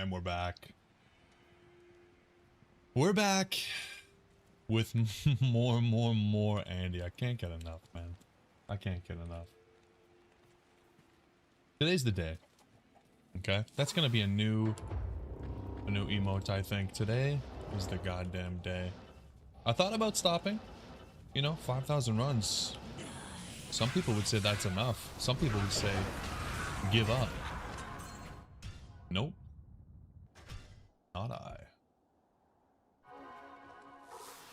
And we're back. We're back with more Andy. I can't get enough, man. I can't get enough. Today's the day. Okay? That's gonna be a new emote, I think. Today is the goddamn day. I thought about stopping. You know, 5,000 runs. Some people would say that's enough. Some people would say give up. Nope. Not I.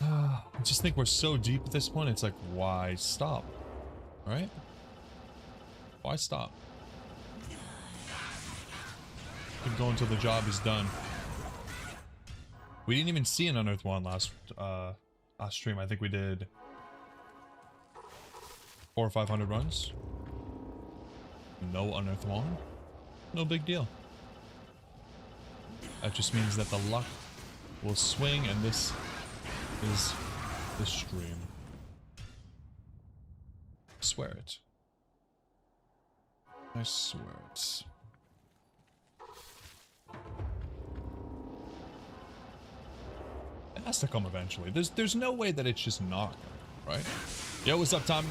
I just think we're so deep at this point, it's like, why stop? Right? Why stop? Keep going until the job is done. We didn't even see an Unearthed one last stream. I think we did 400 or 500 runs. No Unearthed one. No big deal. That just means that the luck will swing, and this is the stream. I swear it. I swear it. It has to come eventually. There's no way that it's just not gonna, right? Yo, what's up, Tom?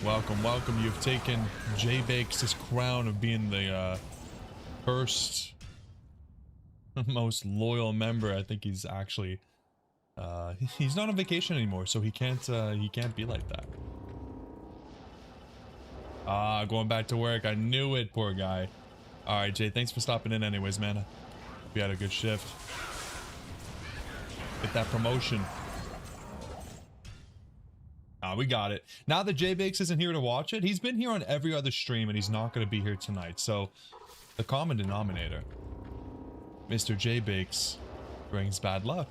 Welcome, welcome. You've taken J-Bakes' crown of being the first most loyal member. I think he's actually he's not on vacation anymore, so he can't be like that. Going back to work. I knew it, poor guy. All right, Jay, thanks for stopping in anyways, man. Hope you had a good shift. Get that promotion. We got it. Now that J-Bakes isn't here to watch it, he's been here on every other stream and he's not going to be here tonight. So the common denominator, Mr. J-Bakes, brings bad luck.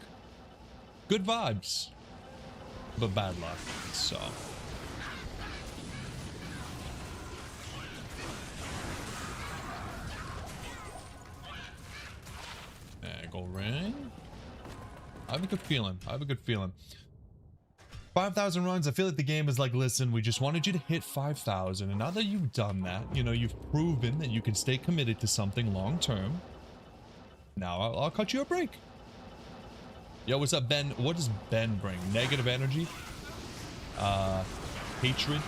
Good vibes, but bad luck. So go ring. I have a good feeling. I have a good feeling. 5,000 runs. I feel like the game is like, listen, we just wanted you to hit 5,000, and now that you've done that, you know, you've proven that you can stay committed to something long term. Now I'll cut you a break. Yo, what's up, Ben? What does Ben bring? Negative energy, hatred,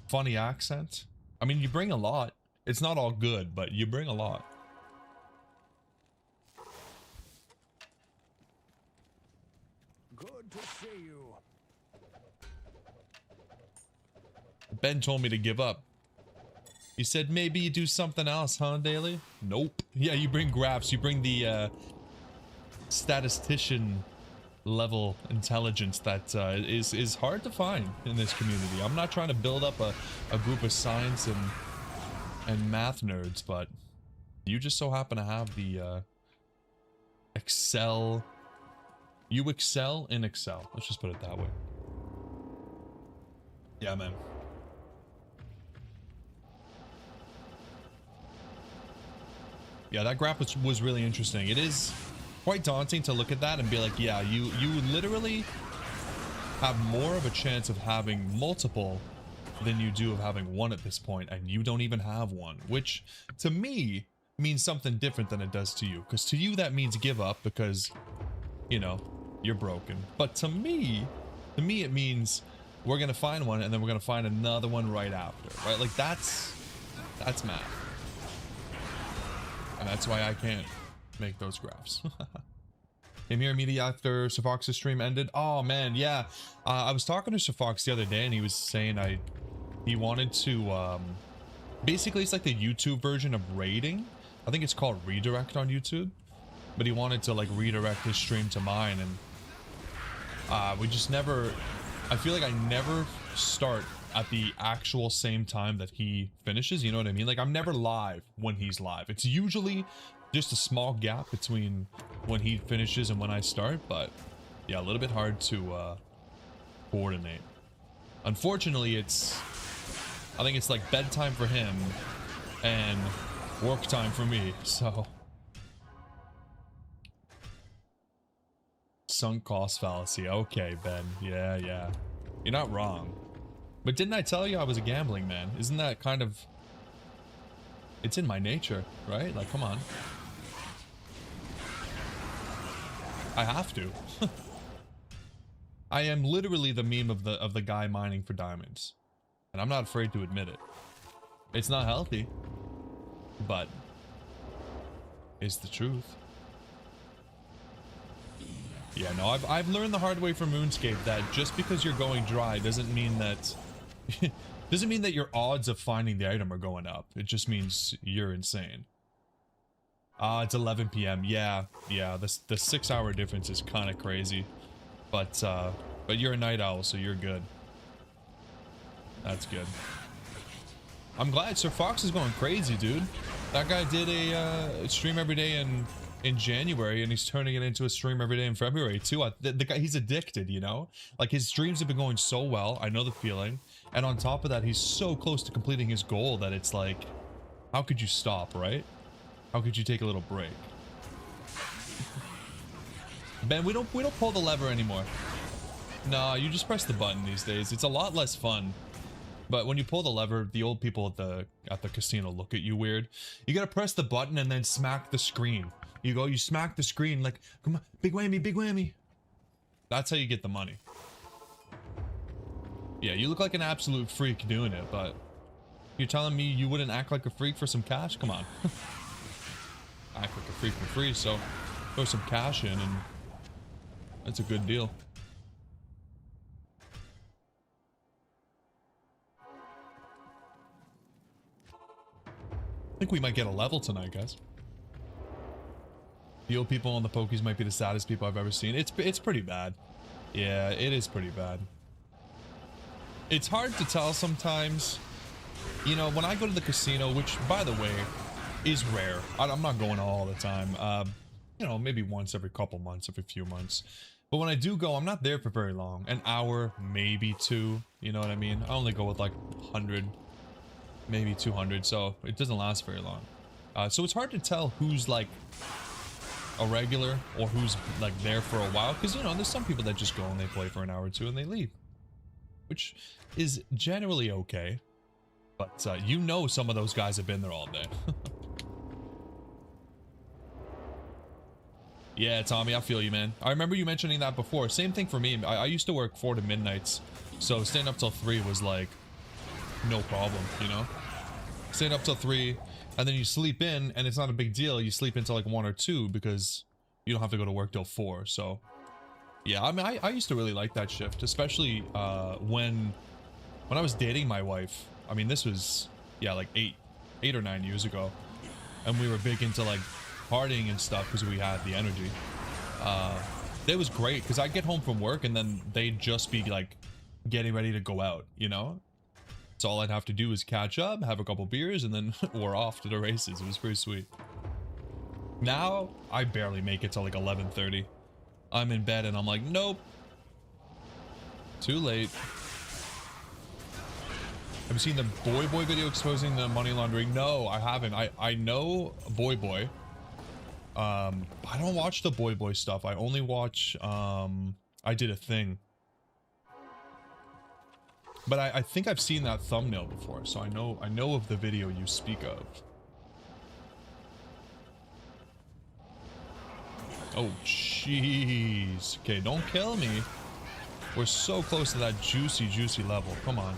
funny accent. I mean, you bring a lot. It's not all good, but you bring a lot. Good to see you. Ben told me to give up. You said maybe you do something else, huh, Daily? Nope. Yeah, you bring graphs. You bring the statistician level intelligence that is hard to find in this community. I'm not trying to build up a group of science and math nerds, but you just so happen to have the Excel. You excel in Excel. Let's just put it that way. Yeah, man. Yeah, that graph was really interesting. It is quite daunting to look at that and be like, yeah, you literally have more of a chance of having multiple than you do of having one at this point, and you don't even have one, which to me means something different than it does to you, because to you that means give up because, you know, you're broken. But to me it means we're gonna find one and then we're gonna find another one right after, right? Like that's math. And that's why I can't make those graphs. Came here immediately after Safox's stream ended. Oh man, yeah. I was talking to Safox the other day and he was saying he wanted to basically it's like the YouTube version of raiding. I think it's called redirect on YouTube. But he wanted to like redirect his stream to mine, and we just never, I feel like I never start at the actual same time that he finishes, you know what I mean? Like I'm never live when he's live. It's usually just a small gap between when he finishes and when I start, but yeah, a little bit hard to coordinate. Unfortunately, I think it's like bedtime for him and work time for me, so. Sunk cost fallacy. Okay, Ben. Yeah. You're not wrong. But didn't I tell you I was a gambling man? Isn't that kind of It's in my nature, right? Like, come on. I have to. I am literally the meme of the guy mining for diamonds. And I'm not afraid to admit it. It's not healthy, but it's the truth. Yeah, no, I've learned the hard way from RuneScape that just because you're going dry doesn't mean that your odds of finding the item are going up. It just means you're insane. It's 11 p.m. Yeah, the 6-hour difference is kind of crazy. But you're a night owl, so you're good. That's good. I'm glad Sir Fox is going crazy, dude. That guy did a stream every day in January, and he's turning it into a stream every day in February too. The guy, he's addicted, you know? Like, his streams have been going so well. I know the feeling. And on top of that, he's so close to completing his goal that it's like, how could you stop, right? How could you take a little break? Ben, we don't pull the lever anymore. Nah, you just press the button these days. It's a lot less fun. But when you pull the lever, the old people at the casino look at you weird. You gotta press the button and then smack the screen. You smack the screen like, come on, big whammy, big whammy. That's how you get the money. Yeah, you look like an absolute freak doing it, but you're telling me you wouldn't act like a freak for some cash? Come on. Act like a freak for free, so throw some cash in and that's a good deal. I think we might get a level tonight, guys. The old people on the pokies might be the saddest people I've ever seen. It's pretty bad. Yeah, it is pretty bad. It's hard to tell sometimes. You know, when I go to the casino, which, by the way, is rare. I'm not going all the time. You know, maybe once every couple months, every few months. But when I do go, I'm not there for very long. An hour, maybe 2. You know what I mean? I only go with like 100, maybe 200. So it doesn't last very long. So it's hard to tell who's like a regular or who's like there for a while, because you know there's some people that just go and they play for an hour or two and they leave, which is generally okay, but you know some of those guys have been there all day. Yeah, Tommy, I feel you, man. I remember you mentioning that before. Same thing for me. I used to work 4 to midnights, so staying up till 3 was like no problem, you know. Staying up till 3, and then you sleep in, and it's not a big deal. You sleep until like 1 or 2 because you don't have to go to work till 4. So, yeah, I mean, I used to really like that shift, especially when I was dating my wife. I mean, this was, yeah, like 8 or 9 years ago, and we were big into like partying and stuff because we had the energy. It was great because I'd get home from work and then they'd just be like getting ready to go out, you know. So all I'd have to do is catch up, have a couple beers, and then we're off to the races. It was pretty sweet. Now, I barely make it till like 11:30. I'm in bed and I'm like, nope. Too late. Have you seen the Boy Boy video exposing the money laundering? No, I haven't. I know Boy Boy. I don't watch the Boy Boy stuff. I only watch, I Did a Thing. But I think I've seen that thumbnail before, so I know of the video you speak of. Oh, jeez. Okay, don't kill me. We're so close to that juicy, juicy level. Come on.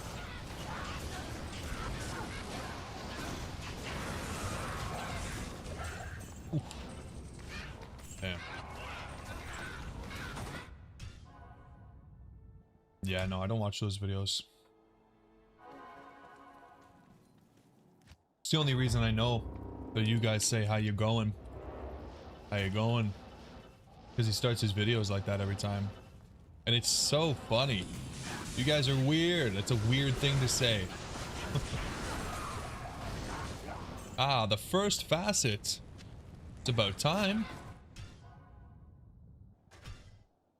Ooh. Damn. Yeah, no, I don't watch those videos. It's the only reason I know that you guys say, how you going? How you going? Because he starts his videos like that every time. And it's so funny. You guys are weird. It's a weird thing to say. Ah, the first facet. It's about time.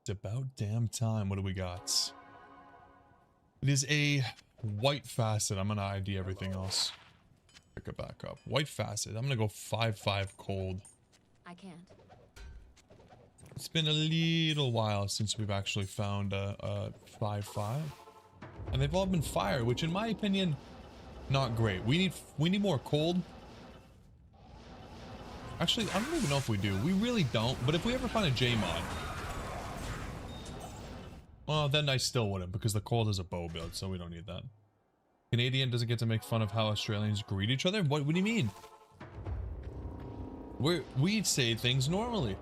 It's about damn time. What do we got? It is a white facet. I'm gonna ID everything else. Pick it back up. White facet. I'm gonna go 5-5 cold. I can't. It's been a little while since we've actually found a 5-5. And they've all been fire, which in my opinion, not great. We need more cold. Actually, I don't even know if we do. We really don't. But if we ever find a J mod, well, then I still wouldn't, because the cold is a bow build, so we don't need that. Canadian doesn't get to make fun of how Australians greet each other? What do you mean? We'd say things normally.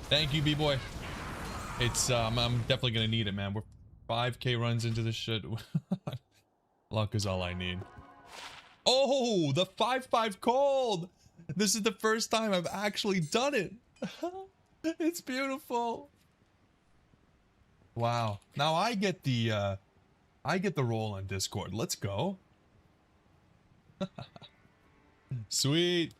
Thank you, B-boy. It's, I'm definitely gonna need it, man. We're 5k runs into this shit. Luck is all I need. Oh, the 5-5 cold! This is the first time I've actually done it. It's beautiful. Wow. Now I get the role on Discord. Let's go. Sweet.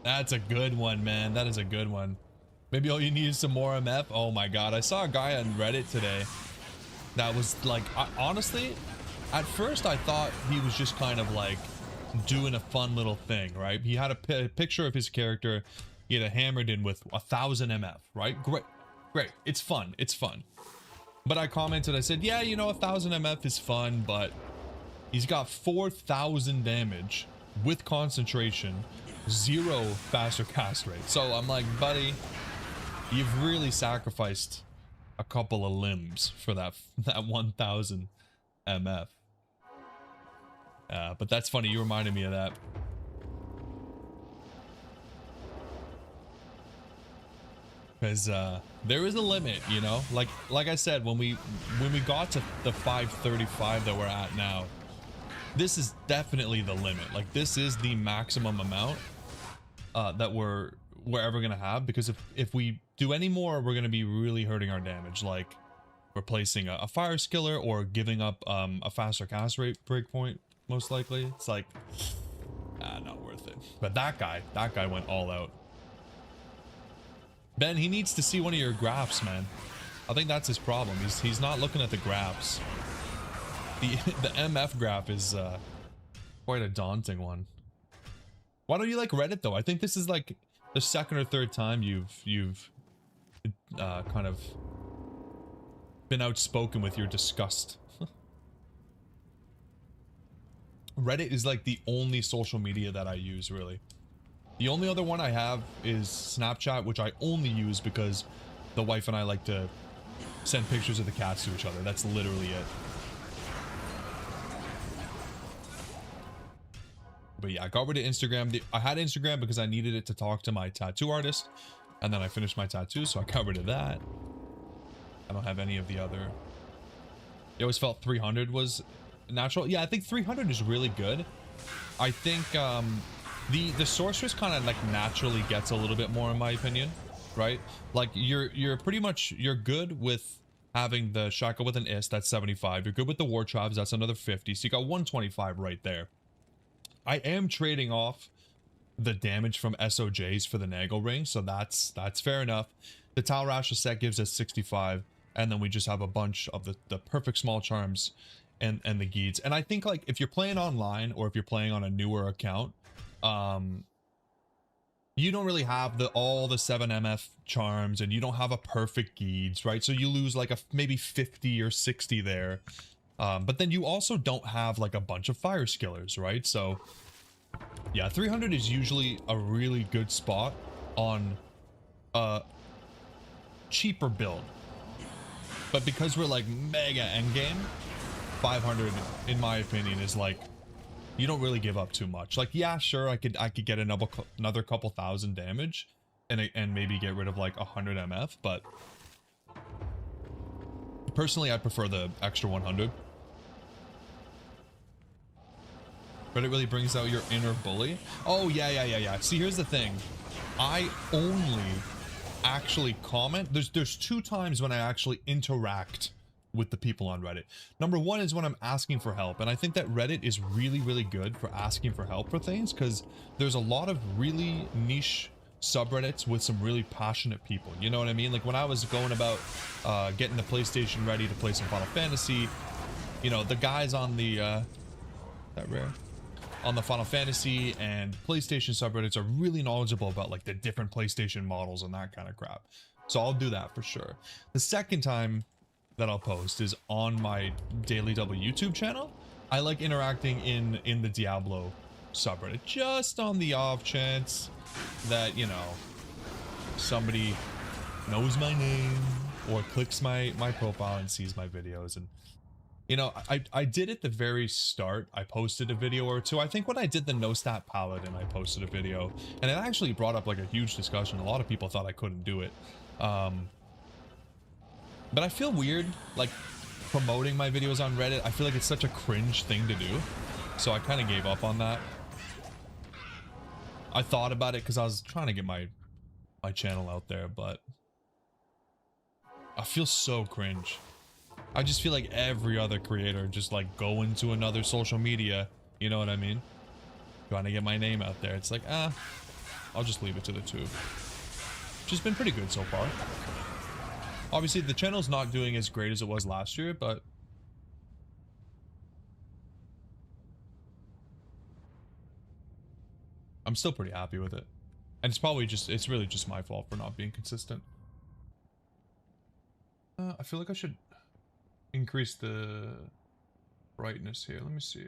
That's a good one, man. That is a good one. Maybe all you need is some more MF. Oh my god, I saw a guy on Reddit today that was like, honestly, at first I thought he was just kind of like doing a fun little thing, right? He had a picture of his character. He had a hammered in with 1000 MF, right? Great. It's fun. But I commented, I said, yeah, you know, 1000 MF is fun, but he's got 4000 damage with concentration, 0 faster cast rate. So I'm like, buddy, you've really sacrificed a couple of limbs for that 1000 MF. But that's funny, you reminded me of that. Because there is a limit, you know, like I said, when we got to the 535 that we're at now, this is definitely the limit. Like, this is the maximum amount that we're ever gonna have, because if we do any more, we're gonna be really hurting our damage, like replacing a fire skiller or giving up a faster cast rate breakpoint, most likely. It's like, not worth it. But that guy went all out. Ben, he needs to see one of your graphs, man. I think that's his problem. He's not looking at the graphs. The MF graph is quite a daunting one. Why don't you like Reddit though? I think this is like the second or third time you've kind of been outspoken with your disgust. Reddit is like the only social media that I use, really. The only other one I have is Snapchat, which I only use because the wife and I like to send pictures of the cats to each other. That's literally it. But yeah, I got rid of Instagram. I had Instagram because I needed it to talk to my tattoo artist, and then I finished my tattoo, so I got rid of that. I don't have any of the other. I always felt 300 was natural. Yeah, I think 300 is really good. I think the sorceress kind of like naturally gets a little bit more, in my opinion, right? Like you're pretty much, you're good with having the shackle with an is, that's 75. You're good with the war tribes, that's another 50. So you got 125 right there. I am trading off the damage from SOJs for the Nagel ring, so that's fair enough. The Tal Rasha set gives us 65, and then we just have a bunch of the perfect small charms and the Geeds. And I think, like, if you're playing online or if you're playing on a newer account, you don't really have all the 7 MF charms, and you don't have a perfect Geeds, right? So you lose like maybe 50 or 60 there. But then you also don't have like a bunch of fire skillers, right? So yeah, 300 is usually a really good spot on a cheaper build. But because we're like mega endgame, 500 in my opinion is like, you don't really give up too much. Like, yeah, sure, I could get another couple thousand damage and maybe get rid of like 100 MF, but personally I prefer the extra 100. But it really brings out your inner bully. Oh, yeah. See, here's the thing. I only actually comment. There's 2 times when I actually interact with the people on Reddit. Number 1 is when I'm asking for help. And I think that Reddit is really, really good for asking for help for things, because there's a lot of really niche subreddits with some really passionate people. You know what I mean? Like when I was going about getting the PlayStation ready to play some Final Fantasy, you know, the guys on the... that rare? On the Final Fantasy and PlayStation subreddits are really knowledgeable about like the different PlayStation models and that kind of crap. So I'll do that for sure. The second time that I'll post is on my Daily Double YouTube channel. I like interacting in the Diablo subreddit, just on the off chance that, you know, somebody knows my name or clicks my profile and sees my videos. And you know, I did at the very start, I posted a video or two. I think when I did the no stat paladin, I posted a video, and it actually brought up like a huge discussion. A lot of people thought I couldn't do it. But I feel weird like promoting my videos on Reddit. I feel like it's such a cringe thing to do, so I kind of gave up on that. I thought about it because I was trying to get my channel out there, but I feel so cringe. I just feel like every other creator just like going to another social media, you know what I mean? Trying to get my name out there. It's like, I'll just leave it to the tube. Which has been pretty good so far. Obviously, the channel's not doing as great as it was last year, but I'm still pretty happy with it. And it's really just my fault for not being consistent. I feel like I should increase the brightness here. Let me see.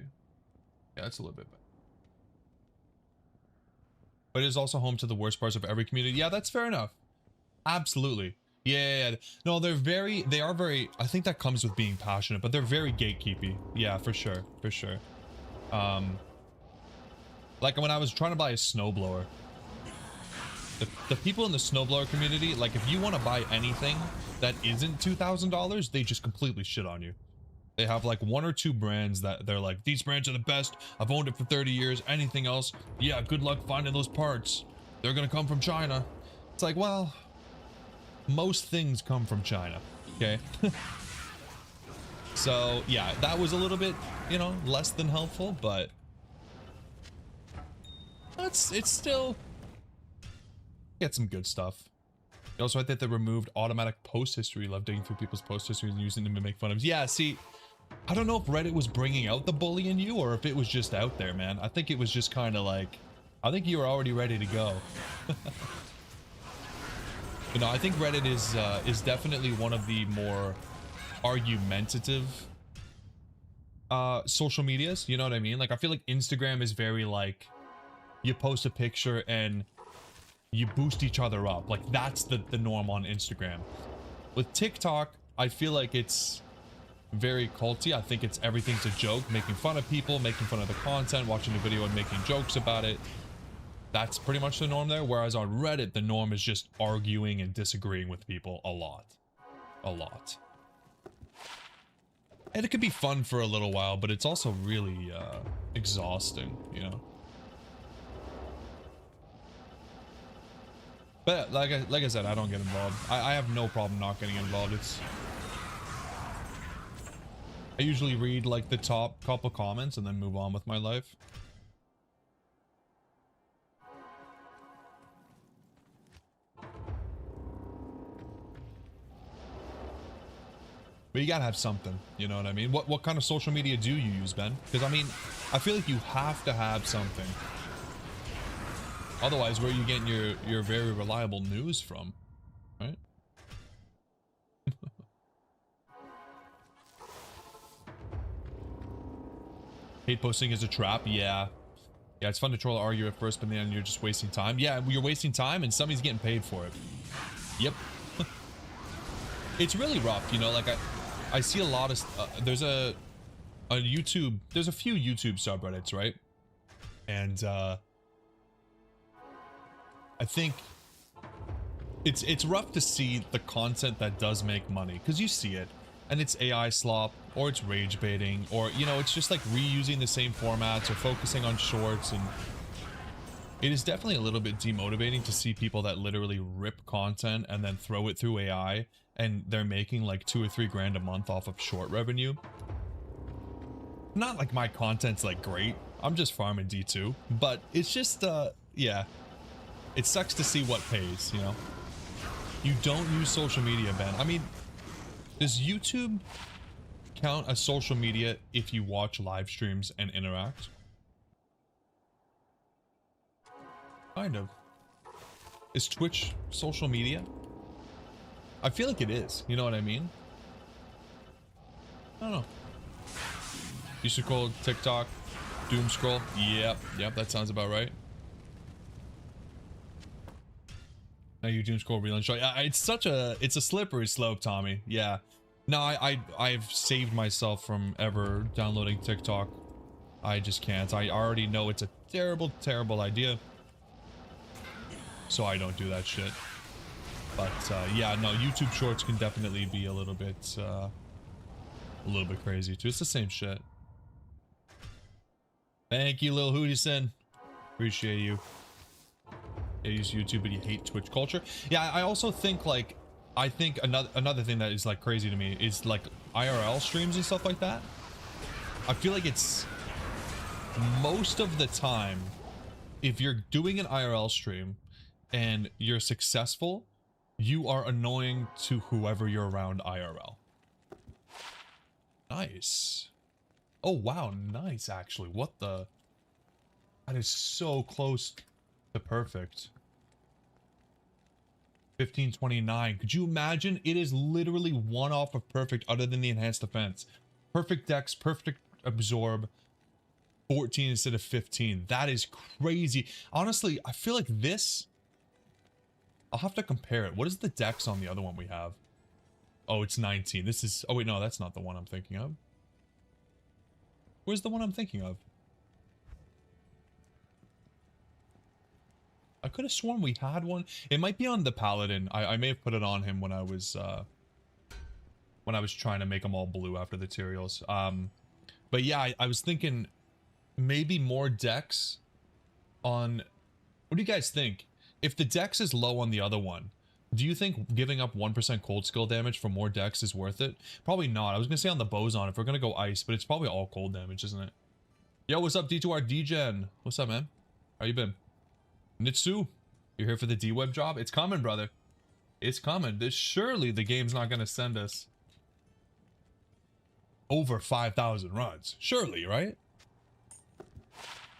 Yeah, it's a little bit better. But it is also home to the worst parts of every community. Yeah, that's fair enough. Absolutely. Yeah. No, they are very, I think that comes with being passionate, but they're very gatekeepy. Yeah, for sure. For sure. Like when I was trying to buy a snowblower, the people in the snowblower community, like if you want to buy anything that isn't $2,000, they just completely shit on you. They have like one or two brands that they're like, these brands are the best. I've owned it for 30 years. Anything else? Yeah, good luck finding those parts. They're gonna come from China. It's like, well, most things come from China, okay? So yeah, that was a little bit, you know, less than helpful, but it's still get some good stuff. Also, I think they removed automatic post history. Love digging through people's post history and using them to make fun of. Yeah, see, I don't know if Reddit was bringing out the bully in you or if it was just out there, man. I think it was just kind of like, I think you were already ready to go. You know, I think Reddit is definitely one of the more argumentative social medias. You know what I mean? Like, I feel like Instagram is very like, you post a picture and you boost each other up. Like that's the norm on Instagram. With TikTok, I feel like it's very culty. I think it's everything's a joke, making fun of people, making fun of the content, watching the video and making jokes about it. That's pretty much the norm there. Whereas on Reddit, the norm is just arguing and disagreeing with people a lot. A lot. And it could be fun for a little while, but it's also really exhausting, you know? But like I said, I don't get involved. I have no problem not getting involved. I usually read like the top couple comments and then move on with my life. But you gotta have something, you know what I mean? What kind of social media do you use, Ben? Because I mean, I feel like you have to have something. Otherwise, where are you getting your very reliable news from, right? Hate posting is a trap. Yeah, it's fun to troll or argue at first, but then you're just wasting time. Yeah, you're wasting time, and somebody's getting paid for it. Yep. It's really rough, you know. Like I see a lot of there's a YouTube. There's a few YouTube subreddits, right? And I think it's rough to see the content that does make money, because you see it and it's AI slop, or it's rage baiting, or you know, it's just like reusing the same formats or focusing on shorts. And it is definitely a little bit demotivating to see people that literally rip content and then throw it through AI and they're making like 2 or 3 grand a month off of short revenue. Not like my content's like great, I'm just farming D2, but it's just yeah, it sucks to see what pays, you know? You don't use social media, Ben. I mean, does YouTube count as social media if you watch live streams and interact? Kind of. Is Twitch social media? I feel like it is, you know what I mean? I don't know. Used to call TikTok doom scroll. Yep, that sounds about right. Now you doom scroll reel and show. It's a slippery slope, Tommy. Yeah. No, I've saved myself from ever downloading TikTok. I just can't. I already know it's a terrible, terrible idea. So I don't do that shit. But yeah, no, YouTube Shorts can definitely be a little bit crazy too. It's the same shit. Thank you, Lil Hootieson. Appreciate you. You use YouTube, but you hate Twitch culture. Yeah, I also think like, I think another thing that is like crazy to me is like IRL streams and stuff like that. I feel like it's most of the time, if you're doing an IRL stream and you're successful, you are annoying to whoever you're around IRL. Nice. Oh wow, nice actually. What the? That is so close to perfect. 1529. Could you imagine? It is literally one off of perfect other than the enhanced defense. Perfect dex, perfect absorb. 14 instead of 15. That is crazy. Honestly, I feel like this... I'll have to compare it. What is the dex on the other one we have? Oh, it's 19. This is... Oh, wait, no, that's not the one I'm thinking of. Where's the one I'm thinking of? I could have sworn we had one. It might be on the Paladin. I may have put it on him when I was trying to make them all blue after the materials. But yeah, I was thinking... maybe more dex on... What do you guys think? If the dex is low on the other one, do you think giving up 1% cold skill damage for more dex is worth it? Probably not. I was gonna say on the boson if we're gonna go ice, but it's probably all cold damage, isn't it? Yo, what's up, D2R DGen? What's up, man? How you been? Nitsu, you're here for the Dweb job? It's coming, brother. It's coming. Surely the game's not gonna send us over 5,000 runs. Surely, right?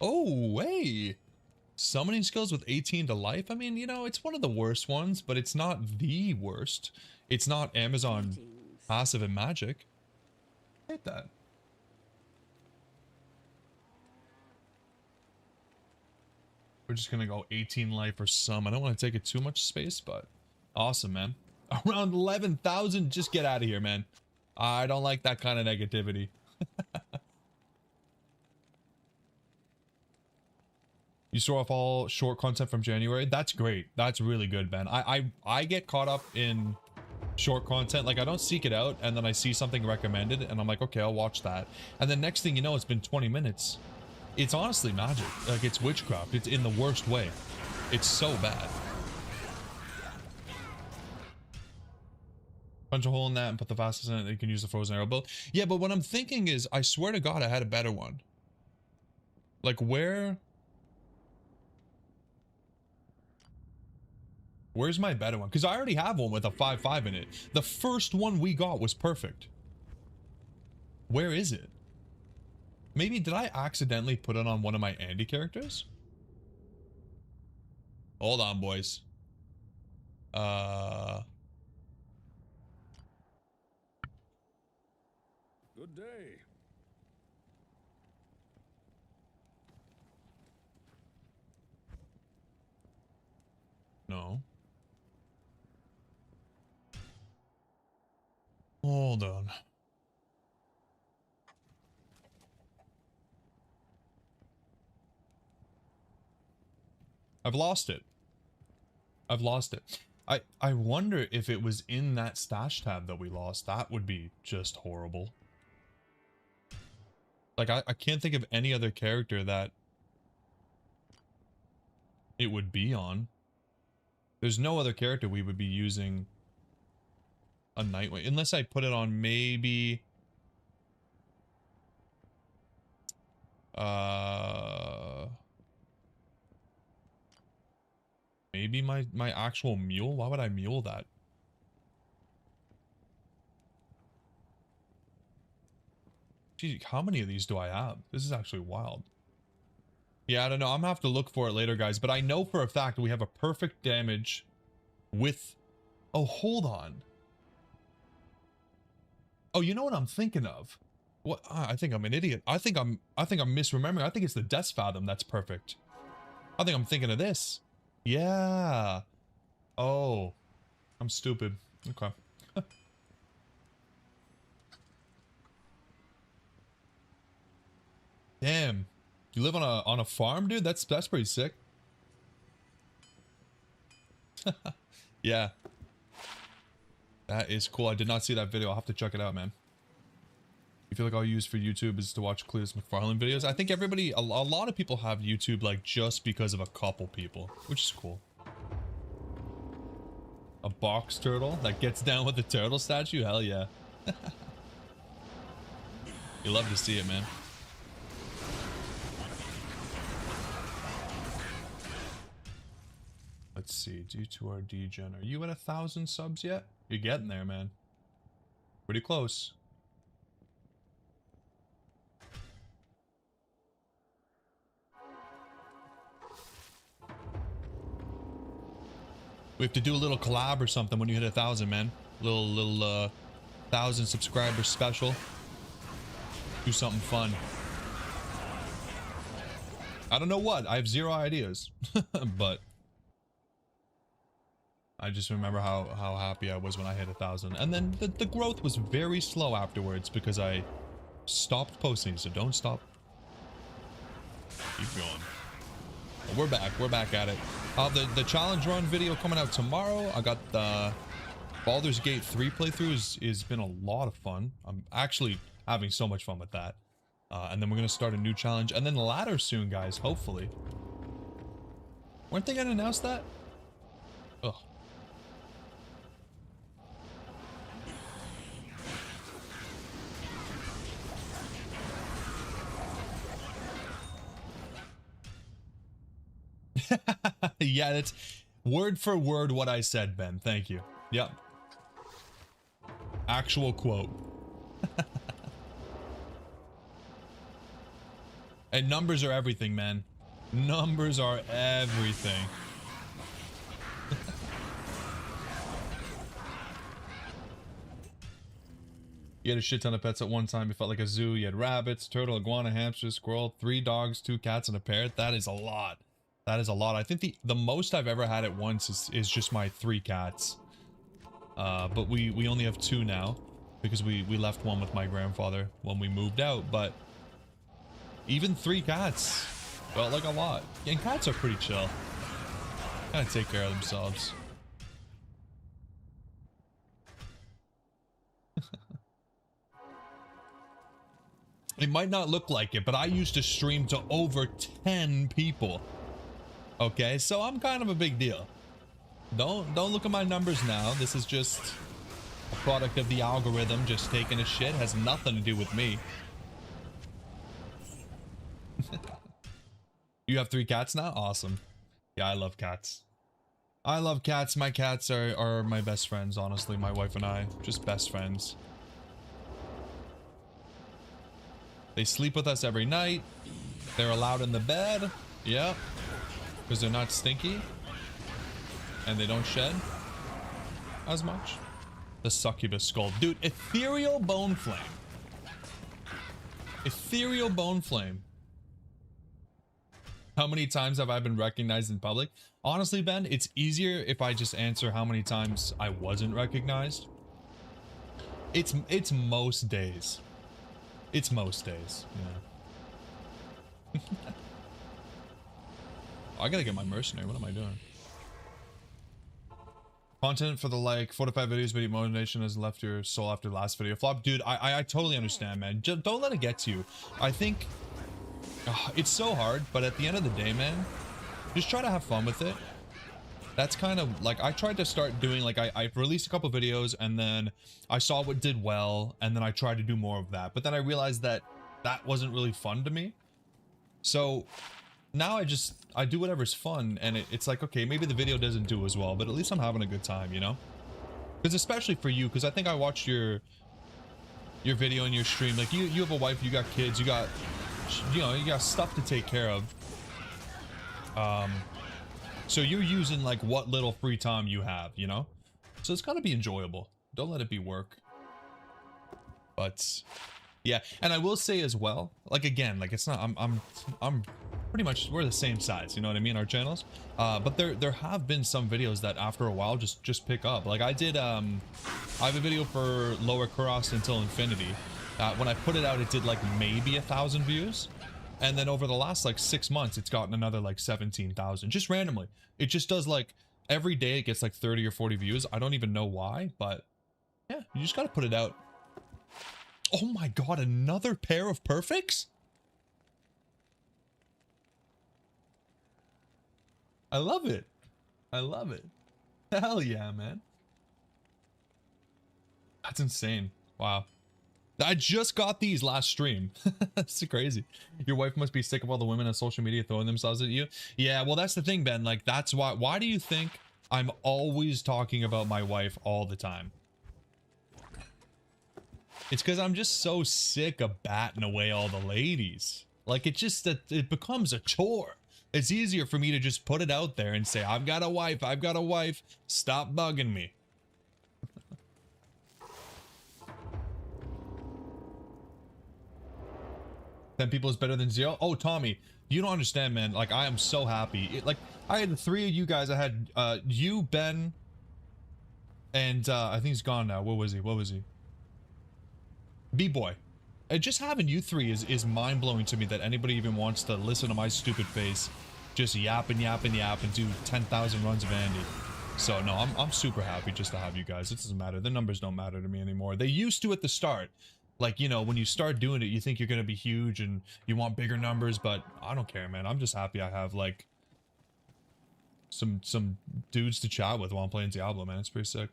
Oh, hey. Summoning skills with 18 to life. I mean, you know, it's one of the worst ones, but it's not the worst. It's not Amazon passive and magic. I hate that. We're just gonna go 18 life or some. I don't want to take it too much space, but awesome, man. Around 11,000. Just get out of here, man. I don't like that kind of negativity. You saw off all short content from January. That's great. That's really good, man. I get caught up in short content. Like, I don't seek it out, and then I see something recommended, and I'm like, okay, I'll watch that. And then next thing you know, it's been 20 minutes. It's honestly magic. Like, it's witchcraft. It's in the worst way. It's so bad. Punch a hole in that and put the fastest in it. You can use the frozen arrow bow. Yeah, but what I'm thinking is, I swear to God, I had a better one. Like, where's my better one? Because I already have one with a 5/5 in it. The first one we got was perfect. Where is it? Maybe did I accidentally put it on one of my Andy characters? Hold on, boys. Good day. No. Hold on. I've lost it. I've lost it. I wonder if it was in that stash tab that we lost. That would be just horrible. Like, I can't think of any other character that it would be on. There's no other character we would be using a Nightwing. Unless I put it on maybe... maybe my actual mule? Why would I mule that? Gee, how many of these do I have? This is actually wild. Yeah, I don't know. I'm gonna have to look for it later, guys. But I know for a fact we have a perfect damage with... Oh, hold on. Oh, you know what I'm thinking of? What? I think I'm an idiot. I think I'm misremembering. I think it's the Death Fathom that's perfect. I think I'm thinking of this. Yeah. Oh, I'm stupid. Okay. Damn. You live on a farm, dude? That's pretty sick. Yeah. That is cool. I did not see that video. I'll have to check it out, man. You feel like all you use for YouTube is to watch Cletus McFarlane videos? I think everybody, a lot of people have YouTube like just because of a couple people, which is cool. A box turtle that gets down with the turtle statue? Hell yeah. You love to see it, man. Let's see, due to our degen. Are you at 1,000 subs yet? You're getting there, man. Pretty close. We have to do a little collab or something when you hit 1,000, man. Little 1,000 subscribers special. Do something fun. I don't know what. I have zero ideas, but I just remember how happy I was when I hit 1,000, and then the growth was very slow afterwards because I stopped posting. So don't stop. Keep going. But we're back at it. The challenge run video coming out tomorrow. I got the Baldur's Gate 3 playthrough is been a lot of fun. I'm actually having so much fun with that. And then we're gonna start a new challenge, and then the ladder soon, guys. Hopefully. Weren't they gonna announce that? Ugh. Yeah, that's word for word what I said, Ben. Thank you. Yep. Actual quote. And numbers are everything, man. Numbers are everything. You had a shit ton of pets at one time. It felt like a zoo. You had rabbits, turtle, iguana, hamster, squirrel, 3 dogs, 2 cats, and a parrot. That is a lot. That is a lot. I think the most I've ever had at once is just my 3 cats. But we only have 2 now because we left one with my grandfather when we moved out. But even 3 cats felt like a lot. And cats are pretty chill. Kind of take care of themselves. It might not look like it, but I used to stream to over 10 people. Okay, so I'm kind of a big deal. Don't look at my numbers now. This is just a product of the algorithm just taking a shit. Has nothing to do with me. You have 3 cats now? Awesome. Yeah, I love cats. I love cats. My cats are my best friends, honestly. My wife and I, just best friends. They sleep with us every night. They're allowed in the bed. Yep. Because they're not stinky. And they don't shed as much. The succubus skull. Dude, ethereal bone flame. Ethereal bone flame. How many times have I been recognized in public? Honestly, Ben, it's easier if I just answer how many times I wasn't recognized. It's most days. It's most days, yeah. I gotta get my mercenary. What am I doing? Content for the like 4 to 5 videos, but motivation has left your soul after the last video flop. Dude, I totally understand, man. Just don't let it get to you. I think it's so hard, but at the end of the day, man, just try to have fun with it. That's kind of like, I tried to start doing, like, I released a couple videos and then I saw what did well and then I tried to do more of that. But then I realized that that wasn't really fun to me. So now I do whatever's fun, and it's like, okay, maybe the video doesn't do as well, but at least I'm having a good time, you know? Because especially for you, because I think I watched your video and your stream. Like, you have a wife, you got kids, you got, you know, you got stuff to take care of. So you're using like what little free time you have, you know? So it's gotta be enjoyable. Don't let it be work. But yeah, and I will say as well, like again, like it's not, I'm pretty much, we're the same size, you know what I mean, our channels. But there have been some videos that after a while just pick up. Like I did, I have a video for Lower Cross Until Infinity. When I put it out, it did like maybe 1,000 views, and then over the last like 6 months, it's gotten another like 17,000, just randomly. It just does, like every day it gets like 30 or 40 views. I don't even know why, but yeah, you just gotta put it out. Oh my god, another pair of perfects? I love it. I love it. Hell yeah, man. That's insane. Wow. I just got these last stream. That's crazy. Your wife must be sick of all the women on social media throwing themselves at you. Yeah, well, that's the thing, Ben. Like, that's why do you think I'm always talking about my wife all the time? It's because I'm just so sick of batting away all the ladies. Like, it becomes a chore. It's easier for me to just put it out there and say, I've got a wife, I've got a wife, stop bugging me. 10 people is better than 0. Oh, Tommy, you don't understand, man. Like, I am so happy. Like, I had the 3 of you guys. I had you, Ben, and I think he's gone now. What was he? B-Boy. Just having you 3 is mind-blowing to me that anybody even wants to listen to my stupid face just yap and do 10,000 runs of Andy. So no, I'm super happy just to have you guys. It doesn't matter. The numbers don't matter to me anymore. They used to at the start. Like, you know, when you start doing it, you think you're gonna be huge and you want bigger numbers, but I don't care, man. I'm just happy I have like some dudes to chat with while I'm playing Diablo, man. It's pretty sick.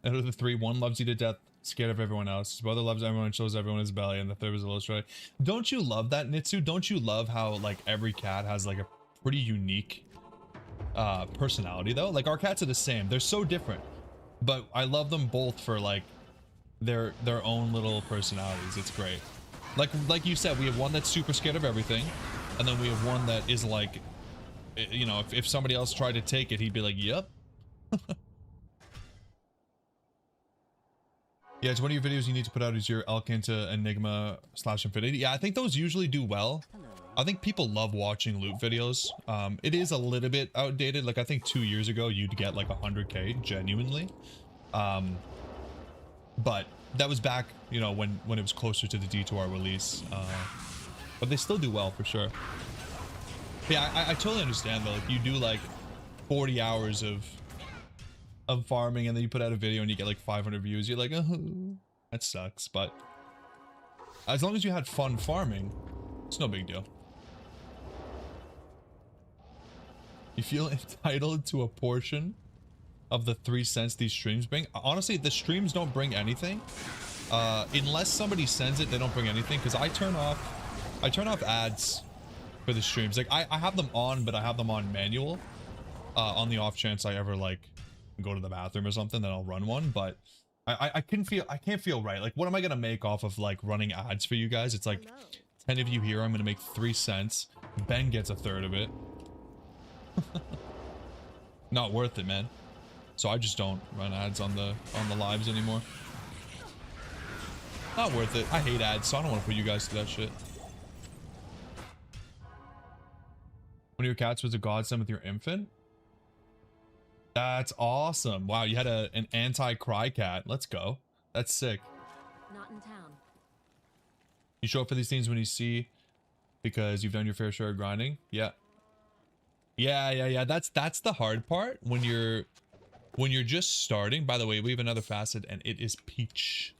Out of the 3, 1 loves you to death, scared of everyone else. His brother loves everyone, shows everyone his belly, and the 3rd was a little stray. Don't you love that, Nitsu? Don't you love how like every cat has like a pretty unique personality though? Like our cats are the same. They're so different, but I love them both for like their own little personalities. It's great. Like you said, we have one that's super scared of everything, and then we have one that is like, you know, if somebody else tried to take it, he'd be like, yep. Yeah, it's one of your videos you need to put out is your Alcanta Enigma / Infinity. Yeah, I think those usually do well. I think people love watching loot videos. It is a little bit outdated. Like I think 2 years ago you'd get like 100k genuinely. But that was back, you know, when it was closer to the D2R release. But they still do well for sure. Yeah, I totally understand though. If you do like 40 hours of farming and then you put out a video and you get like 500 views, you're like, oh, that sucks. But as long as you had fun farming, it's no big deal. You feel entitled to a portion of the 3 cents these streams bring? Honestly, the streams don't bring anything. Unless somebody sends it, they don't bring anything, because I turn off ads for the streams. Like I have them on, but I have them on manual. On the off chance I ever like go to the bathroom or something, then I'll run one. But I can't feel right. Like, what am I gonna make off of like running ads for you guys? It's like 10 of you here, I'm gonna make 3 cents. Ben gets 1/3 of it. Not worth it, man. So I just don't run ads on the lives anymore. Not worth it. I hate ads, so I don't want to put you guys through that shit. One of your cats was a godsend with your infant? That's awesome. Wow, you had an anti-cry cat. Let's go. That's sick. Not in town. You show up for these things when you see, because you've done your fair share of grinding. Yeah. Yeah. That's the hard part when you're just starting. By the way, we have another facet and it is peach.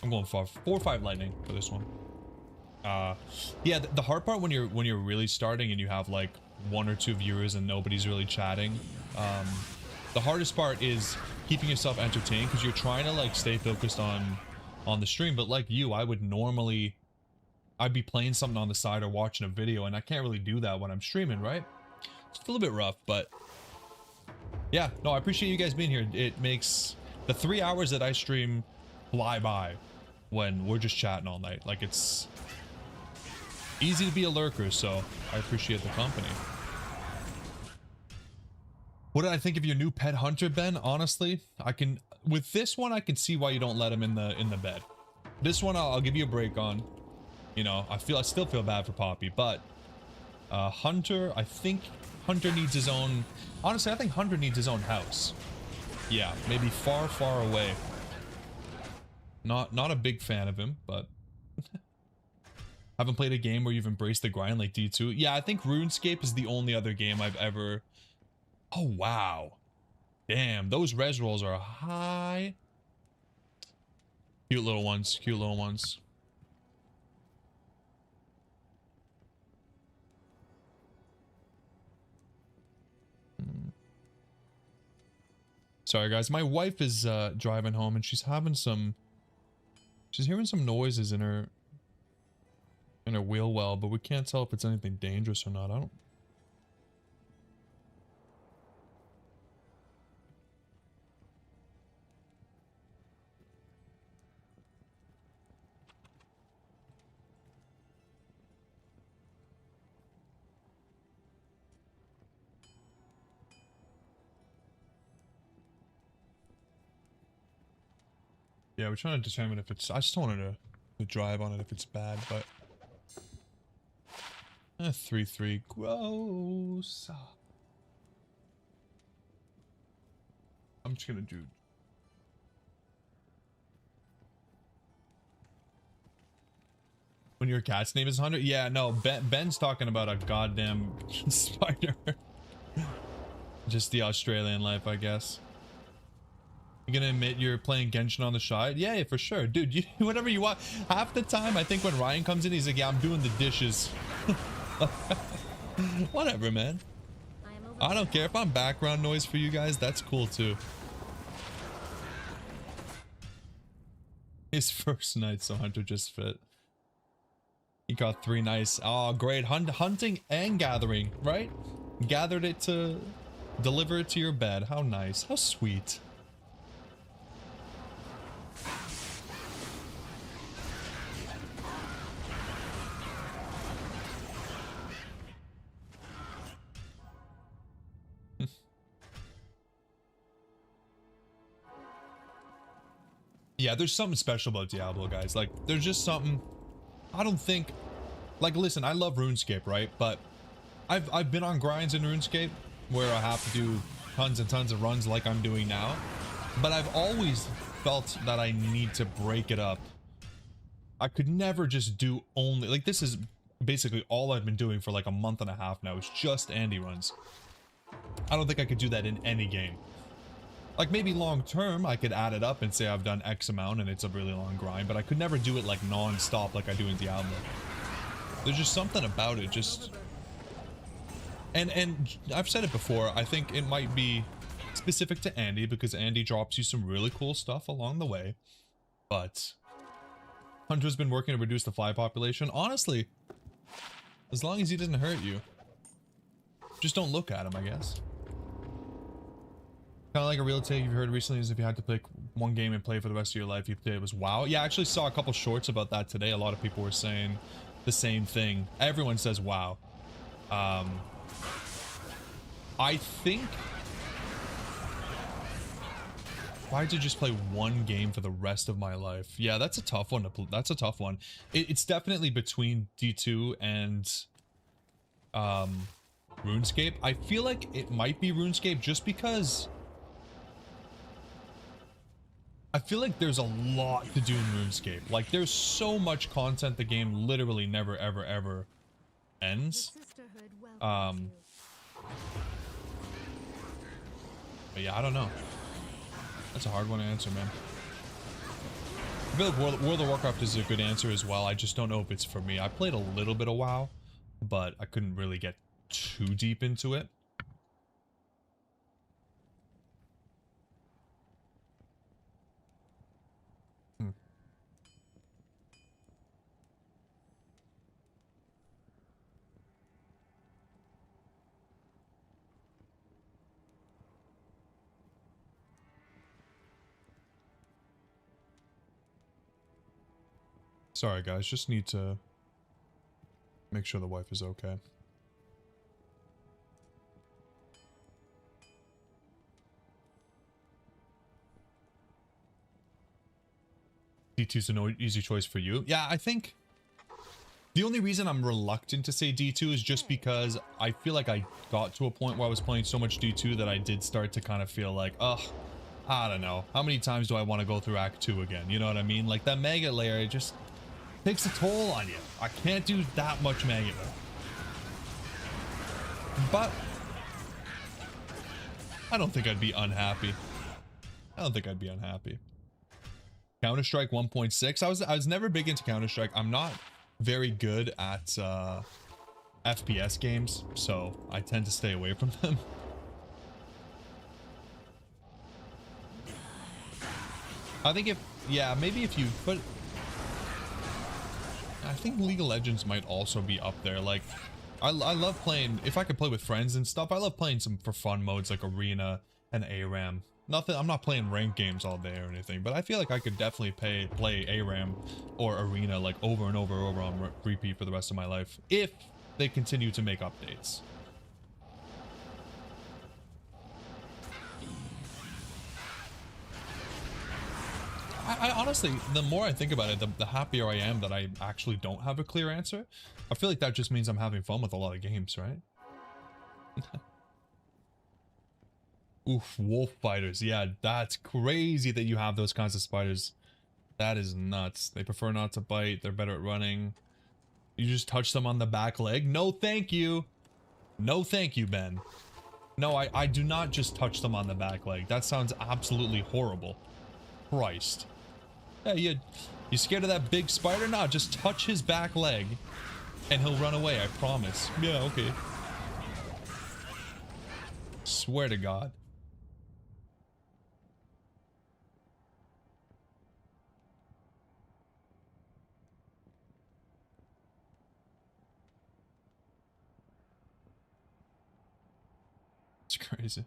I'm going for 4 or 5 lightning for this one. Yeah, the hard part when you're really starting and you have like 1 or 2 viewers and nobody's really chatting. The hardest part is keeping yourself entertained, because you're trying to like stay focused on the stream. But like you, I'd be playing something on the side or watching a video, and I can't really do that when I'm streaming, right? It's a little bit rough, but yeah, no, I appreciate you guys being here. It makes the 3 hours that I stream fly by when we're just chatting all night. Like, it's easy to be a lurker, so I appreciate the company. What did I think of your new pet hunter, Ben? Honestly, with this one, I can see why you don't let him in the bed. This one, I'll give you a break on. You know, I still feel bad for Poppy, but Hunter, I think Hunter needs his own. Honestly, I think Hunter needs his own house. Yeah, maybe far, far away. Not a big fan of him, but haven't played a game where you've embraced the grind like D2. Yeah, I think RuneScape is the only other game I've ever. Oh wow, damn, those res rolls are high. Cute little ones, cute little ones. Sorry guys, my wife is driving home and she's hearing some noises in her wheel well, but we can't tell if it's anything dangerous or not. I don't. Yeah, we're trying to determine if it's. I just wanted to drive on it if it's bad, but 3-3, gross. I'm just gonna do. When your cat's name is Hunter? Yeah, no, Ben's talking about a goddamn spider. Just the Australian life, I guess. You gonna admit you're playing Genshin on the side? Yeah, for sure. Dude, you whatever you want. Half the time, I think when Ryan comes in, he's like, yeah, I'm doing the dishes. Whatever, man. I don't care. If I'm background noise for you guys, that's cool too. His first night, so Hunter just fit. He got 3 nice. Oh, great. Hunting and gathering, right? Gathered it to deliver it to your bed. How nice. How sweet. Yeah, there's something special about Diablo, guys. Like, there's just something. I don't think. Like, listen, I love RuneScape, right? But I've been on grinds in RuneScape where I have to do tons and tons of runs like I'm doing now. But I've always felt that I need to break it up. I could never just do only. Like, this is basically all I've been doing for like a month and a half now. Is just Andy runs. I don't think I could do that in any game. Like, maybe long term, I could add it up and say I've done X amount and it's a really long grind, but I could never do it like non-stop like I do in Diablo. There's just something about it, just... And I've said it before, I think it might be specific to Andy because Andy drops you some really cool stuff along the way. But Hunter's been working to reduce the fly population. Honestly, as long as he doesn't hurt you, just don't look at him, I guess. Kind of like a real take you've heard recently is if you had to pick one game and play for the rest of your life, you'd say it was WoW. Yeah, I actually saw a couple shorts about that today. A lot of people were saying the same thing. Everyone says WoW. I think if I had to just play one game for the rest of my life, yeah, that's a tough one to play. That's a tough one. It's definitely between D2 and RuneScape. I feel like it might be RuneScape just because I feel like there's a lot to do in RuneScape. Like, there's so much content the game literally never ever ever ends. But yeah, I don't know. That's a hard one to answer, man. I feel like World of Warcraft is a good answer as well. I just don't know if it's for me. I played a little bit of WoW, but I couldn't really get too deep into it. Sorry guys, just need to make sure the wife is okay. D2's an easy choice for you. Yeah, I think the only reason I'm reluctant to say D2 is just because I feel like I got to a point where I was playing so much D2 that I did start to kind of feel like, ugh, I don't know. How many times do I want to go through Act 2 again? You know what I mean? Like, that Mega layer, it just takes a toll on you. I can't do that much Mega. But I don't think I'd be unhappy. I don't think I'd be unhappy. Counter-Strike 1.6. I was never big into Counter-Strike. I'm not very good at FPS games, so I tend to stay away from them. I think maybe if you put, I think League of Legends might also be up there. Like, I love playing, if I could play with friends and stuff, I love playing some for fun modes like Arena and ARAM. Nothing, I'm not playing ranked games all day or anything, but I feel like I could definitely play ARAM or Arena like over and over on repeat for the rest of my life if they continue to make updates. I honestly, the more I think about it, the happier I am that I actually don't have a clear answer. I feel like that just means I'm having fun with a lot of games, right? Oof, wolf fighters. Yeah, that's crazy that you have those kinds of spiders. That is nuts. They prefer not to bite. They're better at running. You just touch them on the back leg. No, thank you. No, thank you, Ben. No, I do not just touch them on the back leg. That sounds absolutely horrible. Christ. Yeah, you scared of that big spider? Nah, just touch his back leg and he'll run away, I promise. Yeah, okay. Swear to God. It's crazy.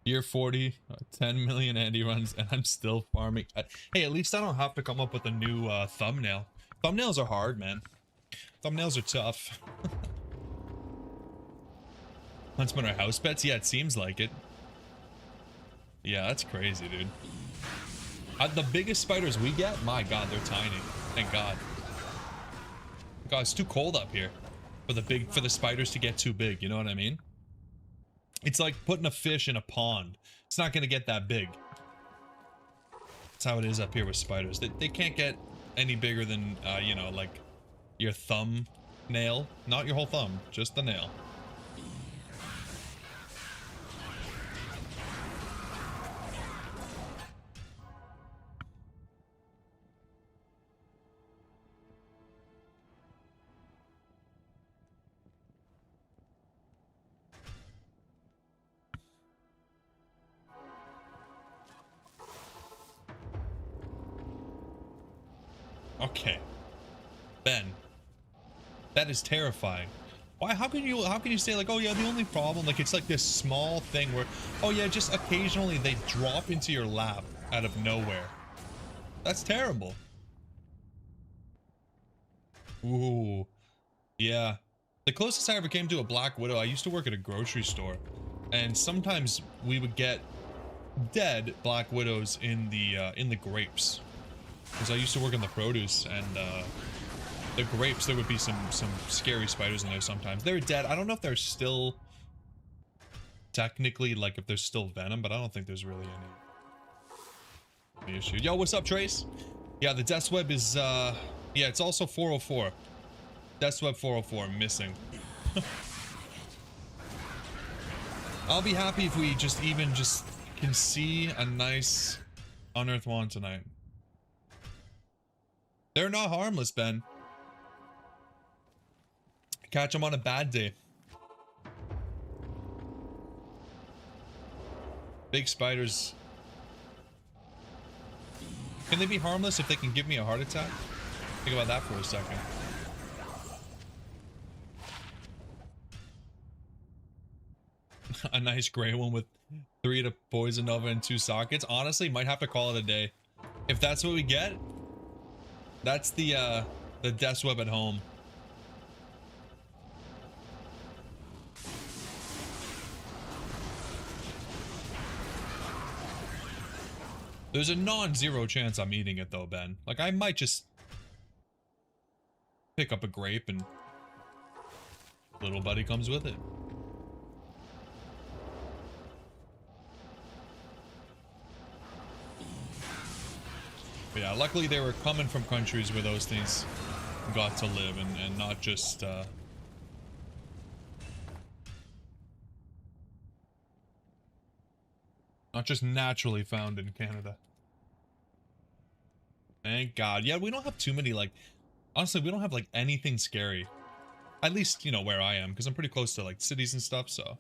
Year 40, 10 million Andy runs, and I'm still farming. Hey, at least I don't have to come up with a new thumbnail. Thumbnails are hard, man. Thumbnails are tough. Huntsman are house pets? Yeah, it seems like it. Yeah, that's crazy, dude. The biggest spiders we get, my God, they're tiny. Thank God. God, it's too cold up here for the spiders to get too big. You know what I mean? It's like putting a fish in a pond. It's not gonna get that big. That's how it is up here with spiders. They can't get any bigger than, you know, like your thumb nail. Not your whole thumb, just the nail. Okay, Ben, that is terrifying. Why? How can you say like, oh yeah, the only problem, like it's like this small thing where, oh yeah, just occasionally they drop into your lap out of nowhere. That's terrible. Ooh, yeah. The closest I ever came to a Black Widow, I used to work at a grocery store, and sometimes we would get dead Black Widows in the grapes. Because I used to work in the produce, and the grapes, there would be some scary spiders in there sometimes. They're dead. I don't know if they're still technically, like, if there's still venom, but I don't think there's really any issue. Yo, what's up, Trace? Yeah, the Dweb is, yeah, it's also 404. Dweb 404, missing. I'll be happy if we just can see a nice unearthed wand tonight. They're not harmless, Ben. Catch them on a bad day. Big spiders. Can they be harmless if they can give me a heart attack? Think about that for a second. A nice gray one with 3 to poison nova and 2 sockets. Honestly, might have to call it a day. If that's what we get, that's the Dweb at home. There's a non-zero chance I'm eating it though, Ben. Like, I might just pick up a grape and little buddy comes with it. But yeah, luckily they were coming from countries where those things got to live and not just naturally found in Canada. Thank God. Yeah, we don't have too many, like, honestly, we don't have like anything scary. At least, you know, where I am, because I'm pretty close to like cities and stuff, so.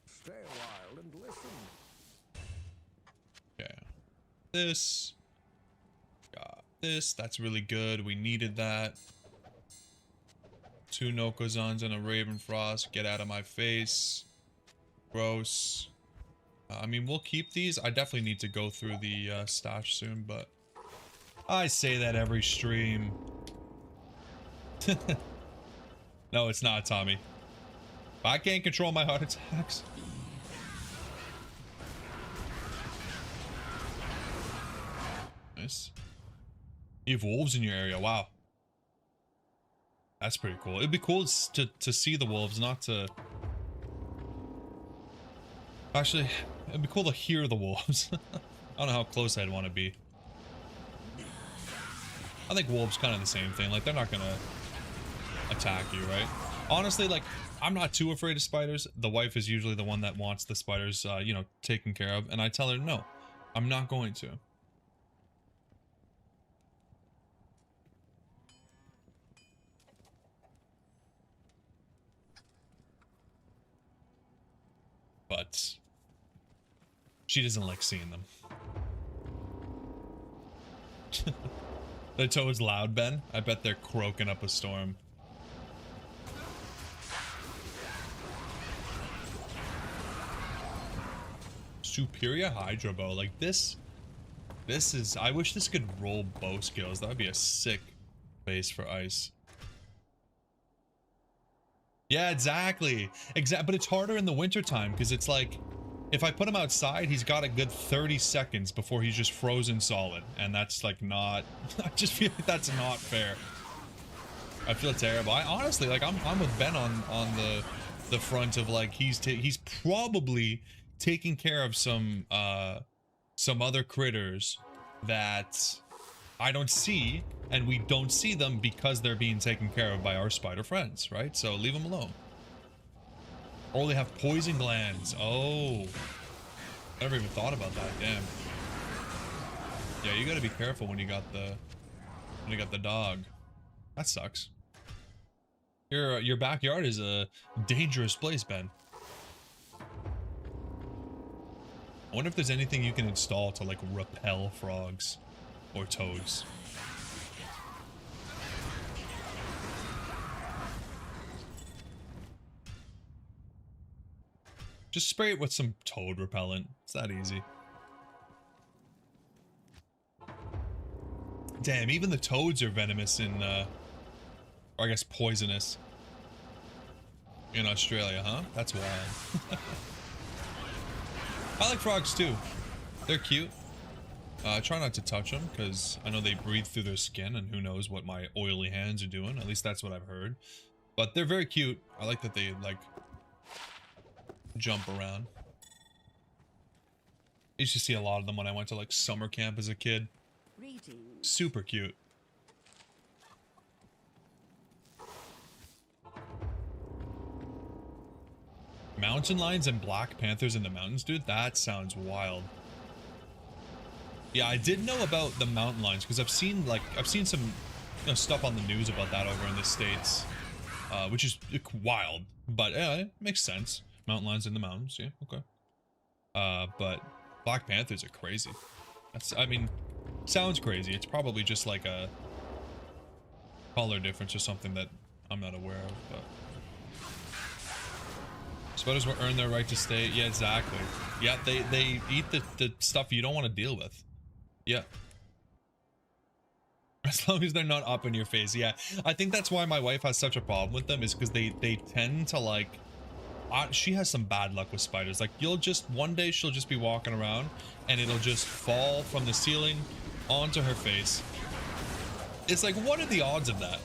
Stay a while and listen. Yeah. This. Got this. That's really good. We needed that. 2 Nokozans and a Ravenfrost. Get out of my face. Gross. I mean, we'll keep these. I definitely need to go through the stash soon, but I say that every stream. No, it's not, Tommy. I can't control my heart attacks. Nice. You have wolves in your area. Wow. That's pretty cool. It'd be cool to see the wolves, not to... Actually, it'd be cool to hear the wolves. I don't know how close I'd want to be. I think wolves kind of the same thing. Like, they're not gonna attack you, right? Honestly, like, I'm not too afraid of spiders. The wife is usually the one that wants the spiders, you know, taken care of. And I tell her, no, I'm not going to. But she doesn't like seeing them. The toad's loud, Ben. I bet they're croaking up a storm. Superior Hydro Bow. Like, this is... I wish this could roll bow skills. That would be a sick base for ice. Yeah, exactly. But it's harder in the wintertime because it's like, if I put him outside, he's got a good 30 seconds before he's just frozen solid. And that's like not... I just feel like that's not fair. I feel terrible. I honestly, like, I'm with Ben on the front of, like, he's probably taking care of some other critters that I don't see, and we don't see them because they're being taken care of by our spider friends, right? So leave them alone. Or they have poison glands. Oh, never even thought about that. Damn. Yeah, you gotta be careful when you got the dog. That sucks. Your backyard is a dangerous place, Ben. I wonder if there's anything you can install to, like, repel frogs or toads. Just spray it with some toad repellent. It's that easy. Damn, even the toads are venomous in, or I guess poisonous in Australia, huh? That's wild. I like frogs too. They're cute. Try not to touch them because I know they breathe through their skin, and who knows what my oily hands are doing. At least that's what I've heard. But they're very cute. I like that they, like, jump around. I used to see a lot of them when I went to, like, summer camp as a kid. Super cute. Mountain lions and black panthers in the mountains, dude? That sounds wild. Yeah, I did know about the mountain lions because I've seen some, you know, stuff on the news about that over in the States, which is wild. But yeah, it makes sense. Mountain lions in the mountains, yeah, okay. But black panthers are crazy. That's, I mean, sounds crazy. It's probably just like a color difference or something that I'm not aware of, but... Spiders will earn their right to stay. Yeah, exactly. Yeah, they eat the stuff you don't want to deal with. Yeah. As long as they're not up in your face. Yeah, I think that's why my wife has such a problem with them, is because they tend to, like, She has some bad luck with spiders. Like, you'll just, one day she'll just be walking around and it'll just fall from the ceiling onto her face. It's like, what are the odds of that?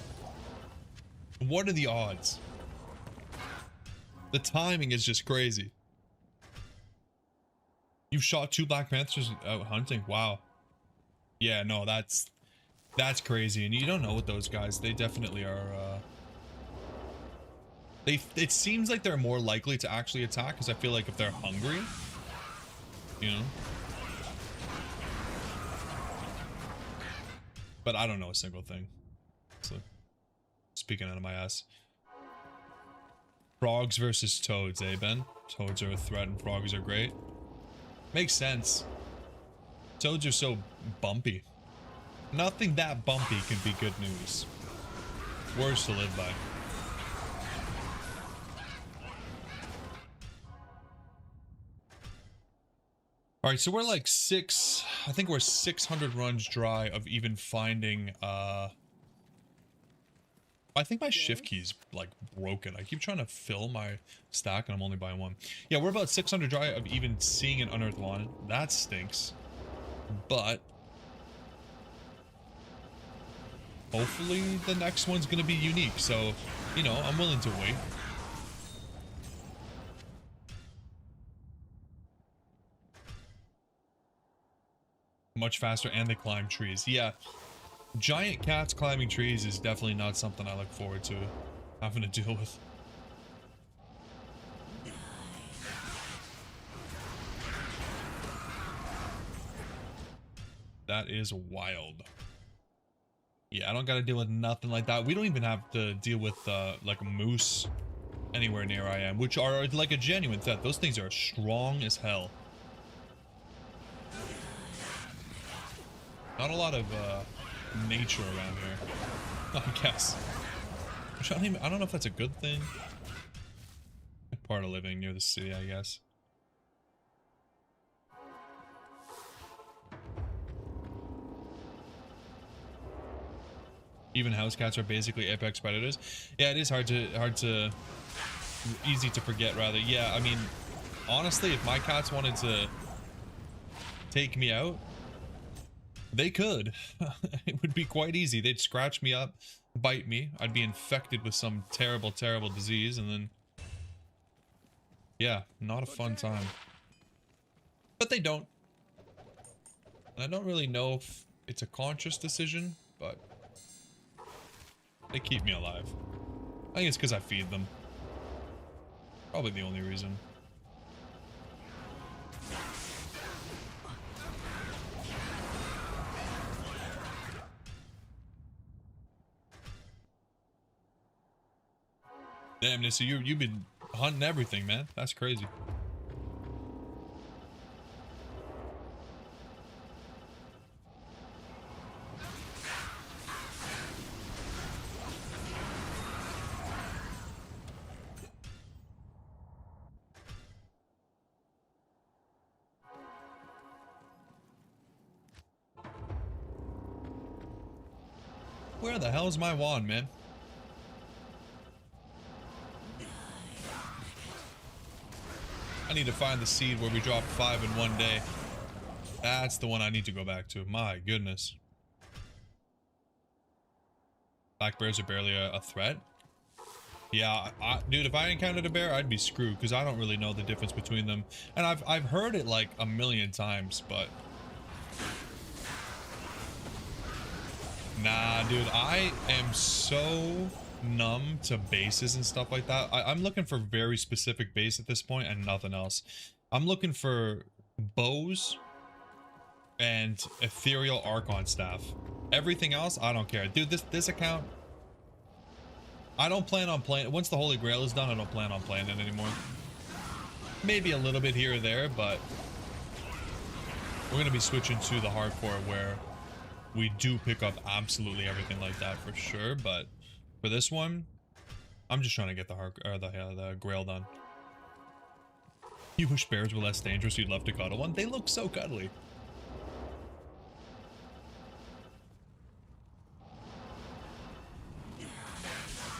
What are the odds? The timing is just crazy. You've shot 2 Black Panthers out hunting. Wow. Yeah, no, that's crazy. And you don't know what those guys, they definitely are, it seems like they're more likely to actually attack, because I feel like if they're hungry, you know. But I don't know a single thing. So, speaking out of my ass. Frogs versus toads, eh, Ben? Toads are a threat and frogs are great. Makes sense. Toads are so bumpy. Nothing that bumpy can be good news. Words to live by. All right, so we're like I think we're 600 runs dry of even finding, I think my shift key's like broken. I keep trying to fill my stack and I'm only buying 1. Yeah, we're about 600 dry of even seeing an unearthed one. That stinks. But hopefully the next one's gonna be unique. So, you know, I'm willing to wait. Much faster, and they climb trees. Yeah, giant cats climbing trees is definitely not something I look forward to having to deal with. That is wild. Yeah, I don't gotta deal with nothing like that. We don't even have to deal with like moose anywhere near I am, which are like a genuine threat. Those things are strong as hell. Not a lot of nature around here, I guess. Which I don't know if that's a good thing. Part of living near the city, I guess. Even house cats are basically apex predators. Yeah, it is easy to forget rather. Yeah, I mean, honestly, if my cats wanted to take me out, they could. It would be quite easy. They'd scratch me up, bite me. I'd be infected with some terrible, terrible disease, and then... yeah, not a fun time. But they don't. And I don't really know if it's a conscious decision, but... they keep me alive. I think it's because I feed them. Probably the only reason. Damn, so you've been hunting everything, man. That's crazy. Where the hell is my wand, man? I need to find the seed where we dropped 5 in one day. That's the one I need to go back to. My goodness. Black bears are barely a threat. Yeah, dude, if I encountered a bear, I'd be screwed because I don't really know the difference between them. And I've heard it like a million times, but... nah, dude, I am so numb to bases and stuff like that. I'm looking for very specific base at this point and nothing else. I'm looking for bows and ethereal archon staff. Everything else, I don't care. Dude, this account, I don't plan on playing. Once the Holy Grail is done, I don't plan on playing it anymore. Maybe a little bit here or there, but we're going to be switching to the hardcore where we do pick up absolutely everything like that for sure. But for this one, I'm just trying to get the Grail done. You wish bears were less dangerous, you'd love to cuddle one. They look so cuddly.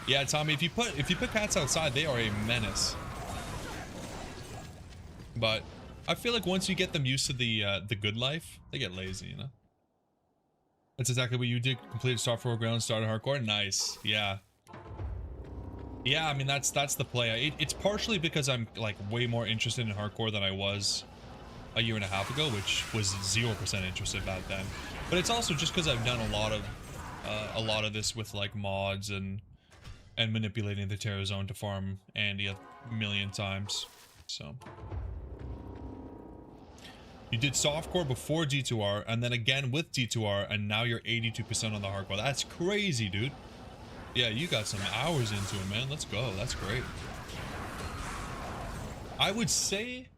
Yeah, Tommy, if you put cats outside, they are a menace. But I feel like once you get them used to the good life, they get lazy, you know? That's exactly what you did. Completed software ground, started hardcore. Nice. Yeah. Yeah, I mean, that's the play. It's partially because I'm like way more interested in hardcore than I was a year and a half ago, which was 0% interested back then. But it's also just because I've done a lot of this with like mods and manipulating the Terror Zone to farm Andy a million times. So you did softcore before D2R and then again with D2R, and now you're 82% on the hardcore. That's crazy, dude. Yeah, you got some hours into it, man. Let's go. That's great. I would say...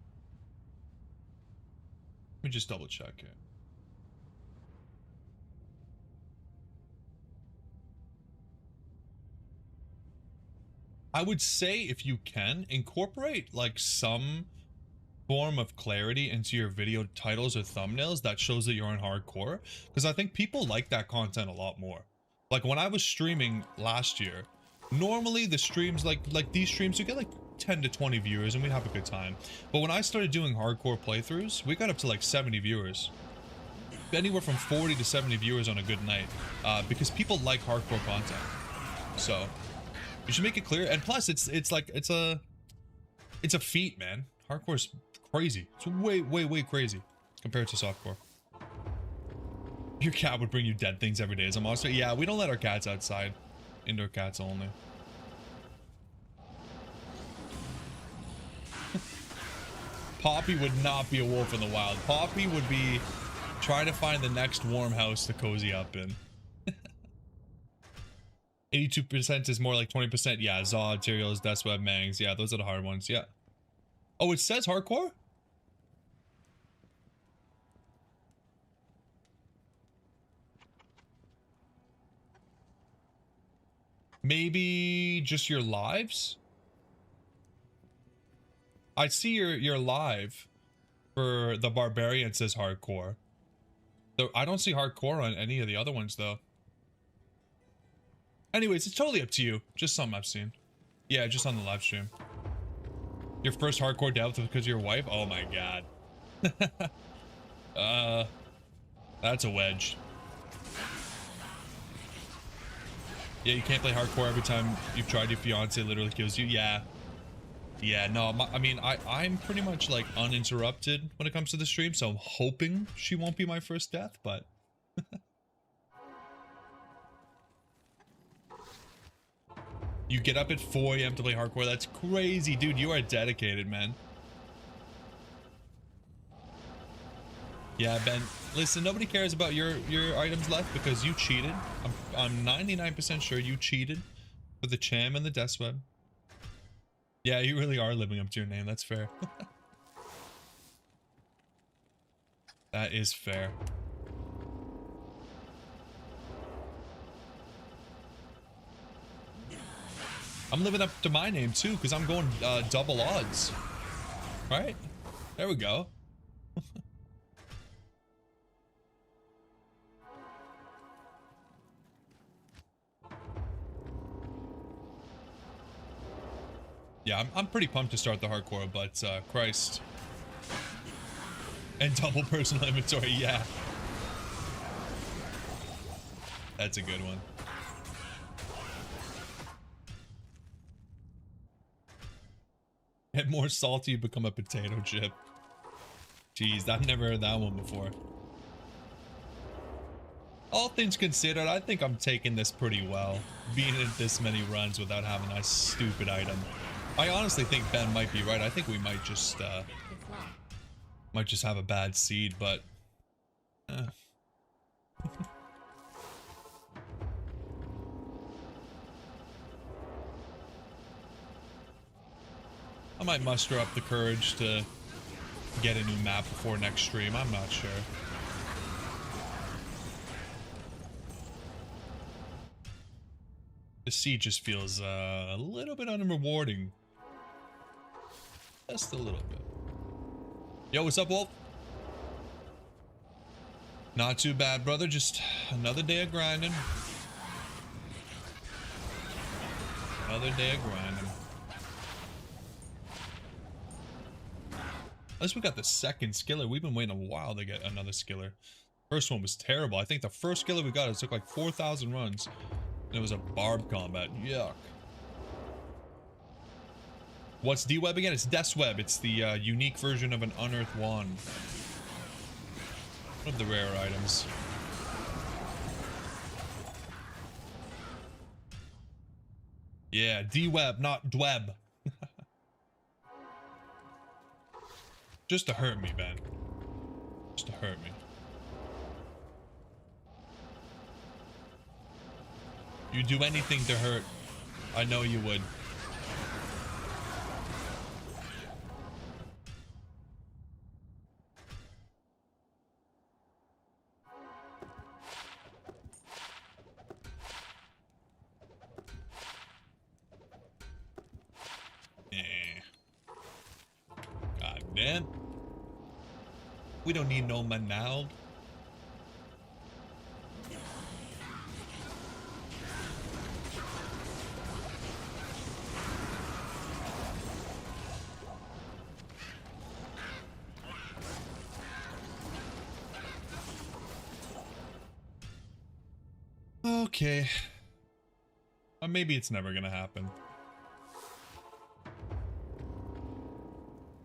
Let me just double check it. I would say if you can, incorporate like some form of clarity into your video titles or thumbnails that shows that you're in hardcore, because I think people like that content a lot more. Like when I was streaming last year, normally the streams like these streams, you get like 10 to 20 viewers and we'd have a good time. But when I started doing hardcore playthroughs, we got up to like 70 viewers. Anywhere from 40 to 70 viewers on a good night, because people like hardcore content. So you should make it clear. And plus it's a feat, man. Hardcore's crazy. It's way crazy compared to softcore. Your cat would bring you dead things every day as a monster. Yeah, we don't let our cats outside. Indoor cats only. Poppy would not be a wolf in the wild. Poppy would be trying to find the next warm house to cozy up in. 82% is more like 20%. Yeah, Zod, Tyraels, Dweb, Mangs. Yeah, those are the hard ones. Yeah. Oh, it says hardcore? Maybe just your lives? I see your live for the Barbarian says hardcore. So I don't see hardcore on any of the other ones though. Anyways, it's totally up to you. Just something I've seen. Yeah, just on the live stream. Your first hardcore dev because of your wife? Oh my god. That's a wedge. Yeah, you can't play hardcore every time you've tried. Your fiance literally kills you. Yeah. Yeah, no, I mean, I'm pretty much like uninterrupted when it comes to the stream, so I'm hoping she won't be my first death, but... You get up at 4 AM to play hardcore? That's crazy, dude. You are dedicated, man. Yeah, Ben, listen, nobody cares about your items left because you cheated. I'm 99% sure you cheated for the Cham and the Dweb. Yeah, you really are living up to your name. That's fair. That is fair. I'm living up to my name too because I'm going double odds. Right? There we go. Yeah, I'm pretty pumped to start the hardcore, but Christ. And double personal inventory, yeah. That's a good one. Get more salty, you become a potato chip. Jeez, I've never heard that one before. All things considered, I think I'm taking this pretty well. Being in this many runs without having a stupid item. I honestly think Ben might be right. I think we might just have a bad seed, but I might muster up the courage to get a new map before next stream. I'm not sure. The seed just feels a little bit unrewarding. Just a little bit. Yo, what's up, Wolf? Not too bad, brother. Just another day of grinding. Another day of grinding. least we got the second skiller. We've been waiting a while to get another skiller. First one was terrible. I think the first skiller we got, it took like 4,000 runs. And it was a barb combat. Yuck. What's Dweb again? It's Dweb. It's the unique version of an unearthed wand. One of the rare items. Yeah, Dweb, not Dweb. Just to hurt me, man. Just to hurt me. You'd do anything to hurt. I know you would. God damn. We don't need no man now. Okay. Maybe it's never gonna happen.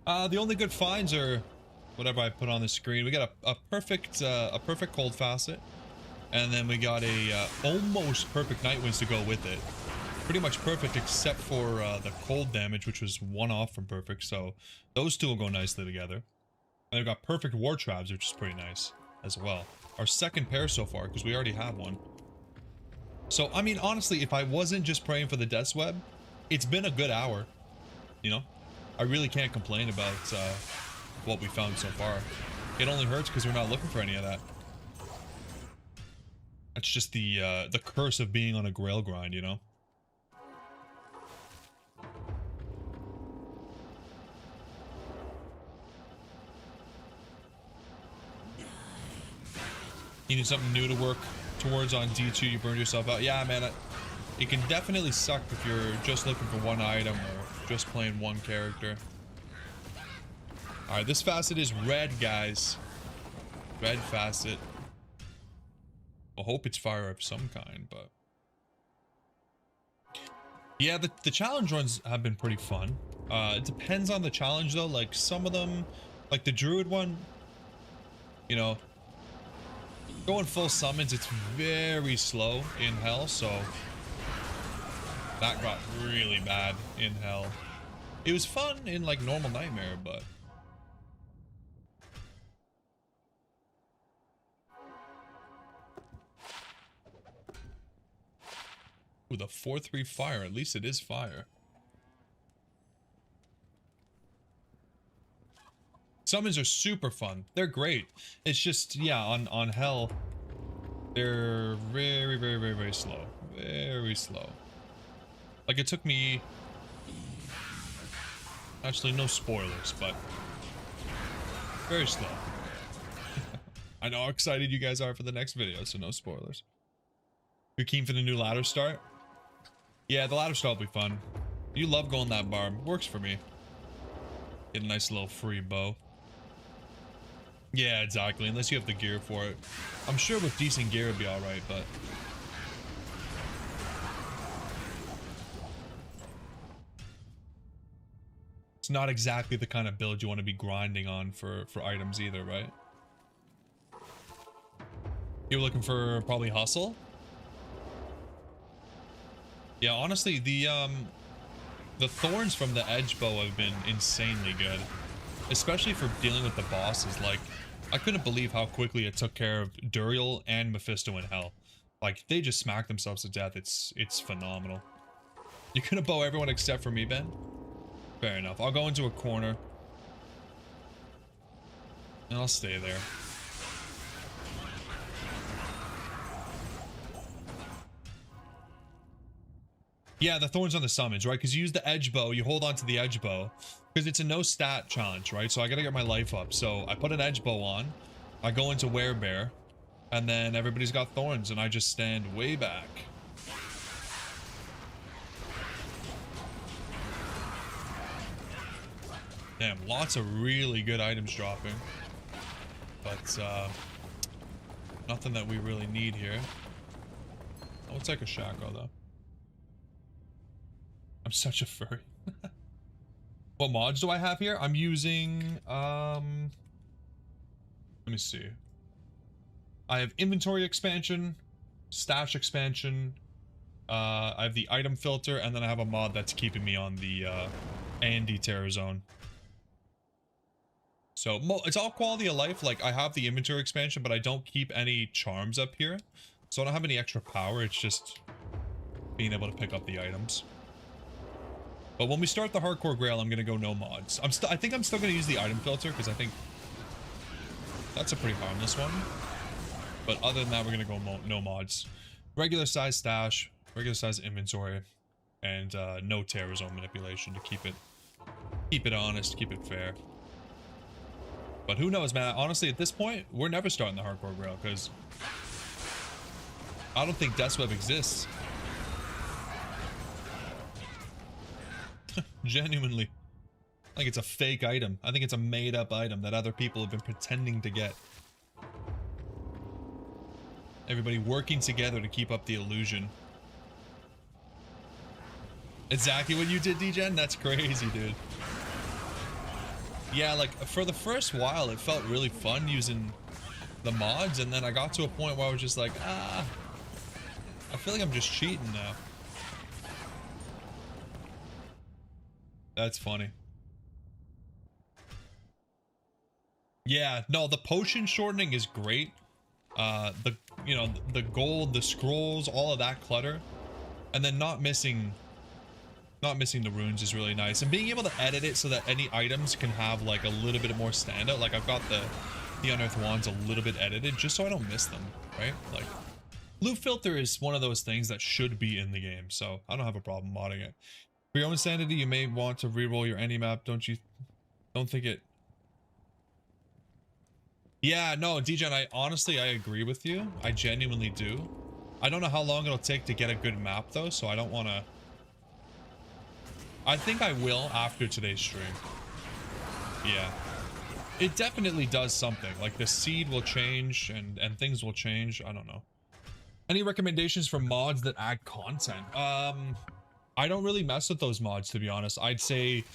The only good finds are whatever I put on the screen. We got a perfect cold facet, and then we got a almost perfect night winds to go with it. Pretty much perfect except for the cold damage, which was one off from perfect. So those two will go nicely together. And we've got perfect war traps, which is pretty nice as well. Our second pair so far, because we already have one. So I mean, honestly, if I wasn't just praying for the Death's Web, it's been a good hour. You know, I really can't complain about what we found so far. It only hurts because we're not looking for any of that. That's just the curse of being on a Grail grind, you know. You need something new to work towards on D2, you burned yourself out. Yeah, man, it can definitely suck if you're just looking for one item or just playing one character. Alright, this facet is red, guys. Red facet. I hope it's fire of some kind, but... yeah, the challenge runs have been pretty fun. It depends on the challenge, though. Like, some of them... like, the Druid one... you know... going full summons, it's very slow in Hell, so... that got really bad in Hell. It was fun in, like, normal Nightmare, but... with a 4/3 fire, at least it is fire. Summons are super fun. They're great. It's just, yeah, on Hell, they're very, very, very, very slow. Very slow. Like, it took me... actually, no spoilers, but... very slow. I know how excited you guys are for the next video, so no spoilers. You're keen for the new ladder start? Yeah, the ladder start will be fun. You love going that barb. Works for me. Get a nice little free bow. Yeah, exactly. Unless you have the gear for it. I'm sure with decent gear it'd be alright, but... it's not exactly the kind of build you want to be grinding on for items either, right? You're looking for probably hustle? Yeah, honestly, the thorns from the edge bow have been insanely good. Especially for dealing with the bosses. Like, I couldn't believe how quickly it took care of Duriel and Mephisto in Hell. Like, they just smacked themselves to death. It's phenomenal. You're gonna bow everyone except for me, Ben? Fair enough. I'll go into a corner. And I'll stay there. Yeah, the thorns on the summons, right? Because you use the edge bow, you hold on to the edge bow. Because it's a no stat challenge, right? So I gotta get my life up. So I put an edge bow on. I go into werebear. And then everybody's got thorns and I just stand way back. Damn, lots of really good items dropping. But, nothing that we really need here. Oh, it's like a Shaco, though. I'm such a furry. What mods do I have here? I'm using, let me see. I have inventory expansion, stash expansion, I have the item filter, and then I have a mod that's keeping me on the, A&D Terror Zone. So, it's all quality of life. Like, I have the inventory expansion, but I don't keep any charms up here. So I don't have any extra power, it's just being able to pick up the items. But when we start the Hardcore Grail, I'm gonna go no mods. I think I'm still gonna use the item filter, because I think that's a pretty harmless one. But other than that, we're gonna go no mods. Regular size stash, regular size inventory, and no Terror Zone manipulation to keep it honest, keep it fair. But who knows, man? Honestly, at this point, we're never starting the Hardcore Grail, because I don't think Dweb exists. Genuinely. I think it's a fake item. I think it's a made-up item that other people have been pretending to get. Everybody working together to keep up the illusion. Exactly what you did, D-Gen? That's crazy, dude. Yeah, like, for the first while, it felt really fun using the mods, and then I got to a point where I was just like, I feel like I'm just cheating now. That's funny. Yeah, no, the potion shortening is great. You know, the gold, the scrolls, all of that clutter, and then not missing the runes is really nice, and being able to edit it so that any items can have like a little bit more standout. Like I've got the unearthed wands a little bit edited just so I don't miss them, right? Like loot filter is one of those things that should be in the game, so I don't have a problem modding it. For your own sanity, you may want to reroll your any map. Don't think it. Yeah, no, DJ, I agree with you. I genuinely do. I don't know how long it'll take to get a good map though, so I don't want to. I think I will after today's stream. Yeah. It definitely does something. Like the seed will change and things will change. I don't know. Any recommendations for mods that add content? I don't really mess with those mods, to be honest. I'd say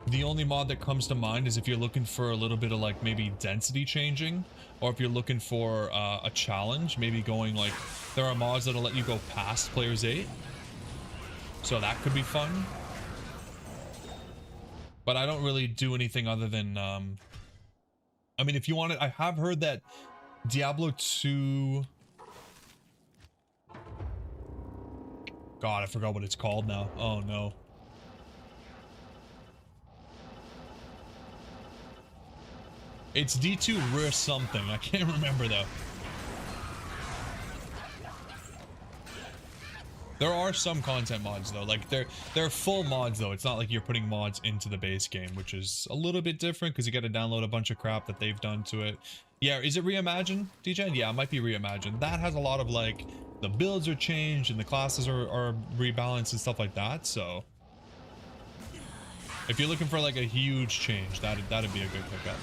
the only mod that comes to mind is if you're looking for a little bit of like maybe density changing, or if you're looking for a challenge, maybe going like, there are mods that'll let you go past players 8. So that could be fun. But I don't really do anything other than, I mean, if you want it, I have heard that Diablo 2... God, I forgot what it's called now. Oh, no. It's D2 Rare something. I can't remember, though. There are some content mods, though. Like, they're full mods, though. It's not like you're putting mods into the base game, which is a little bit different because you got to download a bunch of crap that they've done to it. Yeah, is it reimagined, DJ? Yeah, it might be reimagined. That has a lot of, like, the builds are changed and the classes are rebalanced and stuff like that, so... If you're looking for, like, a huge change, that'd be a good pickup.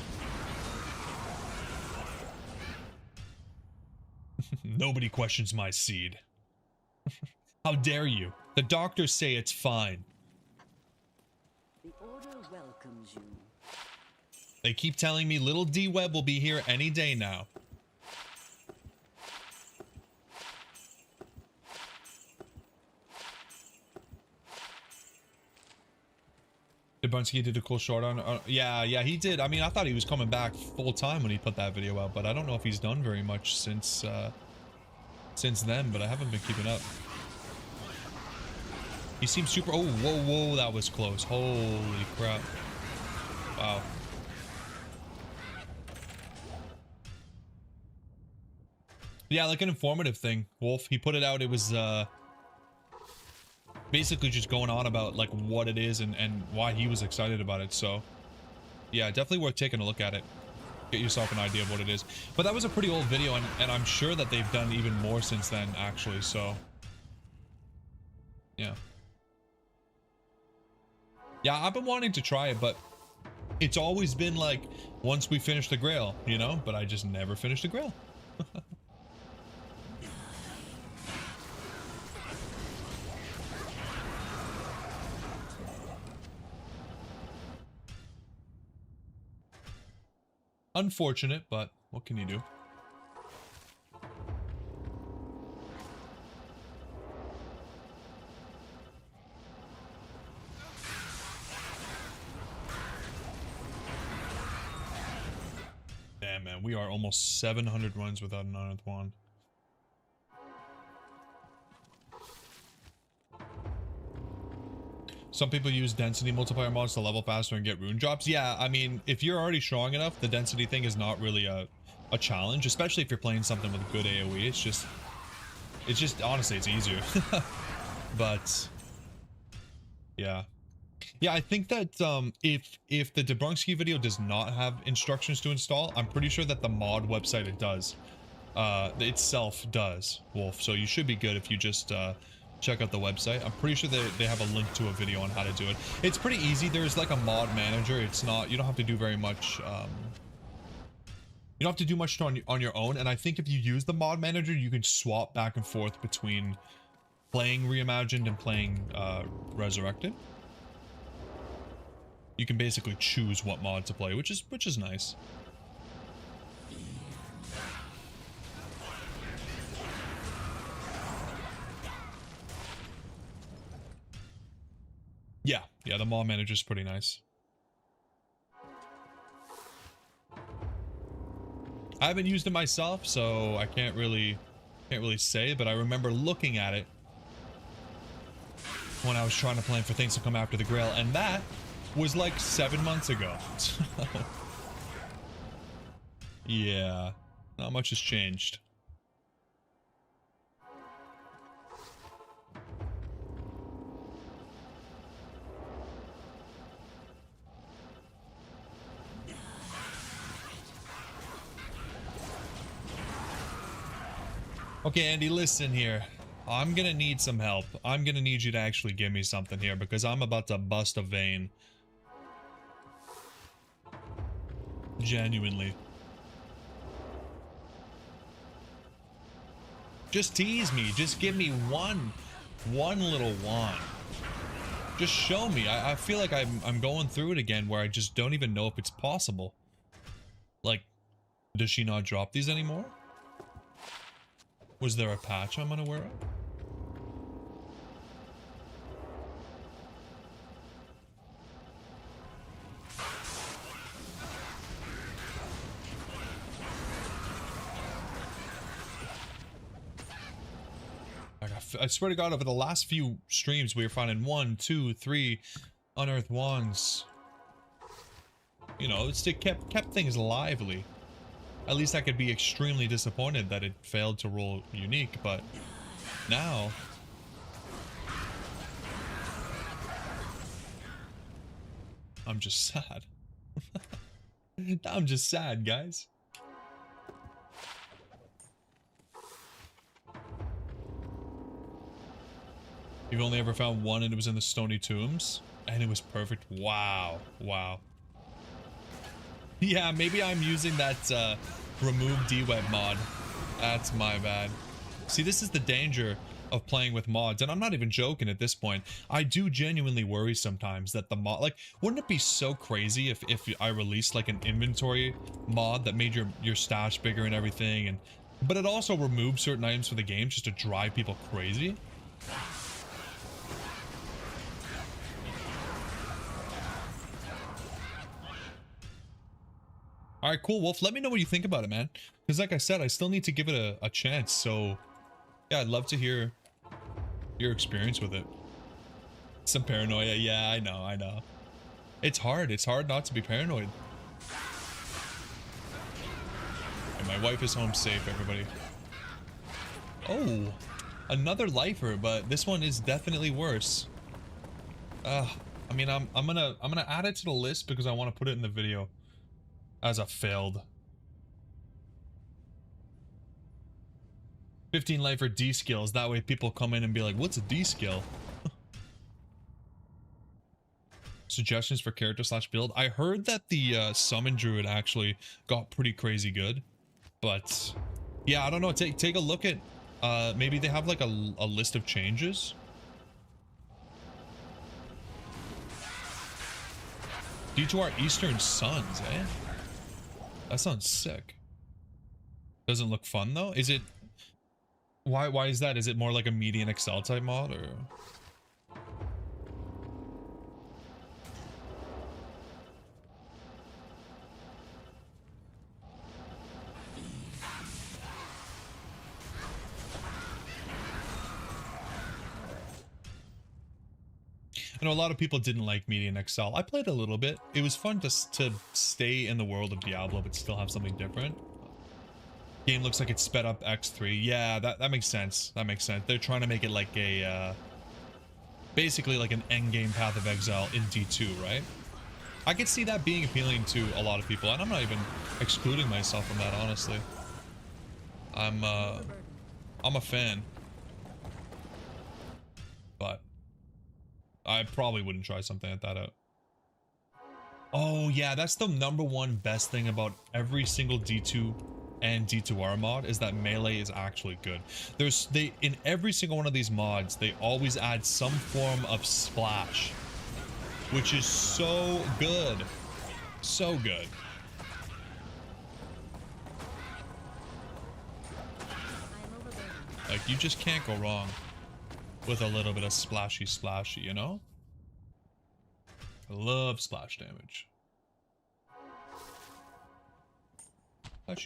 Nobody questions my seed. How dare you? The doctors say it's fine. The order welcomes you. They keep telling me little Dweb will be here any day now. Did Bunsky did a cool short on? Yeah, he did. I mean, I thought he was coming back full time when he put that video out, but I don't know if he's done very much since then, but I haven't been keeping up. He seems super... Oh, whoa, that was close. Holy crap. Wow. Yeah, like an informative thing. Wolf, he put it out. It was basically just going on about like what it is and why he was excited about it. So yeah, definitely worth taking a look at it. Get yourself an idea of what it is. But that was a pretty old video, and I'm sure that they've done even more since then, actually. So yeah. Yeah, I've been wanting to try it, but It's always been like, once we finish the Grail, you know, but I just never finished the Grail. Unfortunate, but what can you do? Damn, man, we are almost 700 runs without an unearthed wand. Some people use density multiplier mods to level faster and get rune drops. Yeah, I mean, if you're already strong enough, the density thing is not really a challenge, especially if you're playing something with good AoE. It's just honestly, it's easier. But yeah. Yeah, I think that if the Debrunski video does not have instructions to install, I'm pretty sure that the mod website it does. Itself does, Wolf. So you should be good if you just check out the website. I'm pretty sure they have a link to a video on how to do it. It's pretty easy. There's like a mod manager. It's not, you don't have to do very much. You don't have to do much on your own. And I think if you use the mod manager, you can swap back and forth between playing Reimagined and playing Resurrected. You can basically choose what mod to play, which is nice. Yeah, the mod manager is pretty nice. I haven't used it myself, so I can't really say, but I remember looking at it when I was trying to plan for things to come after the Grail, and that was like 7 months ago. Yeah, not much has changed. Okay, Andy, listen here. I'm gonna need some help. I'm gonna need you to actually give me something here because I'm about to bust a vein. Genuinely. Just tease me. Just give me one little wand. Just show me. I feel like I'm going through it again where I just don't even know if it's possible. Like, does she not drop these anymore? Was there a patch I'm unaware of? I swear to God, over the last few streams, we were finding 1, 2, 3 unearthed wands. You know, it kept things lively. At least I could be extremely disappointed that it failed to roll unique, but now I'm just sad. I'm just sad, guys. You've only ever found one and it was in the Stony Tombs? And it was perfect. Wow. Wow. Yeah, maybe I'm using that remove Dweb mod. That's my bad. See, this is the danger of playing with mods, and I'm not even joking at this point. I do genuinely worry sometimes that the mod, like, wouldn't it be so crazy if I released like an inventory mod that made your stash bigger and everything, but it also removed certain items from the game just to drive people crazy? All right, cool, Wolf. Let me know what you think about it, man. Because like I said, I still need to give it a chance. So, yeah, I'd love to hear your experience with it. Some paranoia. Yeah, I know. It's hard. It's hard not to be paranoid. And my wife is home safe, everybody. Oh, another lifer, but this one is definitely worse. I mean, I'm gonna add it to the list because I want to put it in the video as a failed. 15 lifer D skills. That way people come in and be like, what's a D skill? suggestions for character slash build. I heard that the summon druid actually got pretty crazy good, but yeah, I don't know. Take a look at maybe they have like a list of changes. Due to our Eastern Suns, eh? That sounds sick. Doesn't look fun though. Is it? Why is that? Is it more like a median Excel type mod or? I know a lot of people didn't like Median Excel. I played a little bit. It was fun to stay in the world of Diablo, but still have something different. Game looks like it's sped up X3. Yeah, that makes sense. That makes sense. They're trying to make it like a, basically like an endgame Path of Exile in D2, right? I could see that being appealing to a lot of people, and I'm not even excluding myself from that, honestly. I'm a fan. But I probably wouldn't try something like that out. Oh yeah, that's the #1 best thing about every single D2 and D2R mod is that melee is actually good. In every single one of these mods, they always add some form of splash, which is so good. So good. Like, you just can't go wrong with a little bit of splashy, you know? I love splash damage.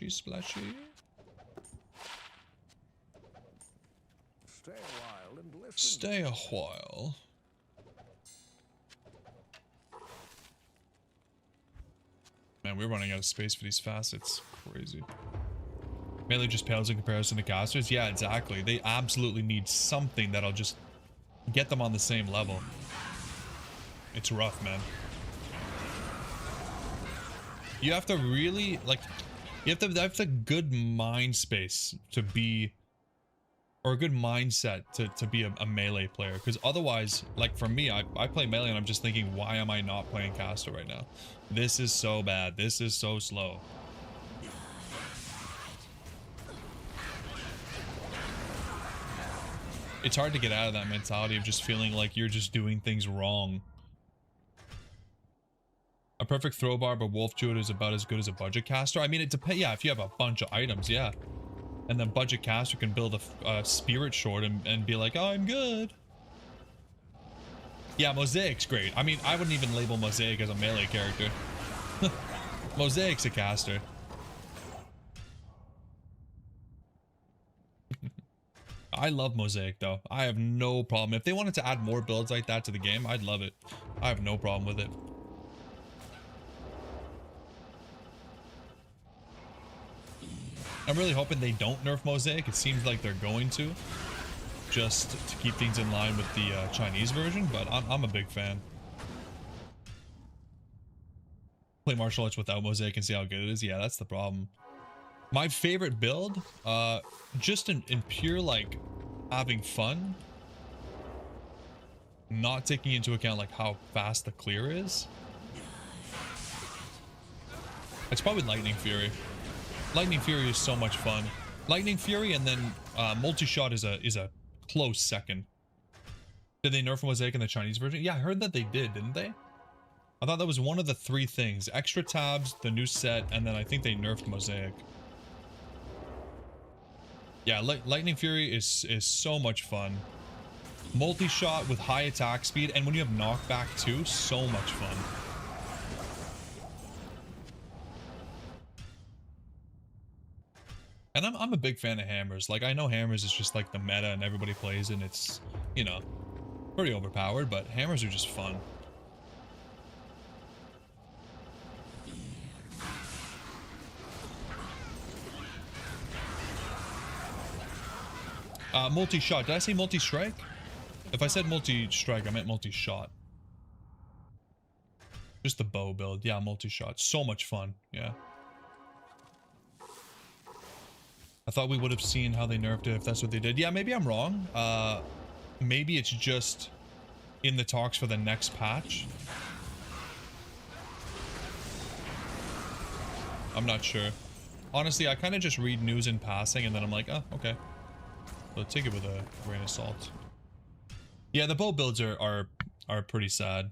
Splashy. Stay a while and listen. Stay a while. Man, we're running out of space for these facets. Crazy. Melee just pales in comparison to casters. Yeah, exactly. They absolutely need something that'll just get them on the same level. It's rough, man. You have to really, like, you have to have the good mind space to be, or a good mindset to be a melee player. Because otherwise, like for me, I play melee and I'm just thinking, why am I not playing caster right now? This is so bad. This is so slow. It's hard to get out of that mentality of just feeling like you're just doing things wrong. A perfect throw bar, but Wolf Druid is about as good as a budget caster. I mean, it depends. Yeah, if you have a bunch of items, yeah. And then budget caster can build a spirit short and be like, oh, I'm good. Yeah, Mosaic's great. I mean, I wouldn't even label Mosaic as a melee character. Mosaic's a caster. I love Mosaic though. I have no problem. If they wanted to add more builds like that to the game, I'd love it. I have no problem with it. I'm really hoping they don't nerf Mosaic. It seems like they're going to, just to keep things in line with the Chinese version, but I'm a big fan. Play martial arts without Mosaic and see how good it is. Yeah, that's the problem. My favorite build, just in pure, like, having fun, not taking into account, like, how fast the clear is. It's probably Lightning Fury. Lightning Fury is so much fun. Lightning Fury and then multi-shot is a close second. Did they nerf Mosaic in the Chinese version? Yeah, I heard that they did, didn't they? I thought that was one of the 3 things. Extra tabs, the new set, and then I think they nerfed Mosaic. Yeah, Lightning Fury is so much fun. Multi-shot with high attack speed, and when you have knockback too, so much fun. And I'm a big fan of hammers. Like, I know hammers is just like the meta and everybody plays and it's, you know, pretty overpowered, but hammers are just fun. Multi-shot. Did I say multi-strike? If I said multi-strike, I meant multi-shot. Just the bow build. Yeah, multi-shot. So much fun. Yeah. I thought we would have seen how they nerfed it if that's what they did. Yeah, maybe I'm wrong. Maybe it's just in the talks for the next patch. I'm not sure. Honestly, I kind of just read news in passing and then I'm like, oh, okay. So take it with a grain of salt. Yeah, the bow builds are pretty sad.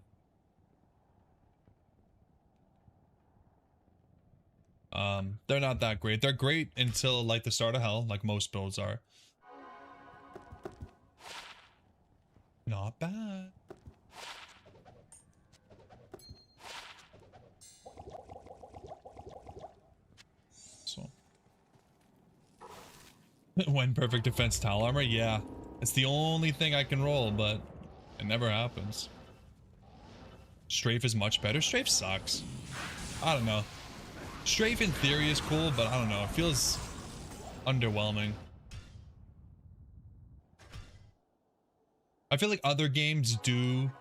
They're not that great. They're great until like the start of hell, like most builds are. Not bad. So when perfect defense towel armor, yeah. It's the only thing I can roll, but it never happens. Strafe is much better. Strafe sucks. I don't know. Strafe in theory is cool, but I don't know. It feels underwhelming. I feel like other games do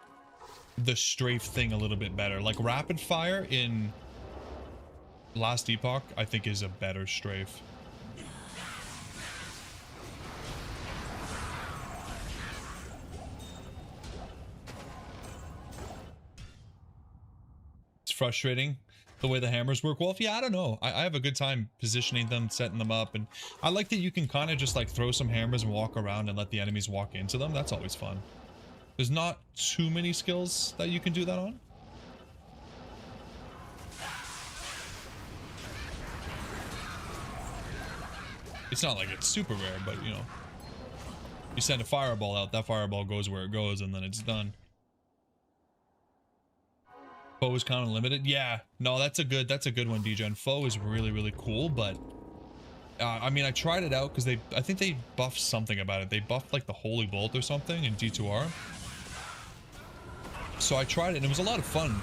the strafe thing a little bit better. Like rapid fire in Last Epoch, I think is a better strafe. It's frustrating the way the hammers work. Wolf, yeah, I don't know. I have a good time positioning them, setting them up, and I like that you can kind of just like throw some hammers and walk around and let the enemies walk into them. That's always fun. There's not too many skills that you can do that on. It's not like it's super rare, but you know, you send a fireball out, that fireball goes where it goes, and then it's done. Foe is kind of limited. Yeah, no, that's a good one, DGen. Foe is really cool, but I mean, I tried it out because I think they buffed something about it. They buffed like the Holy Bolt or something in D2R. So I tried it and it was a lot of fun.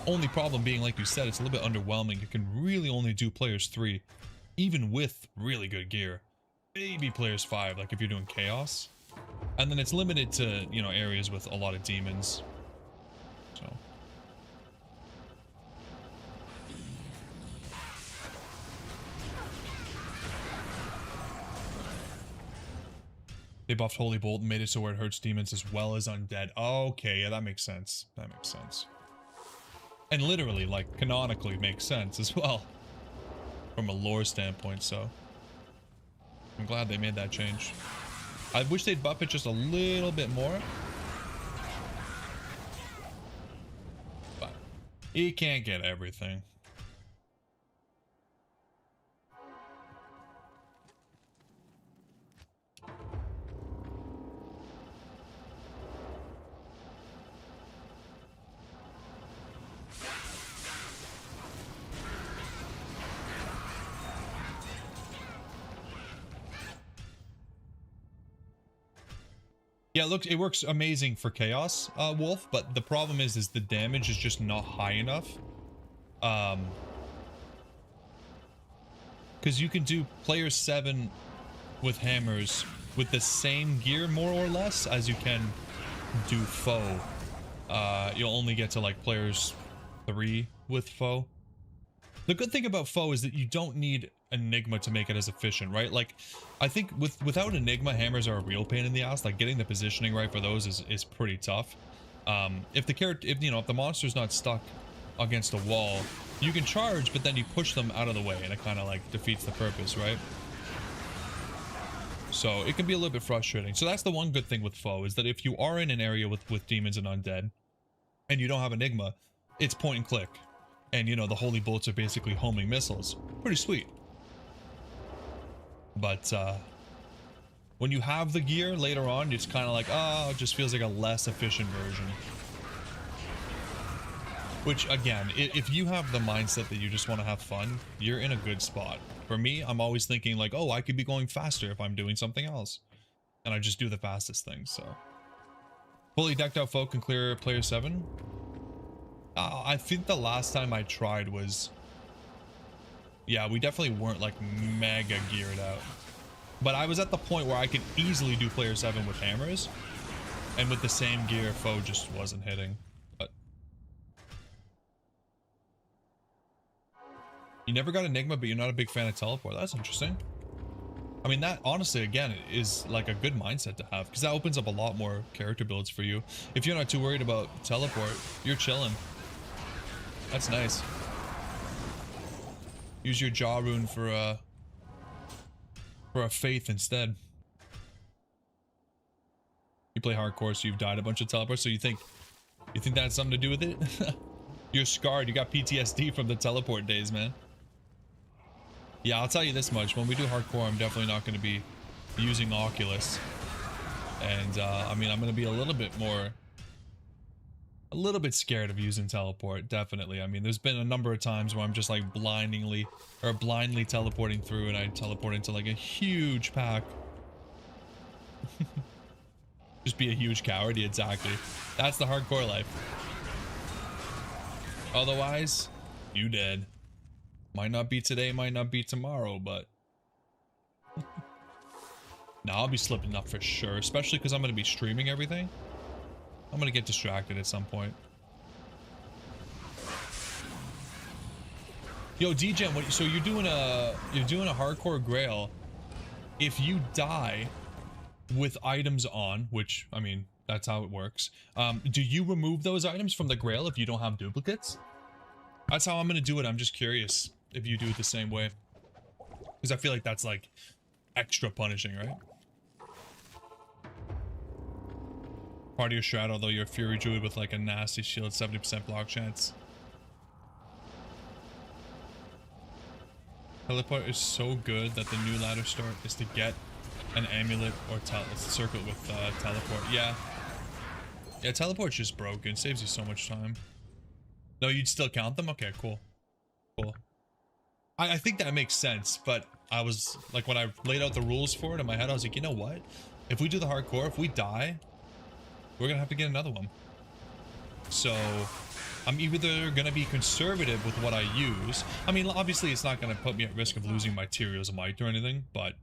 Only problem being, like you said, it's a little bit underwhelming. You can really only do players 3, even with really good gear. Maybe players 5, like if you're doing chaos. And then it's limited to, you know, areas with a lot of demons. So. They buffed Holy Bolt and made it so where it hurts demons as well as undead. Okay, yeah, that makes sense. That makes sense. And literally, like, canonically makes sense as well. From a lore standpoint, so. I'm glad they made that change. I wish they'd buff it just a little bit more. But you can't get everything. Yeah, look, it works amazing for chaos, Wolf, but the problem is the damage is just not high enough. Because you can do player 7 with hammers with the same gear, more or less, as you can do foe. You'll only get to like players 3 with foe. The good thing about foe is that you don't need Enigma to make it as efficient, right? Like, I think without Enigma, hammers are a real pain in the ass. Like, getting the positioning right for those is pretty tough. If the monster's not stuck against a wall, you can charge, but then you push them out of the way, and it kind of like defeats the purpose, right? So it can be a little bit frustrating. So that's the one good thing with foe, is that if you are in an area with demons and undead, and you don't have Enigma, it's point and click. And, you know, the Holy Bolts are basically homing missiles. Pretty sweet. But, when you have the gear later on, it's kind of like, oh, it just feels like a less efficient version. Which, again, if you have the mindset that you just want to have fun, you're in a good spot. For me, I'm always thinking like, oh, I could be going faster if I'm doing something else. And I just do the fastest thing, so. Fully decked out folk can clear player 7. I think the last time I tried was... Yeah, we definitely weren't like mega geared out. But I was at the point where I could easily do player 7 with hammers. And with the same gear, foe just wasn't hitting. But you never got Enigma, but you're not a big fan of teleport. That's interesting. I mean, that honestly, again, is like a good mindset to have, because that opens up a lot more character builds for you. If you're not too worried about teleport, you're chilling. That's nice. Use your jaw rune for a faith instead. You play hardcore, so you've died a bunch of teleports. So you think that has something to do with it? You're scarred. You got PTSD from the teleport days, man. Yeah, I'll tell you this much. When we do hardcore, I'm definitely not going to be using Oculus. And, I mean, I'm going to be a little bit scared of using teleport, definitely. I mean, there's been a number of times where I'm just, like, blindly teleporting through, and I teleport into, like, a huge pack. Just be a huge coward, yeah, exactly. That's the hardcore life. Otherwise, you dead. Might not be today, might not be tomorrow, but... Nah, I'll be slipping up for sure, especially because I'm going to be streaming everything. I'm going to get distracted at some point. Yo, DGen, so you're doing a hardcore grail. If you die with items on, which, I mean, that's how it works. Do you remove those items from the grail if you don't have duplicates? That's how I'm going to do it. I'm just curious if you do it the same way. Because I feel like that's like extra punishing, right? Part of your strat, although you're a Fury Druid with like a nasty shield, 70% block chance. Teleport is so good that the new ladder start is to get an amulet or circle with teleport. Yeah. Yeah, teleport's just broken. Saves you so much time. No, you'd still count them? Okay, cool. Cool. I think that makes sense, but I was like, when I laid out the rules for it in my head, I was like, you know what? If we do the hardcore, if we die, we're gonna have to get another one. So I'm either gonna be conservative with what I use. I mean, obviously it's not gonna put me at risk of losing my Tyrio's Might or anything, but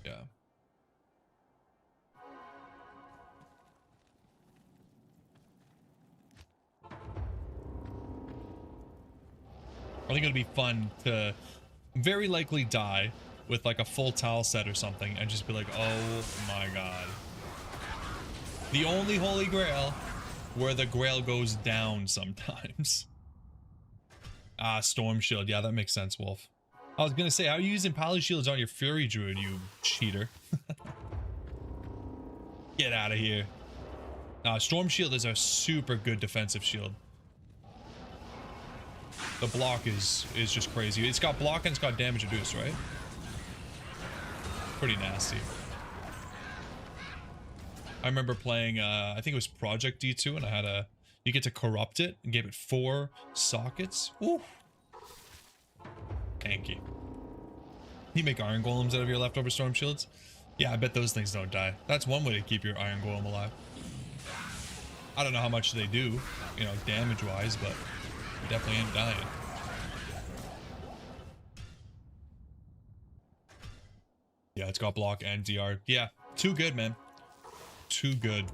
yeah. I think it'll be fun to very likely die with like a full towel set or something and just be like, oh my god. The only Holy Grail where the Grail goes down sometimes. Ah, Storm Shield. Yeah, that makes sense, Wolf. I was gonna say, how are you using Pally Shields on your Fury Druid, you cheater? Get out of here. Storm Shield is a super good defensive shield. The block is just crazy. It's got block and it's got damage reduced, right? Pretty nasty. I remember playing, I think it was Project D2, and I had you get to corrupt it and gave it 4 sockets. Ooh. Tanky. You make iron golems out of your leftover storm shields? Yeah, I bet those things don't die. That's one way to keep your iron golem alive. I don't know how much they do, you know, damage-wise, but you definitely ain't dying. Yeah, it's got block and DR. Yeah, too good, man. Too good.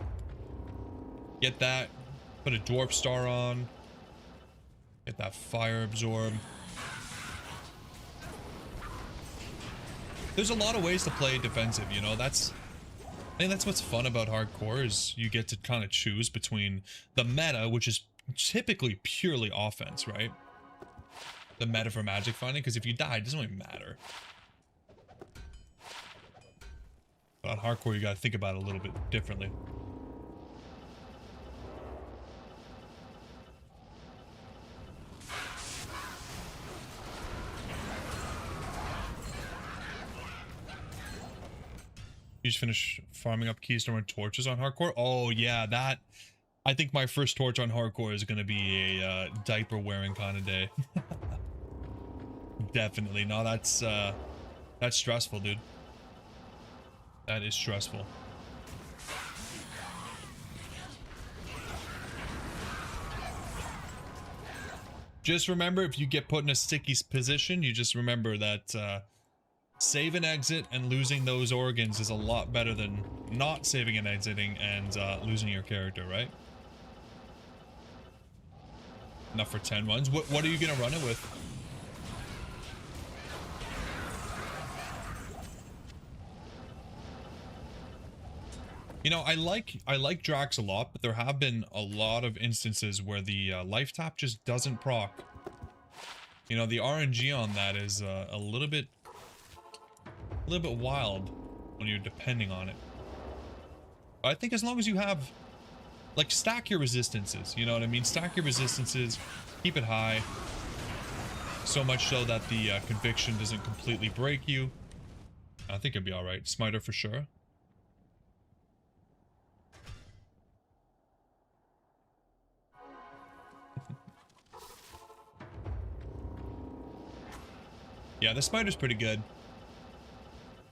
Get that. Put a dwarf star on. Get that fire absorb. There's a lot of ways to play defensive, you know. I think that's what's fun about hardcore, is you get to kind of choose between the meta, which is typically purely offense, right? The meta for magic finding, because if you die, it doesn't really matter. But on hardcore, you gotta think about it a little bit differently. You just finished farming up keystone and torches on hardcore? Oh yeah, that... I think my first torch on hardcore is gonna be a diaper wearing kind of day. Definitely. No, that's stressful, dude. That is stressful. Just remember, if you get put in a sticky position, you just remember that save and exit and losing those organs is a lot better than not saving and exiting and losing your character, right? Enough for 10 runs. What are you gonna run it with? You know, I like Drax a lot, but there have been a lot of instances where the life tap just doesn't proc. You know, the RNG on that is a little bit wild when you're depending on it. But I think as long as you have, like, stack your resistances, you know what I mean? Stack your resistances, keep it high, so much so that the conviction doesn't completely break you. I think it'd be all right. Smiter for sure. Yeah, the Smiter's pretty good.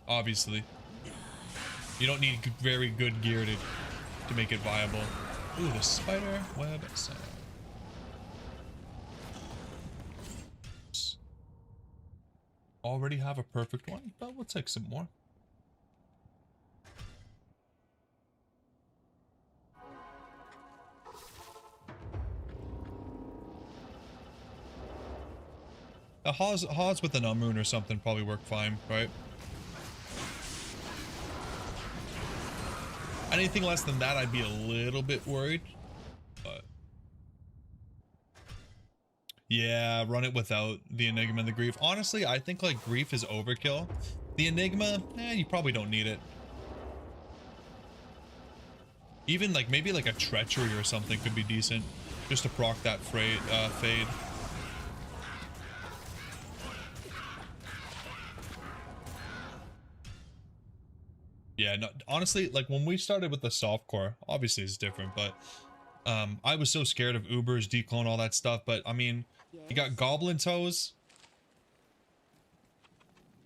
Obviously. You don't need very good gear to make it viable. Ooh, the spider web sound. Already have a perfect one, but we'll take some more. A Haws with an Unmoon or something probably work fine, right? Anything less than that, I'd be a little bit worried. But yeah, run it without the Enigma and the Grief. Honestly, I think like Grief is overkill. The Enigma, you probably don't need it. Even like maybe like a Treachery or something could be decent, just to proc that fade. Yeah, no, honestly, like when we started with the softcore, obviously it's different, but I was so scared of Ubers, declone, all that stuff. But I mean, you got Goblin Toes,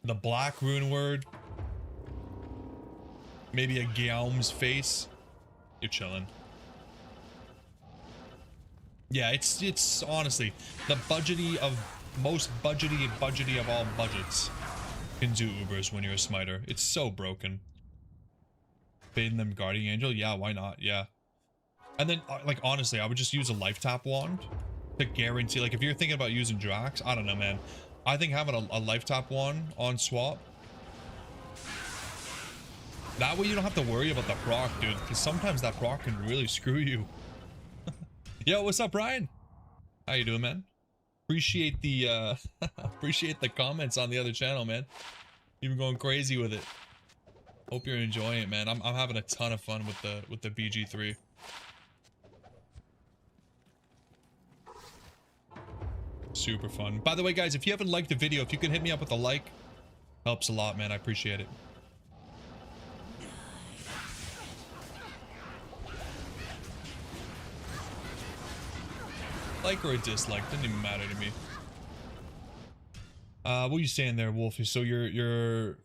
the Black Rune Word, maybe a Guillaume's Face. You're chilling. Yeah, it's honestly the most budgety of all budgets can do Ubers when you're a smiter. It's so broken. Fading them Guardian Angel, yeah, why not? Yeah. And then like honestly, I would just use a life tap wand to guarantee, like if you're thinking about using Drax, I don't know, man. I think having a life tap wand on swap, that way you don't have to worry about the proc, dude, because sometimes that proc can really screw you. Yo, what's up, Brian? How you doing, man? Appreciate the appreciate the comments on the other channel, man. You've been going crazy with it. Hope you're enjoying it, man. I'm having a ton of fun with the BG3. Super fun. By the way, guys, if you haven't liked the video, if you can hit me up with a like, helps a lot, man. I appreciate it. Like or a dislike, doesn't even matter to me. What are you saying there, Wolf? So your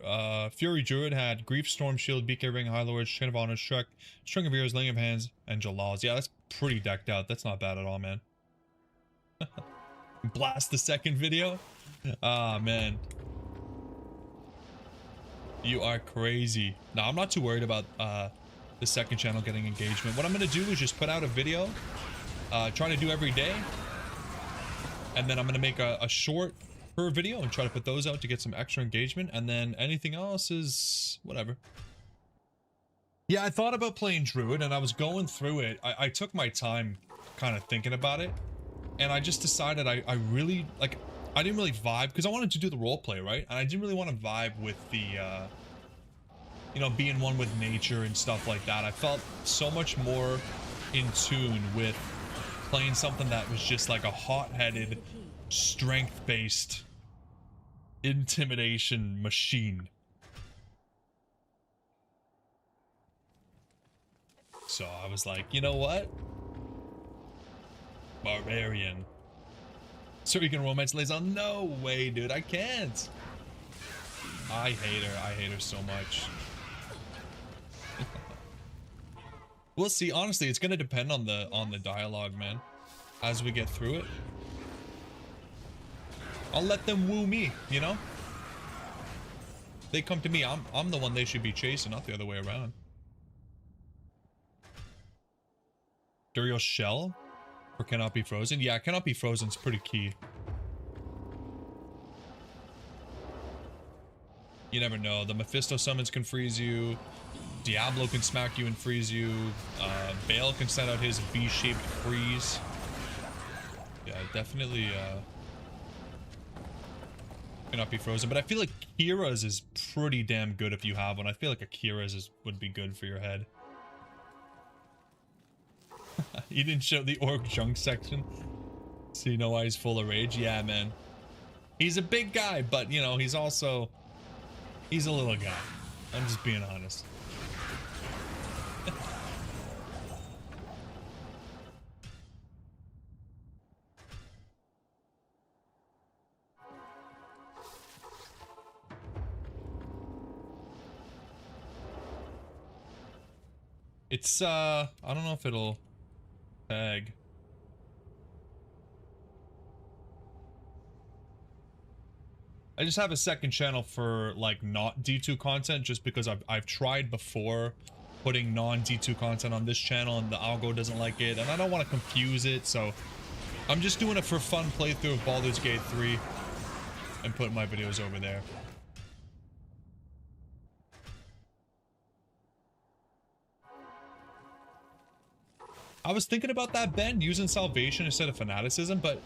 Fury Druid had Grief, Storm Shield, BK Ring, High Lord, Chain of Honor, Shrek, String of Ears, Ling of Hands, and Jalals. Yeah, that's pretty decked out. That's not bad at all, man. Blast the second video? Ah, man. You are crazy. No, I'm not too worried about the second channel getting engagement. What I'm going to do is just put out a video, trying to do every day. And then I'm going to make a short per video and try to put those out to get some extra engagement, and then anything else is whatever. Yeah, I thought about playing Druid and I was going through it. I took my time kind of thinking about it, and I just decided I really, like, I didn't really vibe because I wanted to do the role play, right? And I didn't really want to vibe with the you know, being one with nature and stuff like that. I felt so much more in tune with playing something that was just like a hot-headed, strength-based intimidation machine. So I was like, you know what? Barbarian. So you can romance liaison? No way, dude. I can't. I hate her. I hate her so much. We'll see. Honestly, it's gonna depend on the dialogue, man. As we get through it, I'll let them woo me, you know? They come to me, I'm the one they should be chasing, not the other way around. Duriel Shell? Or Cannot Be Frozen? Yeah, Cannot Be Frozen's pretty key. You never know. The Mephisto summons can freeze you. Diablo can smack you and freeze you. Bale can send out his V-shaped freeze. Yeah, definitely, Cannot be frozen, but I feel like Kira's is pretty damn good if you have one. I feel like a Kira's would be good for your head. You didn't show the orc junk section, so you know why he's full of rage. Yeah, man. He's a big guy, but you know, he's a little guy. I'm just being honest. It's I don't know if it'll tag. I just have a second channel for like not D2 content just because I've tried before putting non D2 content on this channel and the algo doesn't like it and I don't want to confuse it, so I'm just doing it for fun playthrough of Baldur's Gate 3 and putting my videos over there. I was thinking about that, Ben, using salvation instead of fanaticism, but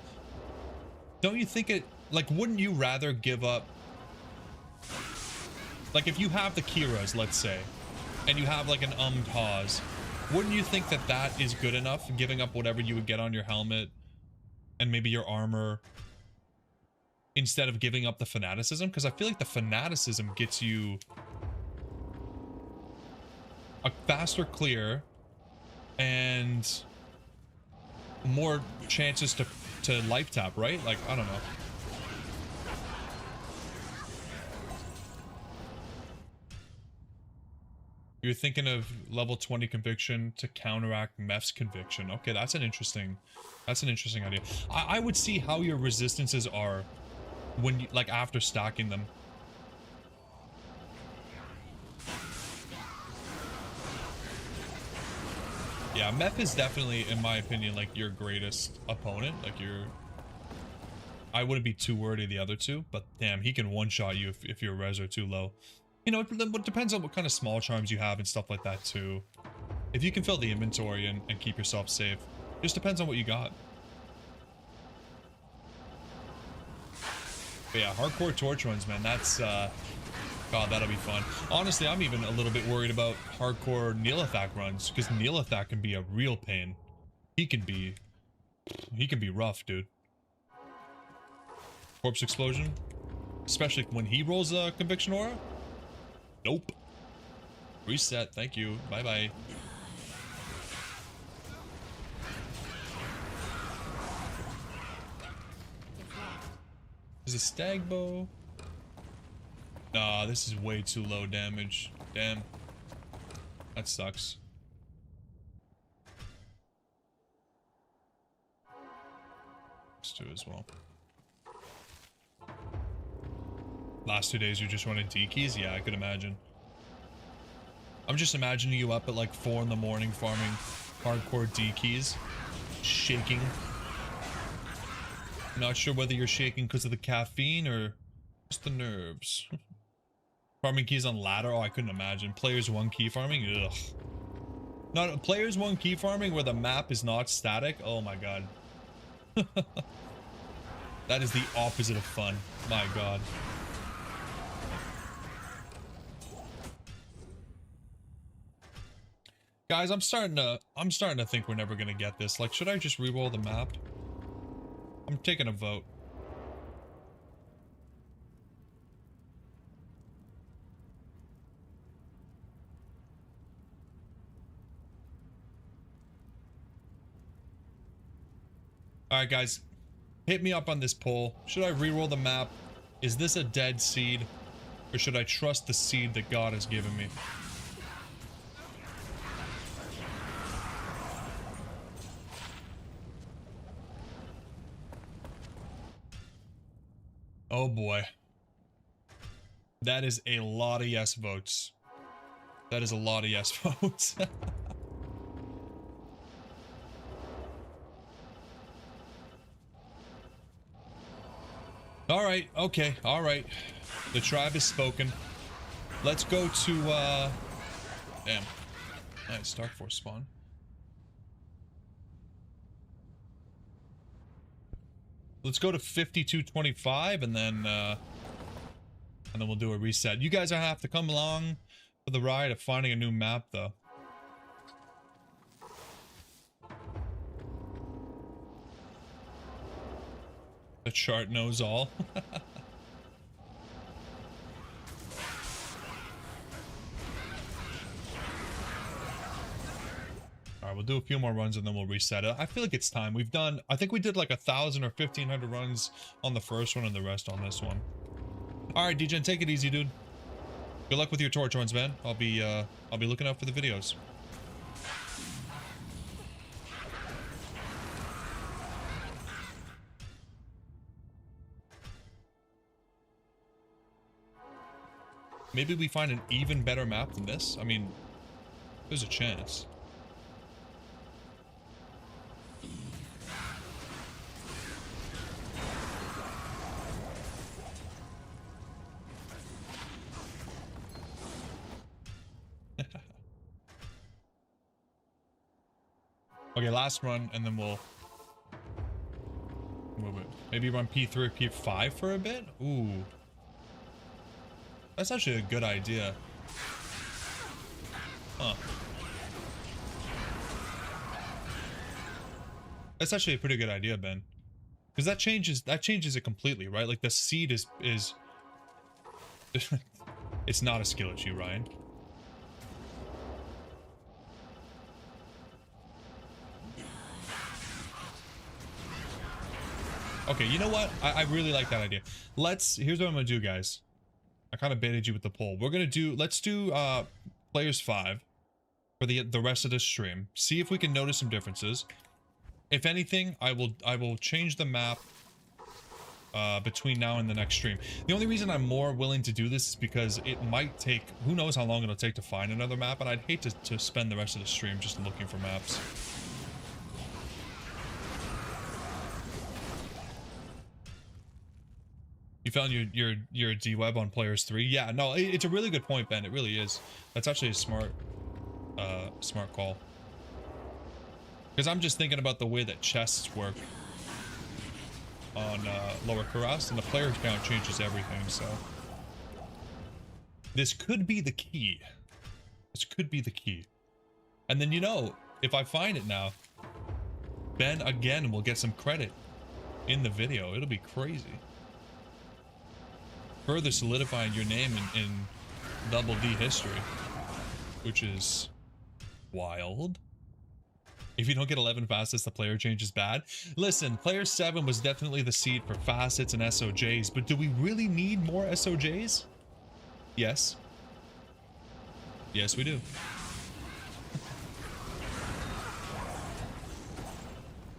don't you think it, like, wouldn't you rather give up, like, if you have the Kiras, let's say, and you have, like, an Hawes, wouldn't you think that that is good enough, giving up whatever you would get on your helmet, and maybe your armor, instead of giving up the fanaticism? Because I feel like the fanaticism gets you a faster clear, and more chances to life tap, right? Like, I don't know. You're thinking of level 20 conviction to counteract Meph's conviction. Okay, that's an interesting idea. I would see how your resistances are when you, like, after stacking them. Yeah, Meph is definitely, in my opinion, like, your greatest opponent. Like, I wouldn't be too worried of the other two, but damn, he can one-shot you if your res are too low. You know, it depends on what kind of small charms you have and stuff like that, too. If you can fill the inventory and keep yourself safe. Just depends on what you got. But yeah, hardcore torch runs, man, that's, God, that'll be fun. Honestly, I'm even a little bit worried about hardcore Neelathak runs, because Neelathak can be a real pain. He can be rough, dude. Corpse explosion, especially when he rolls a conviction aura. Nope. Reset. Thank you. Bye bye. Is a stag bow? Nah, this is way too low damage. Damn. That sucks. Let's do as well. Last 2 days you're just running D keys? Yeah, I could imagine. I'm just imagining you up at like 4 in the morning farming hardcore D keys. Shaking. Not sure whether you're shaking because of the caffeine or just the nerves. Farming keys on ladder? Oh, I couldn't imagine. Players 1 key farming? Ugh. Not players 1 key farming where the map is not static? Oh my god. That is the opposite of fun. My god. Guys, I'm starting to think we're never gonna get this. Like, should I just re-roll the map? I'm taking a vote. Alright guys, hit me up on this poll. Should I re-roll the map? Is this a dead seed? Or should I trust the seed that God has given me? Oh boy. That is a lot of yes votes. That is a lot of yes votes. Alright, okay, alright. The tribe has spoken. Let's go to, damn. Nice, Dark Force spawn. Let's go to 5225 and then, and then we'll do a reset. You guys are gonna have to come along for the ride of finding a new map, though. The chart knows all. Alright, we'll do a few more runs and then we'll reset it. I feel like it's time. We've done, I think we did like 1,000 or 1,500 runs on the first one and the rest on this one. Alright, DJ, take it easy, dude. Good luck with your torch runs, man. I'll be looking out for the videos. Maybe we find an even better map than this. I mean, there's a chance. Okay, last run, and then we'll move it. Maybe run P3 or P5 for a bit? Ooh. That's actually a good idea. Huh. That's actually a pretty good idea, Ben. Because that changes it completely, right? Like the seed is it's not a skill issue, Ryan. Okay, you know what? I really like that idea. Here's what I'm gonna do, guys. I kind of baited you with the poll. Let's do players 5 for the rest of this stream. See if we can notice some differences. If anything, I will change the map between now and the next stream. The only reason I'm more willing to do this is because it might take, who knows how long it'll take to find another map, and I'd hate to spend the rest of the stream just looking for maps. You found your Dweb on players 3? Yeah, no, it's a really good point, Ben. It really is. That's actually a smart call. Because I'm just thinking about the way that chests work on Lower Kuras, and the player count changes everything, so. This could be the key. This could be the key. And then, you know, if I find it now, Ben again will get some credit in the video. It'll be crazy. Further solidifying your name in Double D history, which is wild. If you don't get 11 facets, the player change is bad. Listen, player 7 was definitely the seed for facets and SOJs, but do we really need more SOJs? Yes. Yes, we do.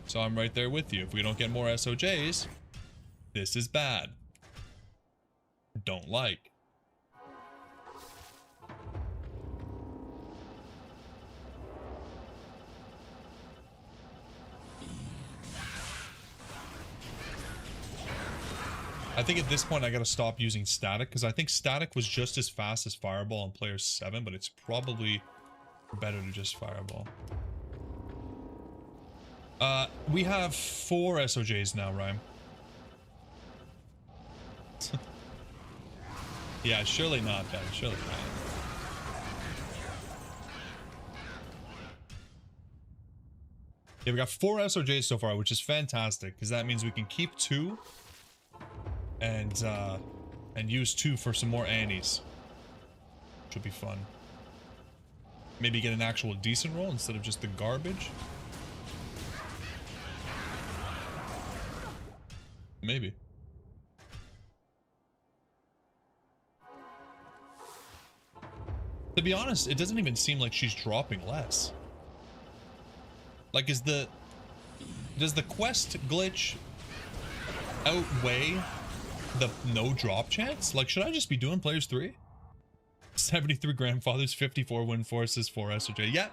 So I'm right there with you. If we don't get more SOJs, this is bad. Don't like. I think at this point I gotta stop using static, because I think static was just as fast as fireball on player 7, but it's probably better to just fireball. We have 4 SOJs now, Rhyme. Yeah, surely not, Ben. Surely not. Yeah, we got 4 SOJs so far, which is fantastic, because that means we can keep 2 and use 2 for some more Annies, which will be fun. Maybe get an actual decent roll instead of just the garbage. Maybe. To be honest, it doesn't even seem like she's dropping less. Like, does the quest glitch outweigh the no drop chance? Like, should I just be doing players 3? 73 grandfathers, 54 wind forces, 4 SOJ. Yeah,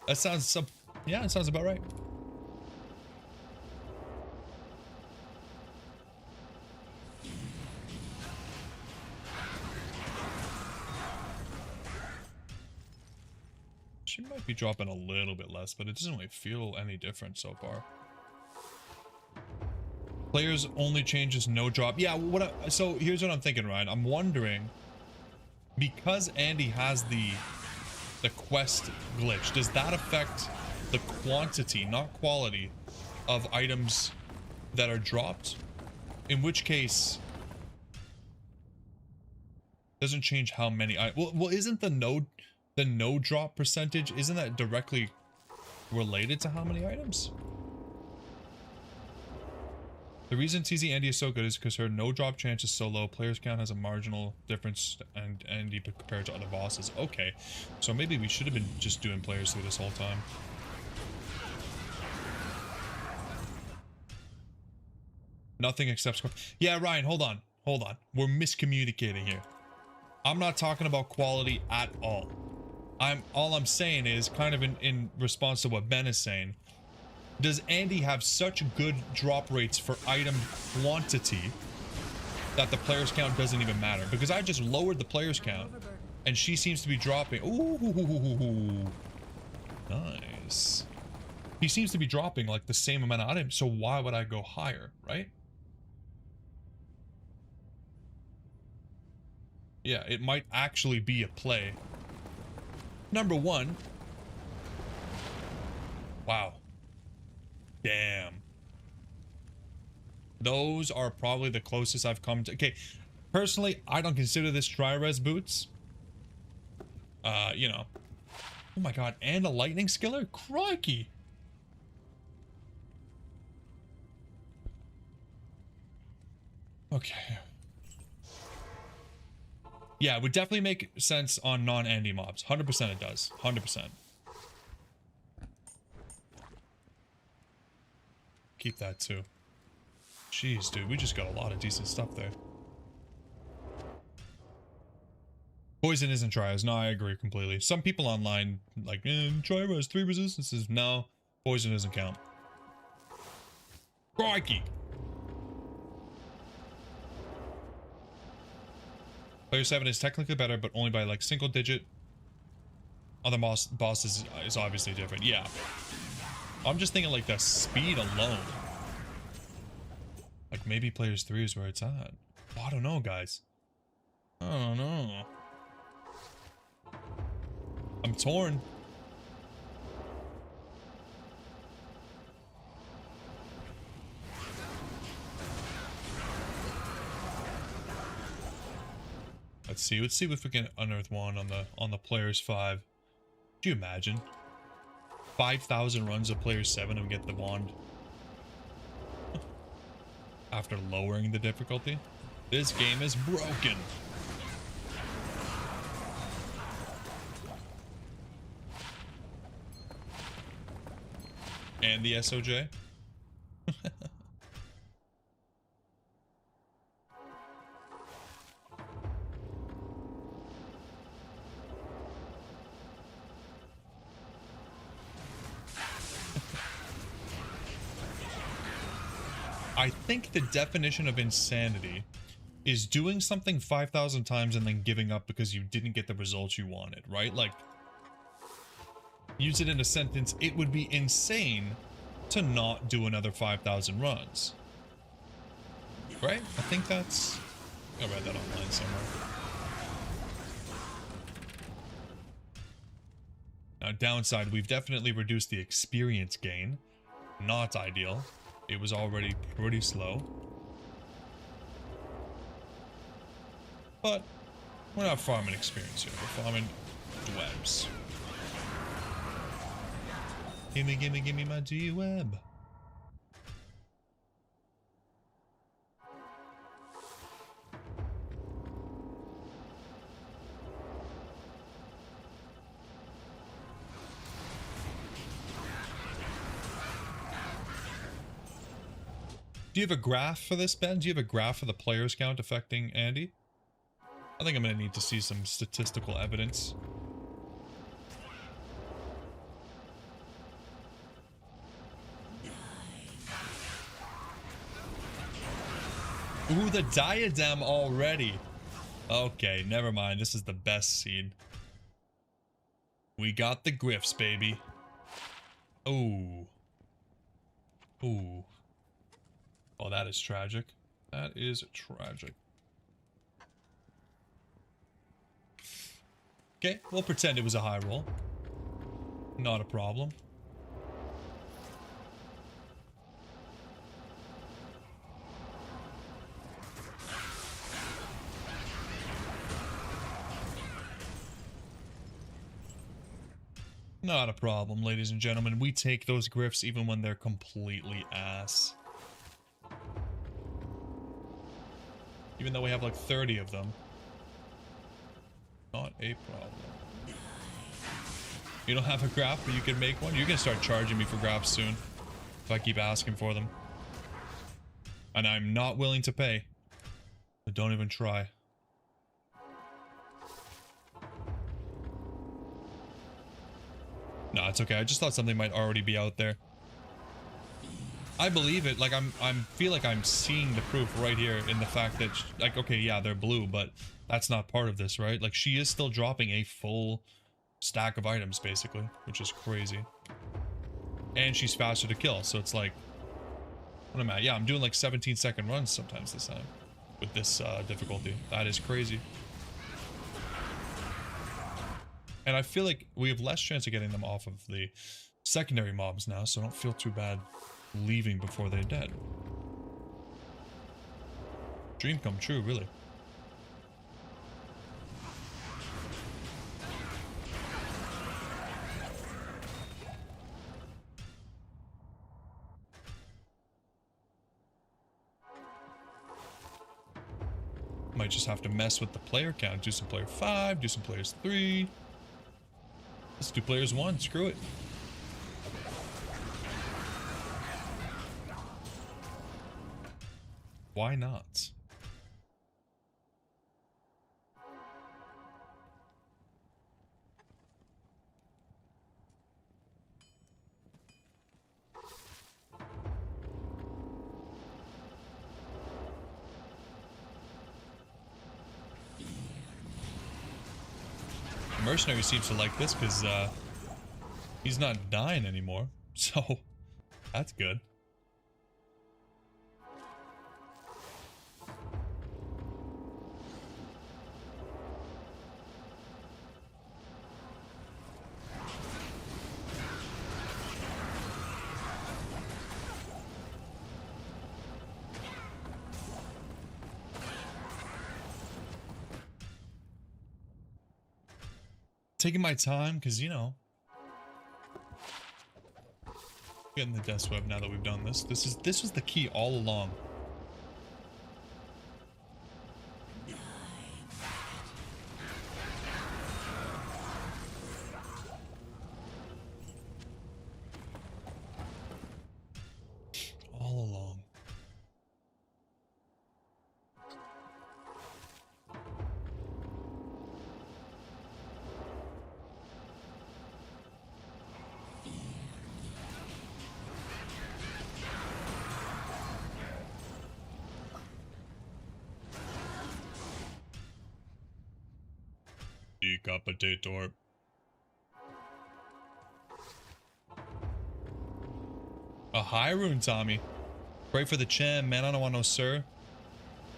that sounds yeah, it sounds about right. She might be dropping a little bit less, but it doesn't really feel any different so far. Players only changes no drop. Yeah, so here's what I'm thinking, Ryan. I'm wondering, because Andy has the quest glitch, does that affect the quantity, not quality, of items that are dropped? In which case, doesn't change how many well, isn't the no drop percentage, isn't that directly related to how many items? The reason TZ Andy is so good is because her no drop chance is so low. Players count has a marginal difference and Andy compared to other bosses. Okay, so maybe we should have been just doing players through this whole time. Nothing except... Yeah, Ryan, hold on. Hold on. We're miscommunicating here. I'm not talking about quality at all. All I'm saying is, kind of in response to what Ben is saying, does Andy have such good drop rates for item quantity that the players count doesn't even matter? Because I just lowered the players count and she seems to be dropping. Ooh, nice. He seems to be dropping like the same amount of items, so why would I go higher, right? Yeah, it might actually be a play. Number one. Wow. Damn. Those are probably the closest I've come to. Okay, personally, I don't consider this tri-res boots. You know. Oh my god, and a lightning skiller? Crikey. Okay. Yeah, it would definitely make sense on non-Andy mobs. 100% it does. 100%. Keep that too. Jeez, dude, we just got a lot of decent stuff there. Poison isn't tri-res. No, I agree completely. Some people online, like, tri-res, 3 resistances. No, poison doesn't count. Crikey! Player 7 is technically better, but only by, like, single digit. Other bosses is obviously different. Yeah. I'm just thinking, like, the speed alone. Like, maybe players 3 is where it's at. Oh, I don't know, guys. I don't know. I'm torn. Let's see if we can unearth one on the players 5. Could you imagine? 5,000 runs of players 7 and get the wand after lowering the difficulty. This game is broken. And the SOJ. I think the definition of insanity is doing something 5,000 times and then giving up because you didn't get the results you wanted, right? Like, use it in a sentence, it would be insane to not do another 5,000 runs. Right? I think that's... I read that online somewhere. Now, downside, we've definitely reduced the experience gain. Not ideal. It was already pretty slow. But we're not farming experience here. We're farming Dwebs. Gimme, gimme, gimme my Dweb. Do you have a graph for this, Ben? Do you have a graph for the players count affecting Andy? I think I'm going to need to see some statistical evidence. Ooh, the diadem already. Okay, never mind. This is the best seed. We got the griffs, baby. Ooh. Ooh. Oh, that is tragic. That is tragic. Okay, we'll pretend it was a high roll. Not a problem. Not a problem, ladies and gentlemen. We take those griffs even when they're completely ass. Even though we have like 30 of them. Not a problem. You don't have a graph, but you can make one? You're gonna start charging me for graphs soon. If I keep asking for them. And I'm not willing to pay. So don't even try. No, it's okay. I just thought something might already be out there. I believe it. Like I'm feel like I'm seeing the proof right here in the fact that like, okay, yeah, they're blue, but that's not part of this, right? Like she is still dropping a full stack of items basically, which is crazy. And she's faster to kill, so it's like, what am I? Yeah, I'm doing like 17-second runs sometimes this time with this difficulty. That is crazy. And I feel like we have less chance of getting them off of the secondary mobs now, so I don't feel too bad leaving before they're dead. Dream come true, really. Might just have to mess with the player count. Do some player 5, do some players 3. Let's do players 1, screw it. Why not? The mercenary seems to like this because he's not dying anymore, so that's good. Taking my time because, you know, getting the death web now that we've done this. This was the key all along. All along. Decapitator. A high rune, Tommy. Pray for the Chen, man. I don't want no sir.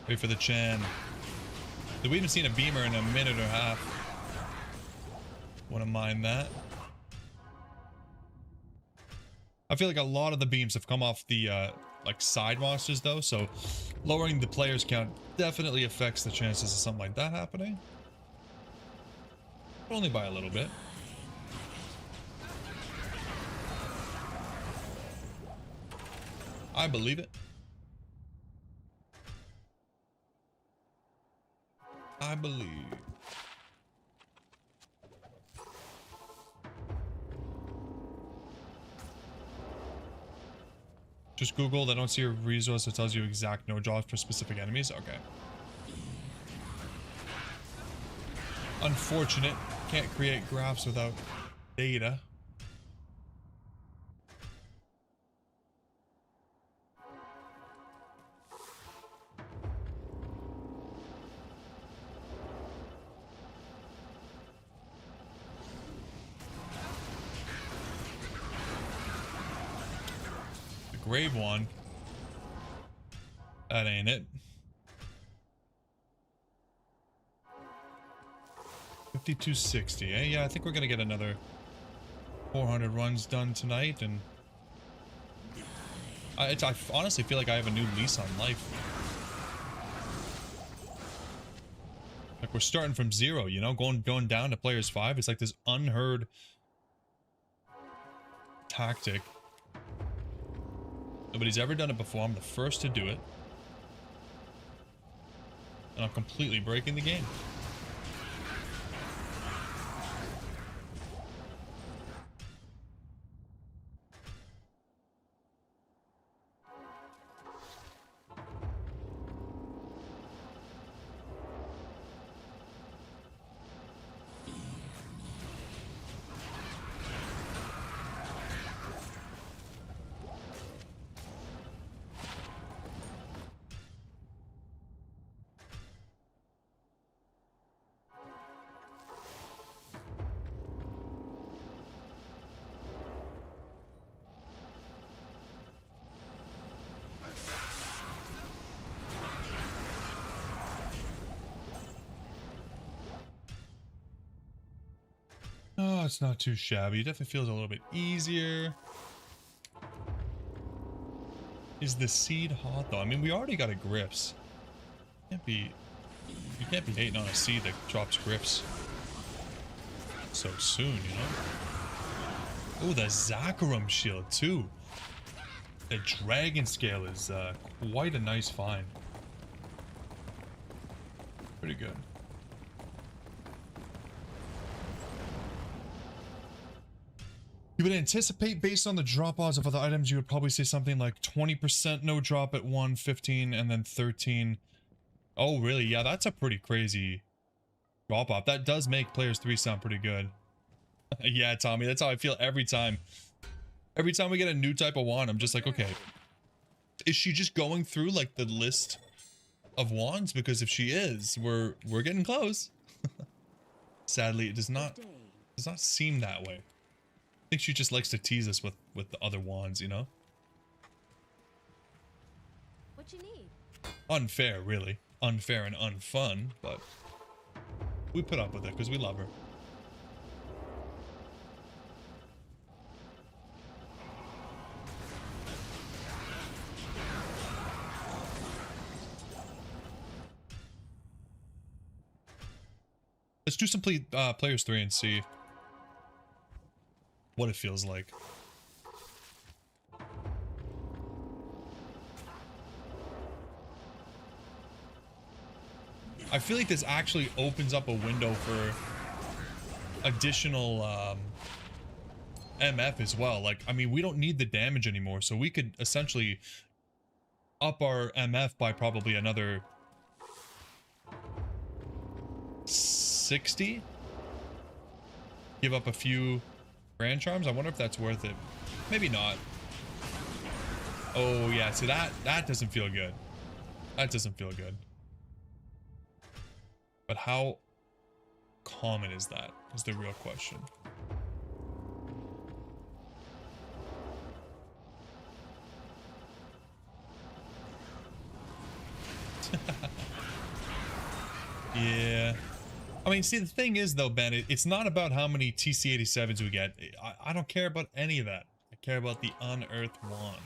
Pray for the Chen. We haven't seen a beamer in a minute or a half. Wouldn't mind that. I feel like a lot of the beams have come off the like side monsters though, so lowering the players count definitely affects the chances of something like that happening. Only by a little bit. I believe it. I believe. Just Googled. I don't see a resource that tells you exact no draws for specific enemies. Okay. Unfortunate. Can't create graphs without data. The grave one. That ain't it. 5260, eh? Yeah, I think we're gonna get another 400 runs done tonight, and I honestly feel like I have a new lease on life. Like, we're starting from zero, you know, going down to players 5. It's like this unheard tactic. Nobody's ever done it before. I'm the first to do it. And I'm completely breaking the game. Oh, it's not too shabby. It definitely feels a little bit easier. Is the seed hot though? I mean, we already got a grips. You can't be hating on a seed that drops grips so soon, you know? Oh, the Zakarum shield too. The dragon scale is quite a nice find. Pretty good. You would anticipate, based on the drop odds of other items, you would probably say something like 20% no drop at 1, 15, and then 13. Oh, really? Yeah, that's a pretty crazy drop off. That does make players 3 sound pretty good. Yeah, Tommy, that's how I feel every time. Every time we get a new type of wand, I'm just like, okay, is she just going through like the list of wands? Because if she is, we're getting close. Sadly, it does not seem that way. I think she just likes to tease us with the other wands, you know? What you need? Unfair, really. Unfair and unfun, but we put up with it because we love her. Let's do some players 3 and see what it feels like. I feel like this actually opens up a window for additional MF as well. Like, I mean, we don't need the damage anymore, so we could essentially up our MF by probably another 60. Give up a few Grand Charms. I wonder if that's worth it. Maybe not. Oh yeah, so that doesn't feel good. That doesn't feel good. But how common is that? Is the real question. Yeah. I mean, see, the thing is, though, Ben, it's not about how many TC-87s we get. I don't care about any of that. I care about the unearthed wand.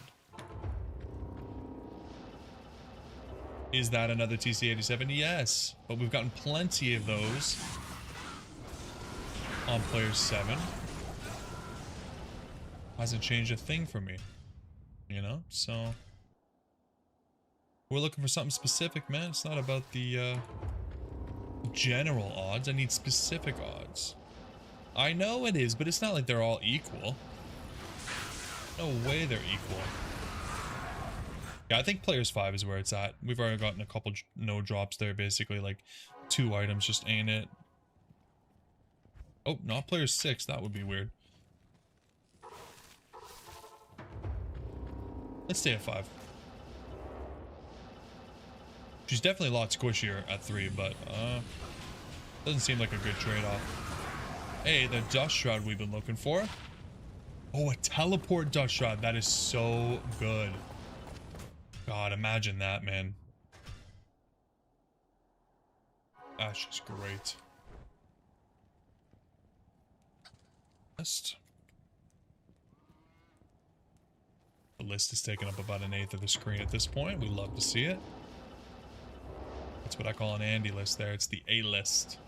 Is that another TC-87? Yes. But we've gotten plenty of those on player 7. Hasn't changed a thing for me. You know? So we're looking for something specific, man. It's not about the general odds. I need specific odds. I know it is, but it's not like they're all equal. No way they're equal. Yeah, I think players 5 is where it's at. We've already gotten a couple no drops there, basically like 2 items just ain't it. Oh, not players 6. That would be weird. Let's stay at 5. She's definitely a lot squishier at 3, but doesn't seem like a good trade-off. Hey, the Dust Shroud we've been looking for. Oh, a teleport Dust Shroud. That is so good. God, imagine that, man. That's just great. List. The list is taking up about 1/8 of the screen at this point. We love to see it. That's what I call an Andy list there. It's the A list.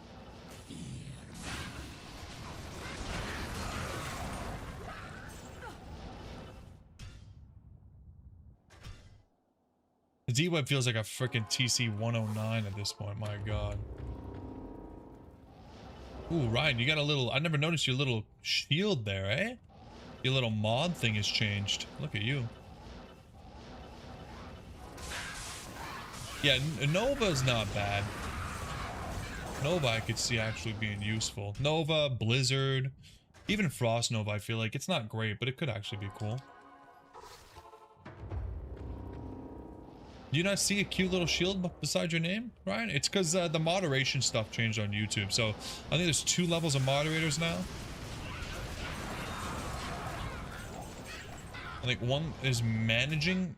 The Dweb feels like a freaking TC 109 at this point. My God. Ooh, Ryan, you got a little... I never noticed your little shield there, eh? Your little mod thing has changed. Look at you. Yeah, Nova's not bad. Nova I could see actually being useful. Nova, Blizzard, even Frost Nova, I feel like it's not great, but it could actually be cool. Do you not see a cute little shield beside your name, Ryan? It's because the moderation stuff changed on YouTube. So I think there's 2 levels of moderators now. I think one is managing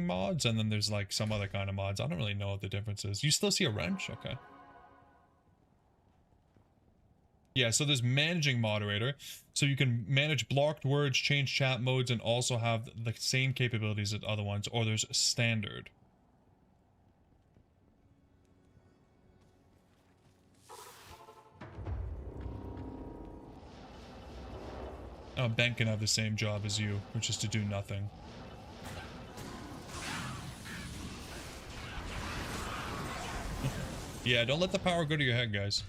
mods, and then there's like some other kind of mods. I don't really know what the difference is. You still see a wrench? Okay. Yeah, so there's managing moderator. So you can manage blocked words, change chat modes, and also have the same capabilities as other ones. Or there's standard. Oh, Ben can have the same job as you, which is to do nothing. Yeah, don't let the power go to your head, guys.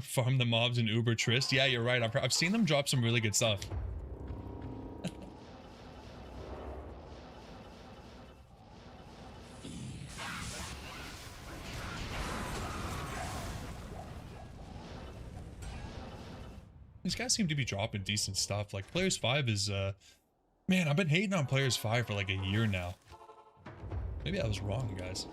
Farm the mobs in Uber Trist. Yeah, you're right. I've seen them drop some really good stuff. These guys seem to be dropping decent stuff. Like, Players 5 is, man, I've been hating on Players 5 for like a year now. Maybe I was wrong, guys.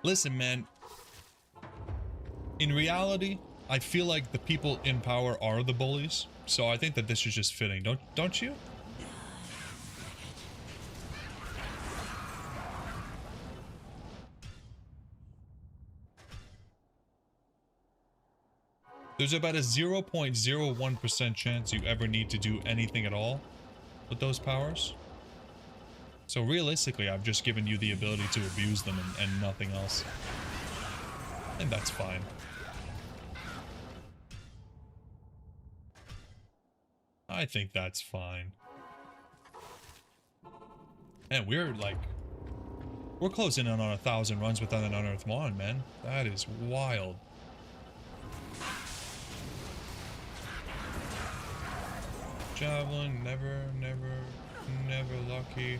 Listen, man. In reality, I feel like the people in power are the bullies. So I think that this is just fitting. Don't you? There's about a 0.01% chance you ever need to do anything at all with those powers. So realistically, I've just given you the ability to abuse them and nothing else. And that's fine. I think that's fine. Man, we're closing in on 1,000 runs without an unearthed wand, man. That is wild. Javelin, never lucky.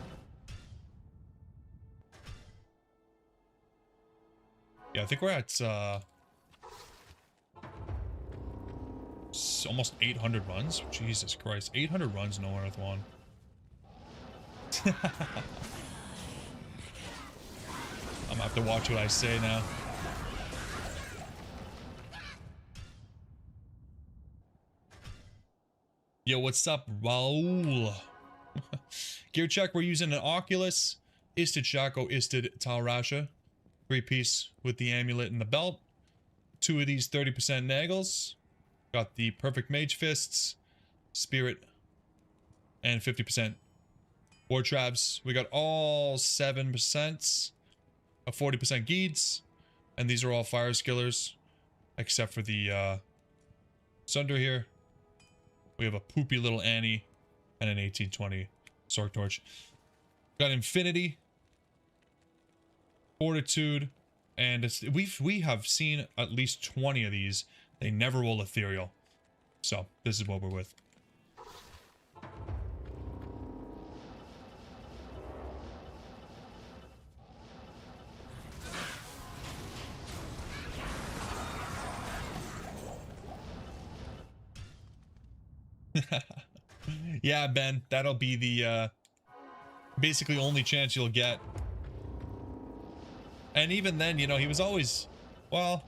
Yeah, I think we're at almost 800 runs. Jesus Christ, 800 runs, no unearthed wand. I'm gonna have to watch what I say now. Yo, what's up, Raul? Gear check, we're using an Oculus, Istid Shaco, Istid Talrasha. 3-piece with the amulet and the belt. 2 of these 30% Naggles. Got the perfect Mage Fists, Spirit, and 50% War Traps. We got all 7% of 40% Geeds. And these are all Fire Skillers. Except for the Sunder here. We have a poopy little Annie and an 1820 Sork Torch. Got Infinity, Fortitude, and we have seen at least 20 of these. They never roll Ethereal. So this is what we're with. Yeah, Ben, that'll be the basically only chance you'll get. And even then, you know, he was always, well,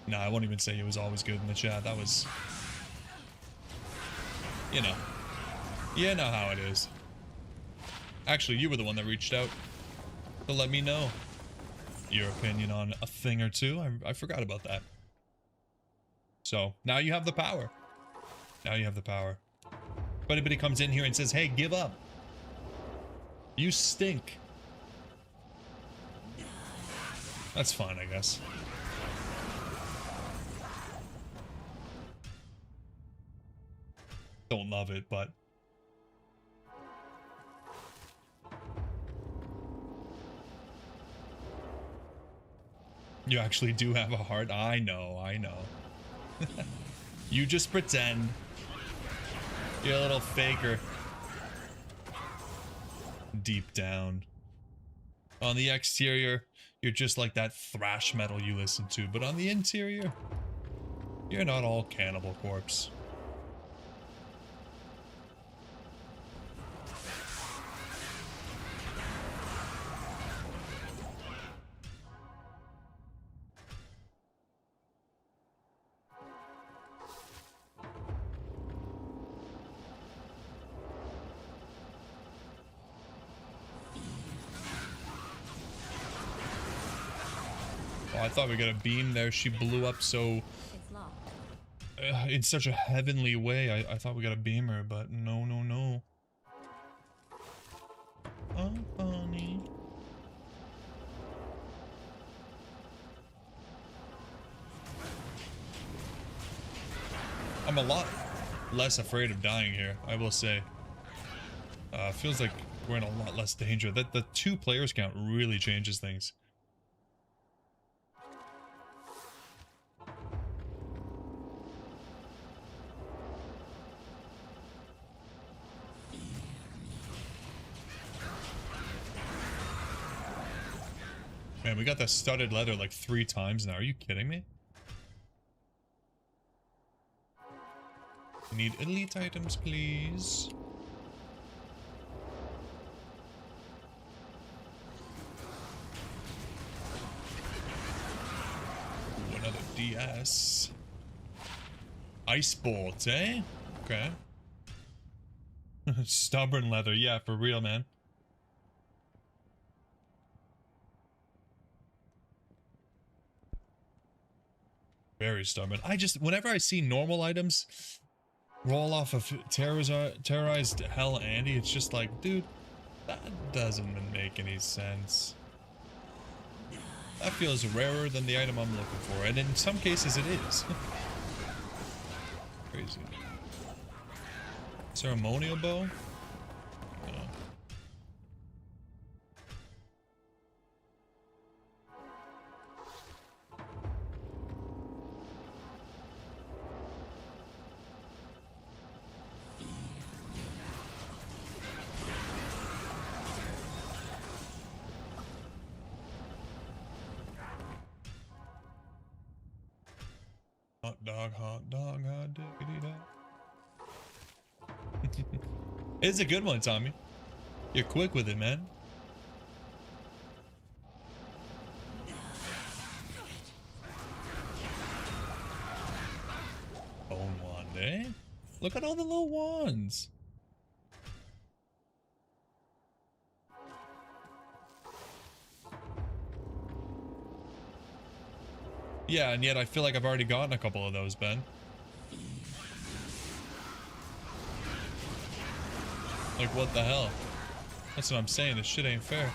no, I won't even say he was always good in the chat. That was, you know how it is. Actually, you were the one that reached out to let me know your opinion on a thing or two. I forgot about that. So now you have the power. Now you have the power. If anybody comes in here and says, hey, give up, you stink, that's fine, I guess. Don't love it, but you actually do have a heart. I know. You just pretend. You're a little faker. Deep down. On the exterior, you're just like that thrash metal you listen to, but on the interior, you're not all Cannibal Corpse. I thought we got a beam there. She blew up so in such a heavenly way. I thought we got a beamer, but no. Oh, honey. I'm a lot less afraid of dying here, I will say. Feels like we're in a lot less danger. That the 2 players count really changes things. Man, we got the studded leather like 3 times now. Are you kidding me? We need elite items, please. Ooh, another DS. Ice bolt, eh? Okay. Stubborn leather. Yeah, for real, man. Very stubborn. Whenever I see normal items roll off of terrorized hell Andy, it's just like, dude, that doesn't make any sense. That feels rarer than the item I'm looking for, and in some cases it is. Crazy. Ceremonial bow? No. Hot dog, hot diggity dog. It's a good one, Tommy. You're quick with it, man. Bone wand, eh? Look at all the little wands. Yeah, and yet I feel like I've already gotten a couple of those, Ben. Like, what the hell? That's what I'm saying. This shit ain't fair.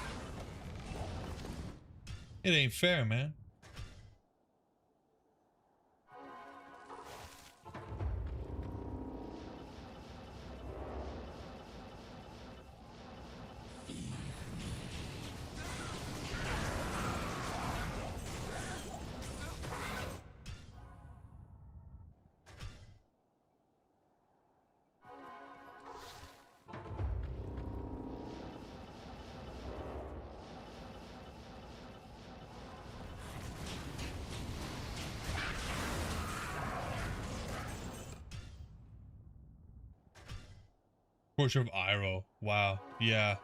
It ain't fair, man. Torture of Iroh. Wow. Yeah.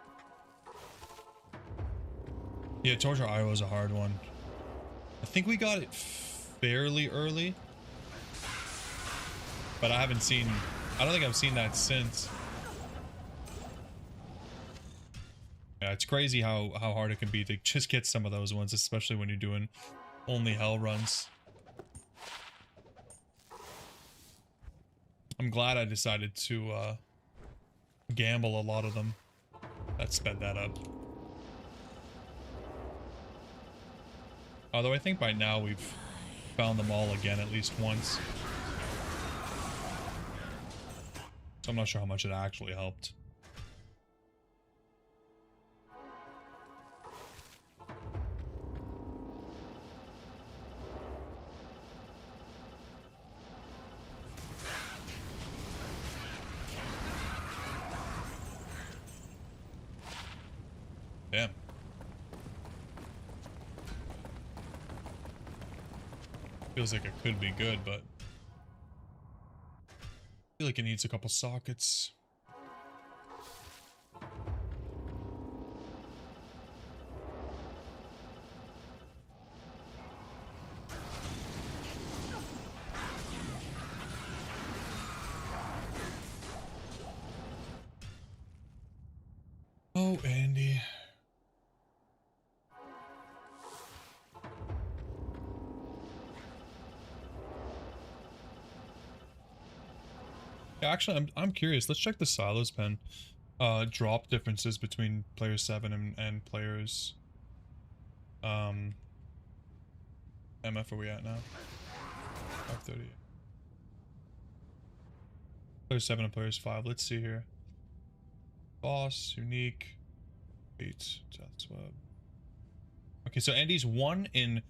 Yeah, Torture of Iroh is a hard one. I think we got it fairly early. But I don't think I've seen that since. Yeah, it's crazy how hard it can be to just get some of those ones, especially when you're doing only hell runs. I'm glad I decided to gamble a lot of them. That sped that up. Although I think by now we've found them all again at least once. So I'm not sure how much it actually helped. Damn. Feels like it could be good, but I feel like it needs a couple sockets. Oh, Andy. Actually, I'm curious. Let's check the Silos pen. Drop differences between players 7 and players. MF, are we at now? 530. Player 7 and players 5. Let's see here. Boss, unique. 8. Death Dweb. Okay, so Andy's 1 in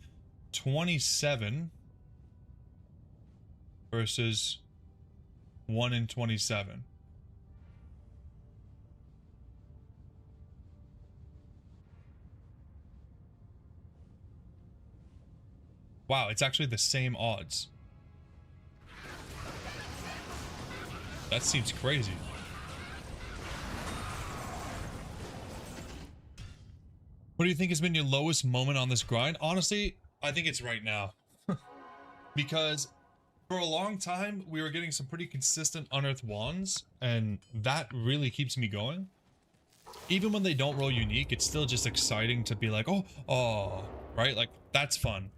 27 versus 1 in 27. Wow, it's actually the same odds. That seems crazy. What do you think has been your lowest moment on this grind? Honestly, I think it's right now. Because for a long time, we were getting some pretty consistent unearthed wands, and that really keeps me going. Even when they don't roll unique, it's still just exciting to be like, oh, right? Like, that's fun.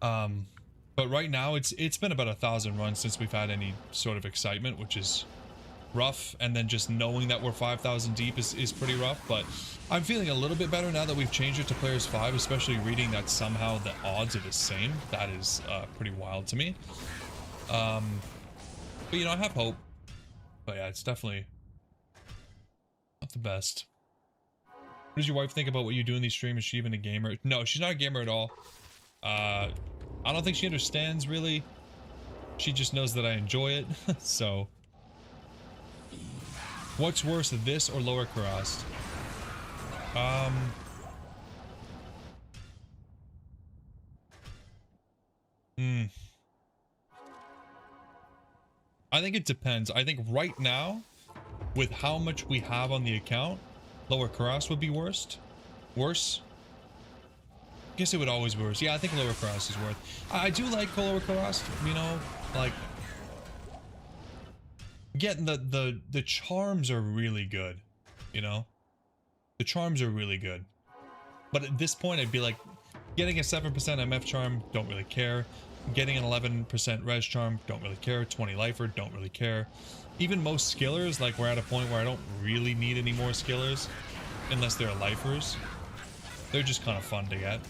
But right now, it's been about 1,000 runs since we've had any sort of excitement, which is rough. And then just knowing that we're 5,000 deep is pretty rough. But I'm feeling a little bit better now that we've changed it to players 5, especially reading that somehow the odds are the same. That is pretty wild to me. But you know, I have hope. But yeah, it's definitely not the best. What does your wife think about what you do in these streams? Is she even a gamer? No, she's not a gamer at all. I don't think she understands really. She just knows that I enjoy it. So what's worse, this or lower Karast? I think it depends. I think right now, with how much we have on the account, lower Karast would be worse. I guess it would always be worse. Yeah, I think lower Karast is worth. I do like lower Karast, you know, like getting the charms are really good, you know. The charms are really good. But at this point, I'd be like, getting a 7% MF charm, don't really care. Getting an 11% res charm, don't really care. 20 lifer, don't really care. Even most skillers, like, we're at a point where I don't really need any more skillers, unless they're lifers. They're just kind of fun to get.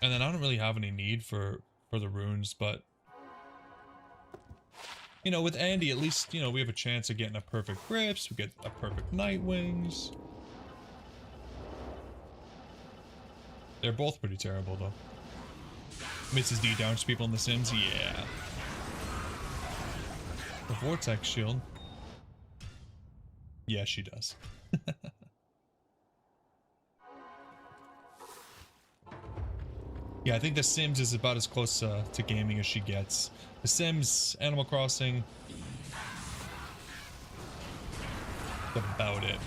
And then I don't really have any need for the runes, but you know, with Andy, at least, you know, we have a chance of getting a perfect grips. We get a perfect night wings. They're both pretty terrible, though. Mrs. D downs people in The Sims, yeah. The Vortex Shield. Yeah, she does. Yeah, I think The Sims is about as close to gaming as she gets. The Sims, Animal Crossing, That's about it.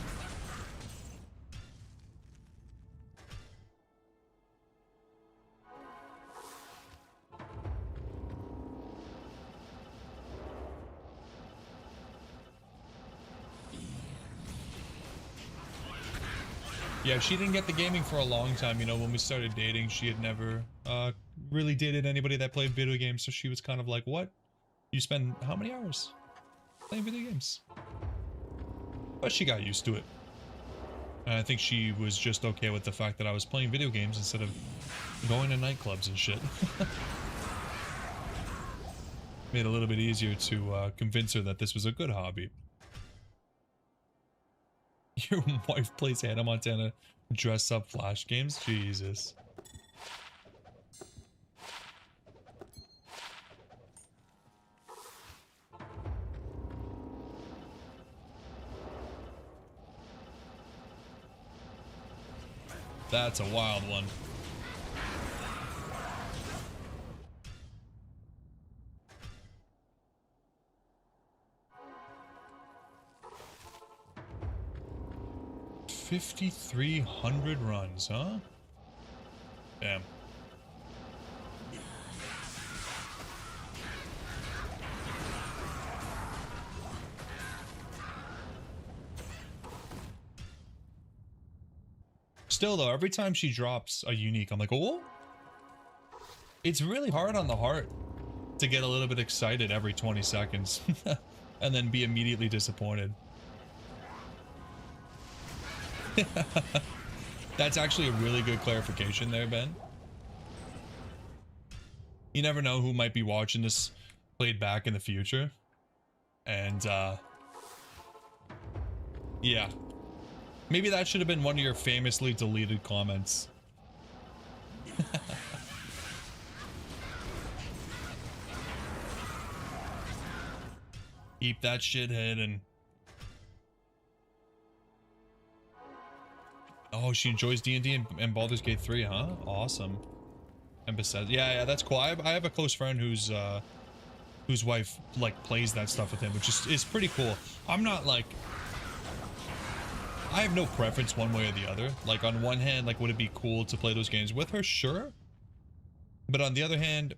Yeah, she didn't get the gaming for a long time. You know, when we started dating, she had never really dated anybody that played video games. So she was kind of like, what? You spend how many hours playing video games? But she got used to it. And I think she was just okay with the fact that I was playing video games instead of going to nightclubs and shit. Made it a little bit easier to convince her that this was a good hobby. Your wife plays Hannah Montana dress up flash games? Jesus. That's a wild one. $5,300 runs, huh? Damn. Still though, every time she drops a unique, I'm like, oh, it's really hard on the heart to get a little bit excited every 20 seconds and then be immediately disappointed. That's actually a really good clarification there, Ben. You never know who might be watching this played back in the future. And, yeah. Maybe that should have been one of your famously deleted comments. Keep that shit hidden. Oh, she enjoys D&D and Baldur's Gate 3, huh? Awesome. And besides, yeah, that's cool. I have a close friend whose wife like plays that stuff with him, which is pretty cool. I'm not like, I have no preference one way or the other. Like on one hand, like would it be cool to play those games with her? Sure. But on the other hand,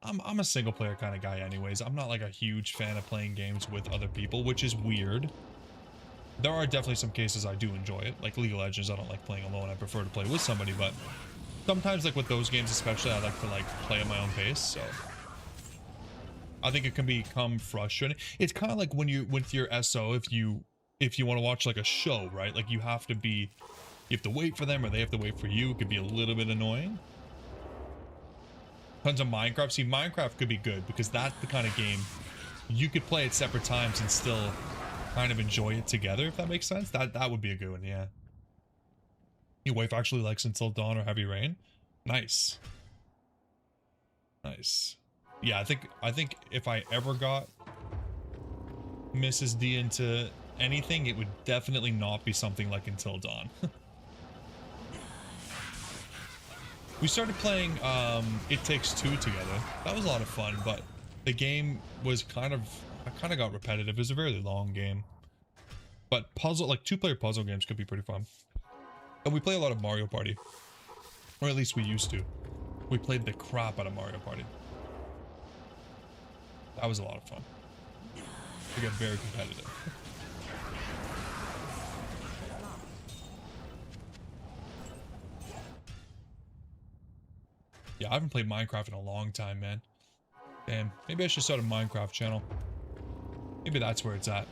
I'm a single player kind of guy anyways. I'm not like a huge fan of playing games with other people, which is weird. There are definitely some cases I do enjoy it, like League of Legends. I don't like playing alone. I prefer to play with somebody, but sometimes like with those games especially, I like to like play at my own pace. So I think it can become frustrating. It's kind of like when you with your SO, if you want to watch like a show, right? Like you have to wait for them or they have to wait for you. It could be a little bit annoying. Tons of Minecraft. See, Minecraft could be good because that's the kind of game you could play at separate times and still kind of enjoy it together, if that makes sense. That would be a good one, yeah. Your wife actually likes Until Dawn or Heavy Rain? Nice. Nice. Yeah, I think if I ever got Mrs. D into anything, it would definitely not be something like Until Dawn. We started playing It Takes Two together. That was a lot of fun, but the game was kind of got repetitive. It was a very long game. But like two-player puzzle games could be pretty fun. And we play a lot of Mario Party. Or at least we used to. We played the crap out of Mario Party. That was a lot of fun. We got very competitive. Yeah, I haven't played Minecraft in a long time, man. Damn, maybe I should start a Minecraft channel. Maybe that's where it's at.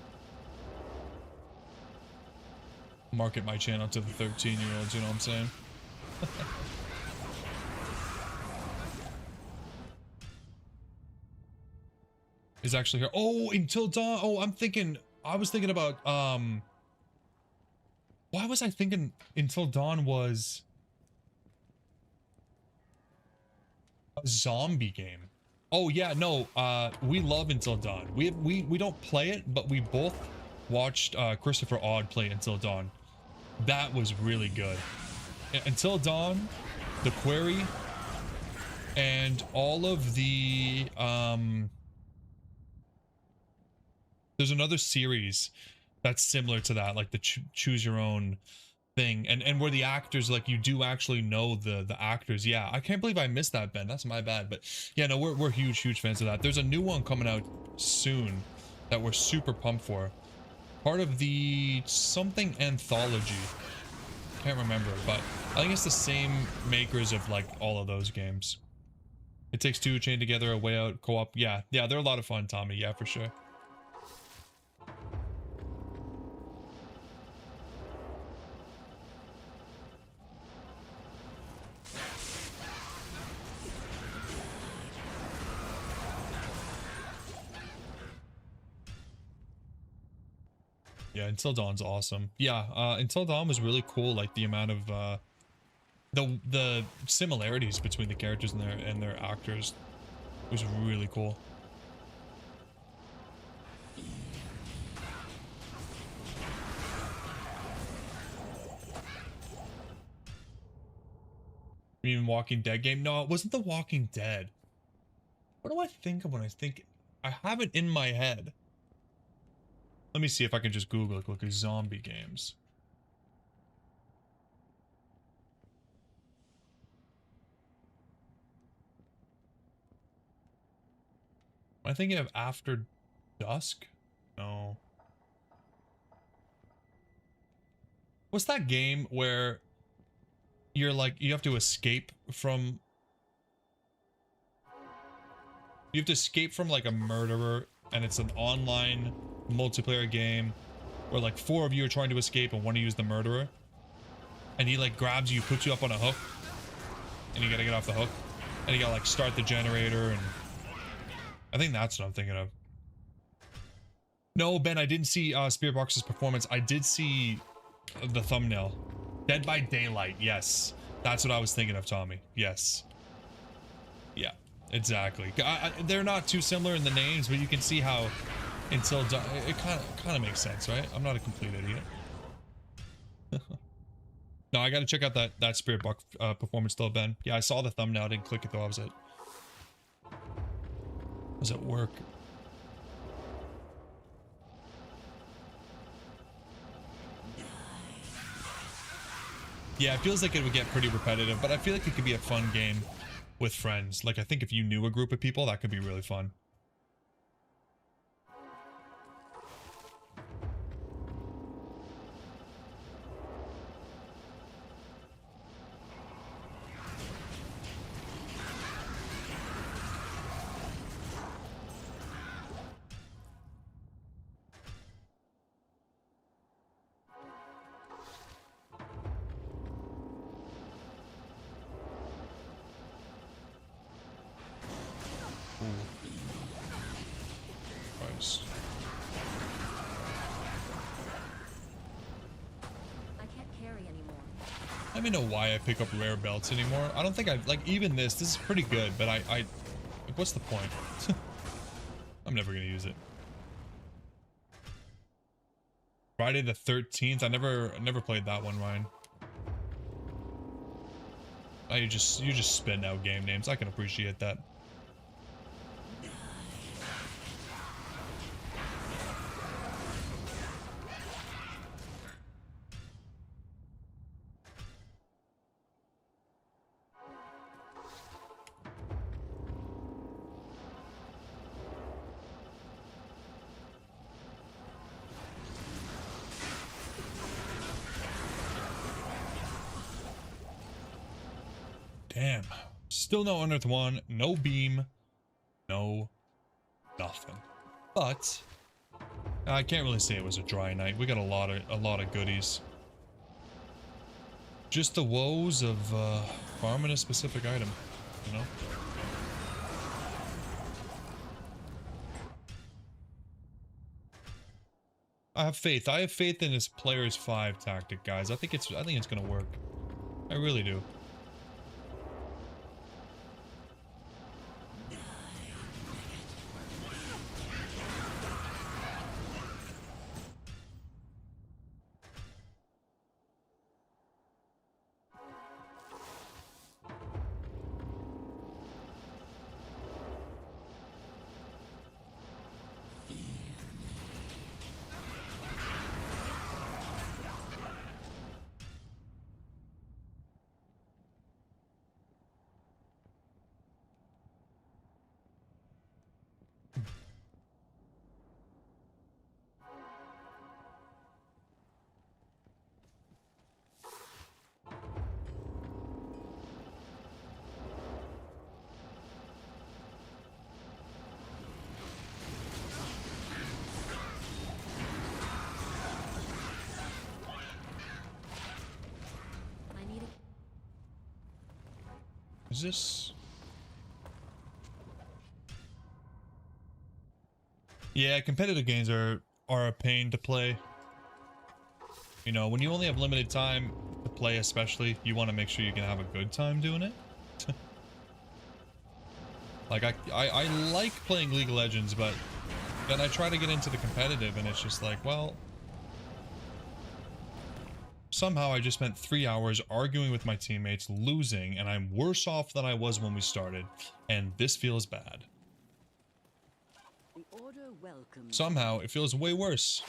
Market my channel to the 13-year-olds, you know what I'm saying? Is actually here. Oh, Until Dawn. Oh, I was thinking about, why was I thinking Until Dawn was a zombie game? Oh yeah, no, we love Until Dawn. We don't play it, but we both watched Christopher Odd play Until Dawn. That was really good. Until Dawn, The Quarry, and all of the there's another series that's similar to that, like the choose your own thing, and where the actors, like, you do actually know the actors. Yeah, I can't believe I missed that, Ben. That's my bad. But yeah, no, we're huge fans of that. There's a new one coming out soon that we're super pumped for. Part of the something anthology. Can't remember, but I think it's the same makers of like all of those games. It Takes Two, Chained Together, A Way Out, co-op. Yeah, they're a lot of fun, Tommy. Yeah, for sure. Yeah, Until Dawn's awesome. Yeah, Until Dawn was really cool. Like the amount of the similarities between the characters and their actors was really cool. Even Walking Dead game? No, it wasn't The Walking Dead. What do I think of when I think? I have it in my head. Let me see if I can just Google it. Look at zombie games. Am I thinking of After Dusk? No. What's that game where you're like, you have to escape from... You have to escape from like a murderer, and it's an online multiplayer game where like 4 of you are trying to escape and one of you is the murderer, and he like grabs you, puts you up on a hook, and you gotta get off the hook, and you gotta like start the generator, and I think that's what I'm thinking of. No, Ben, I didn't see Spirit Box's performance. I did see the thumbnail. Dead by Daylight. Yes, that's what I was thinking of, Tommy. Yes. Yeah, exactly. They're not too similar in the names, but you can see how Until Dawn, it kind of makes sense, right? I'm not a complete idiot. No, I got to check out that Spirit Box performance though, Ben. Yeah, I saw the thumbnail. I didn't click it though. I was at work. Yeah, it feels like it would get pretty repetitive, but I feel like it could be a fun game with friends. Like, I think if you knew a group of people, that could be really fun. Christ. I can't carry anymore. I don't even know why I pick up rare belts anymore. I don't think I like even this is pretty good, but I like, what's the point? I'm never gonna use it. Friday the 13th. I never played that one, Ryan. Oh, you just spitting out game names. I can appreciate that. Damn. Still no Unearthed One, no beam, no nothing. But I can't really say it was a dry night. We got a lot of goodies. Just the woes of farming a specific item, you know? I have faith. I have faith in this player's 5 tactic, guys. I think it's gonna work. I really do. Is this? Yeah, competitive games are a pain to play. You know, when you only have limited time to play, especially, you want to make sure you can have a good time doing it. Like, I like playing League of Legends, but then I try to get into the competitive, and it's just like, well, somehow I just spent 3 hours arguing with my teammates, losing, and I'm worse off than I was when we started, and this feels bad. The order welcomes. Somehow, it feels way worse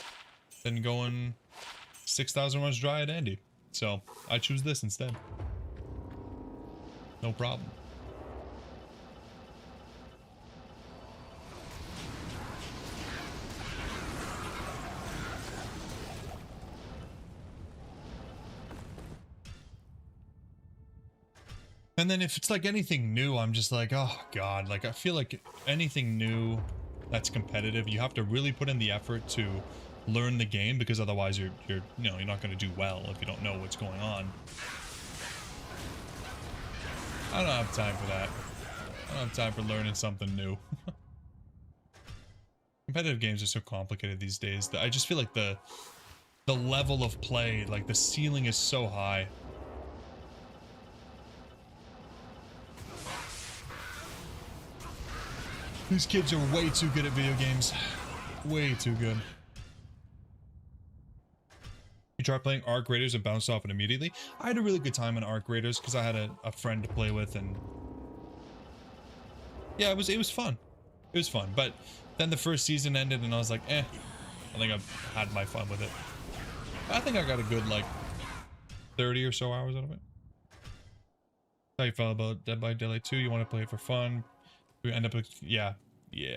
than going 6,000 runs dry at Andy. So, I choose this instead. No problem. And then if it's like anything new, I'm just like, oh god, like I feel like anything new that's competitive, you have to really put in the effort to learn the game, because otherwise you're not going to do well if you don't know what's going on. I don't have time for that. I don't have time for learning something new. Competitive games are so complicated these days that I just feel like the level of play, like the ceiling is so high. These kids are way too good at video games. Way too good. You tried playing Arc Raiders and bounced off it immediately? I had a really good time in Arc Raiders because I had a friend to play with, and yeah, it was fun. It was fun, but then the first season ended and I was like, I think I've had my fun with it. I think I got a good like 30 or so hours out of it. How you felt about Dead by Daylight 2? You want to play it for fun? We end up with, yeah. You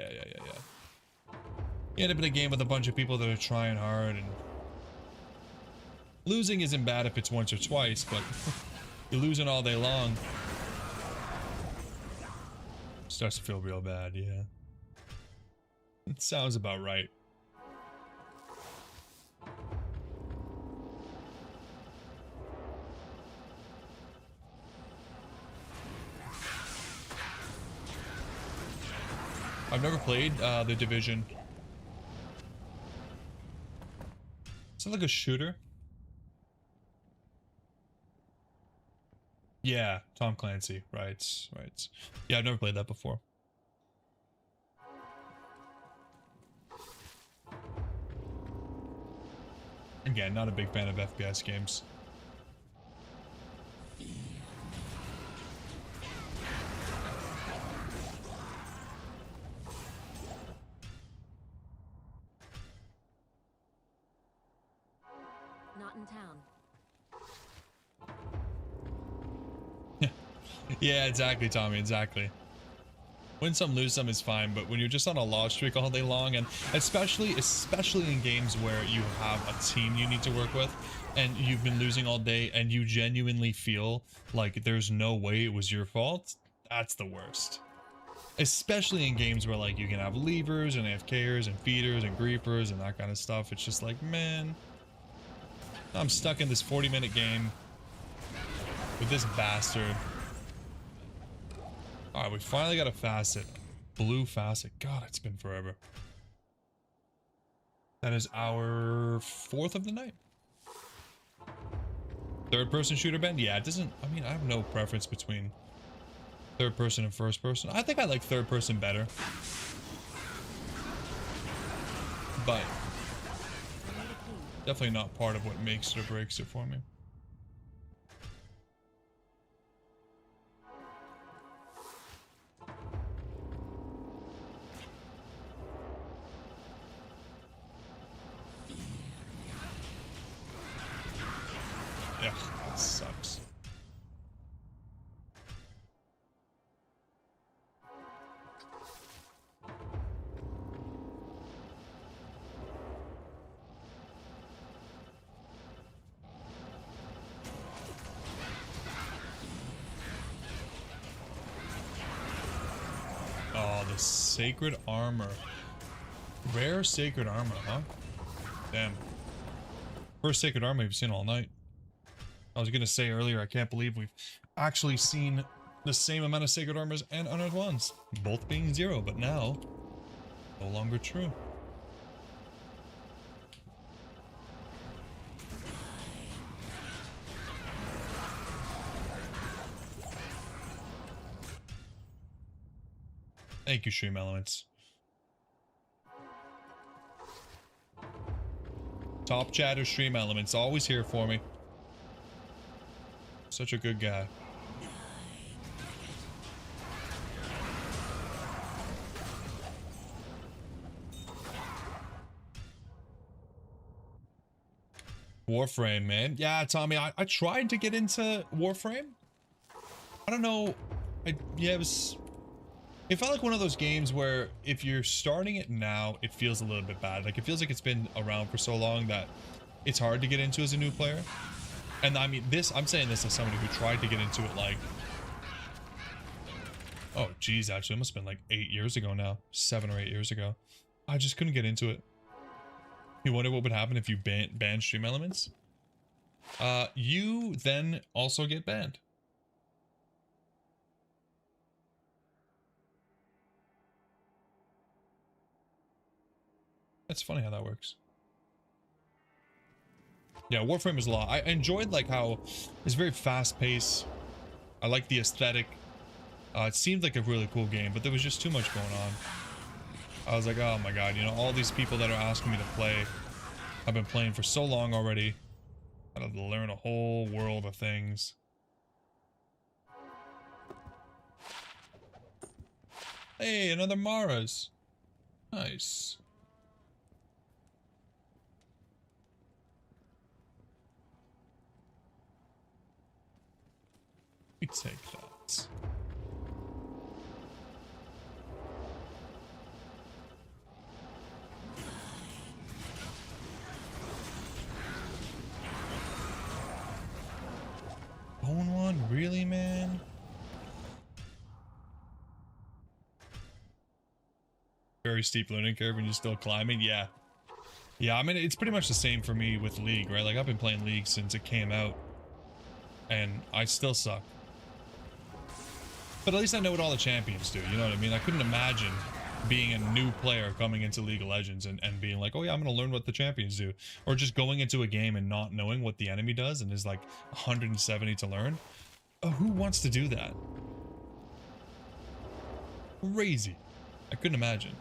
end up in a game with a bunch of people that are trying hard, and losing isn't bad if it's once or twice, but you're losing all day long. Starts to feel real bad, yeah. It sounds about right. I've never played The Division. Is it like a shooter? Yeah, Tom Clancy. Right. Yeah, I've never played that before. Again, not a big fan of FPS games. Not in town. Yeah, exactly, Tommy, exactly. Win some, lose some is fine, but when you're just on a loss streak all day long, and especially in games where you have a team you need to work with, and you've been losing all day, and you genuinely feel like there's no way it was your fault, that's the worst. Especially in games where like you can have leavers and AFKers and feeders and griefers and that kind of stuff. It's just like, man, I'm stuck in this 40-minute game with this bastard. Alright, we finally got a facet. Blue facet. God, it's been forever. That is our 4th of the night. Third person shooter, Ben? Yeah, it doesn't, I mean, I have no preference between third person and first person. I think I like third person better. But definitely not part of what makes it or breaks it for me. Yeah, that sucks. Oh, the sacred armor. Rare sacred armor, huh? Damn. First sacred armor we've seen all night. I was gonna say earlier, I can't believe we've actually seen the same amount of sacred armors and unearthed ones, both being 0, but now no longer true. Thank you, Stream Elements. Top chatter Stream Elements, always here for me. Such a good guy. Warframe, man. Yeah, Tommy, I tried to get into Warframe. I don't know. Yeah, it felt like one of those games where if you're starting it now, it feels a little bit bad. Like, it feels like it's been around for so long that it's hard to get into as a new player. And I mean, I'm saying this as somebody who tried to get into it like, oh geez, actually it must have been like 8 years ago now, 7 or 8 years ago. I just couldn't get into it. You wonder what would happen if you ban Stream Elements? You then also get banned. That's funny how that works. Yeah, Warframe is a lot. I enjoyed like how it's very fast paced. I like the aesthetic. It seemed like a really cool game, but there was just too much going on. I was like, oh my god, you know, all these people that are asking me to play, I've been playing for so long already. I had to learn a whole world of things. Hey, another Mara's. Nice. We take that. Bone one? Really, man? Very steep learning curve and you're still climbing? Yeah. Yeah, I mean, it's pretty much the same for me with League, right? Like, I've been playing League since it came out. And I still suck. But at least I know what all the champions do, you know what I mean? I couldn't imagine being a new player coming into League of Legends and being like, oh yeah, I'm gonna learn what the champions do. Or just going into a game and not knowing what the enemy does and there's like 170 to learn. Who wants to do that? Crazy. I couldn't imagine.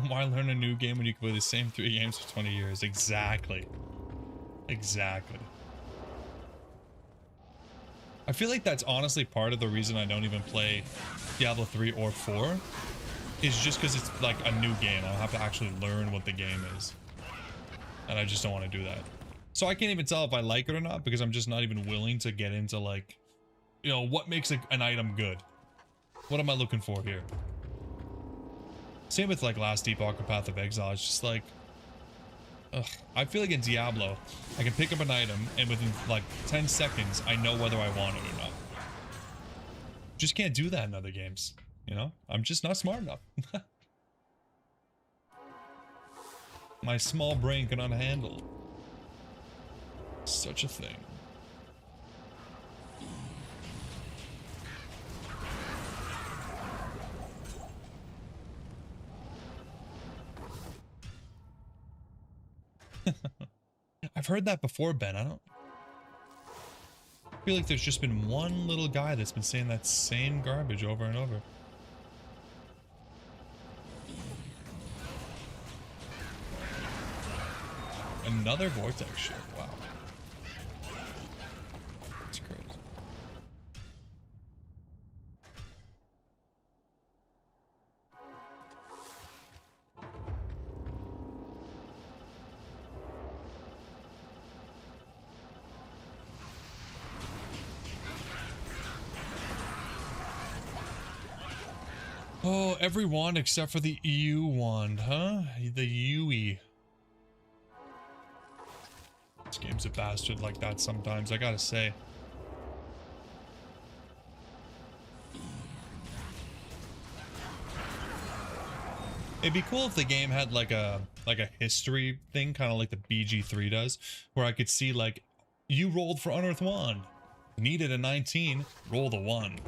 Why learn a new game when you can play the same 3 games for 20 years? Exactly. Exactly. I feel like that's honestly part of the reason I don't even play Diablo 3 or 4. Is just because it's like a new game. I'll have to actually learn what the game is. And I just don't want to do that. So I can't even tell if I like it or not because I'm just not even willing to get into like, you know, what makes an item good? What am I looking for here? Same with like Last Epoch or Path of Exile. It's just like, ugh. I feel like in Diablo, I can pick up an item and within like 10 seconds, I know whether I want it or not. Just can't do that in other games, you know? I'm just not smart enough. My small brain cannot handle such a thing. I've heard that before, Ben. I feel like there's just been one little guy that's been saying that same garbage over and over. Another vortex ship. Wow. That's crazy. Oh, every wand except for the EU wand, huh? The UE. This game's a bastard like that sometimes, I gotta say. It'd be cool if the game had like a history thing, kind of like the BG3 does, where I could see like, you rolled for Unearthed Wand. Needed a 19, roll the 1.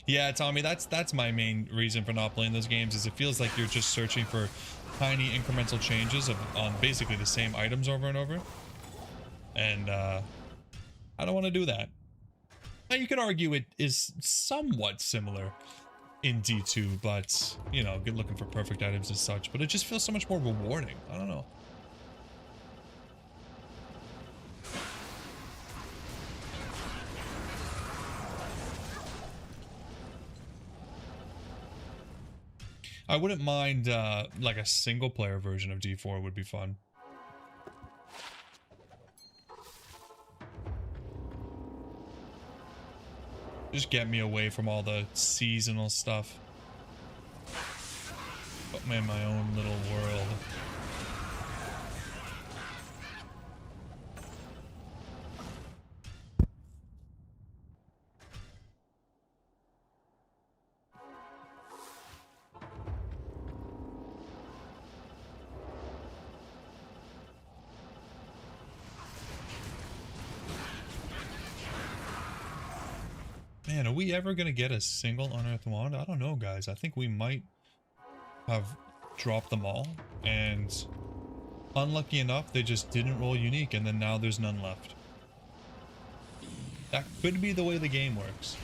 Yeah, Tommy, that's my main reason for not playing those games, is it feels like you're just searching for tiny incremental changes on basically the same items over and over. And I don't want to do that. Now, you could argue it is somewhat similar in D2, but, you know, good looking for perfect items and such, but it just feels so much more rewarding. I don't know. I wouldn't mind, like a single player version of D4 would be fun. Just get me away from all the seasonal stuff. Put me in my own little world. Man, are we ever gonna get a single Unearthed Wand? I don't know, guys. I think we might have dropped them all, and unlucky enough, they just didn't roll unique, and then now there's none left. That could be the way the game works.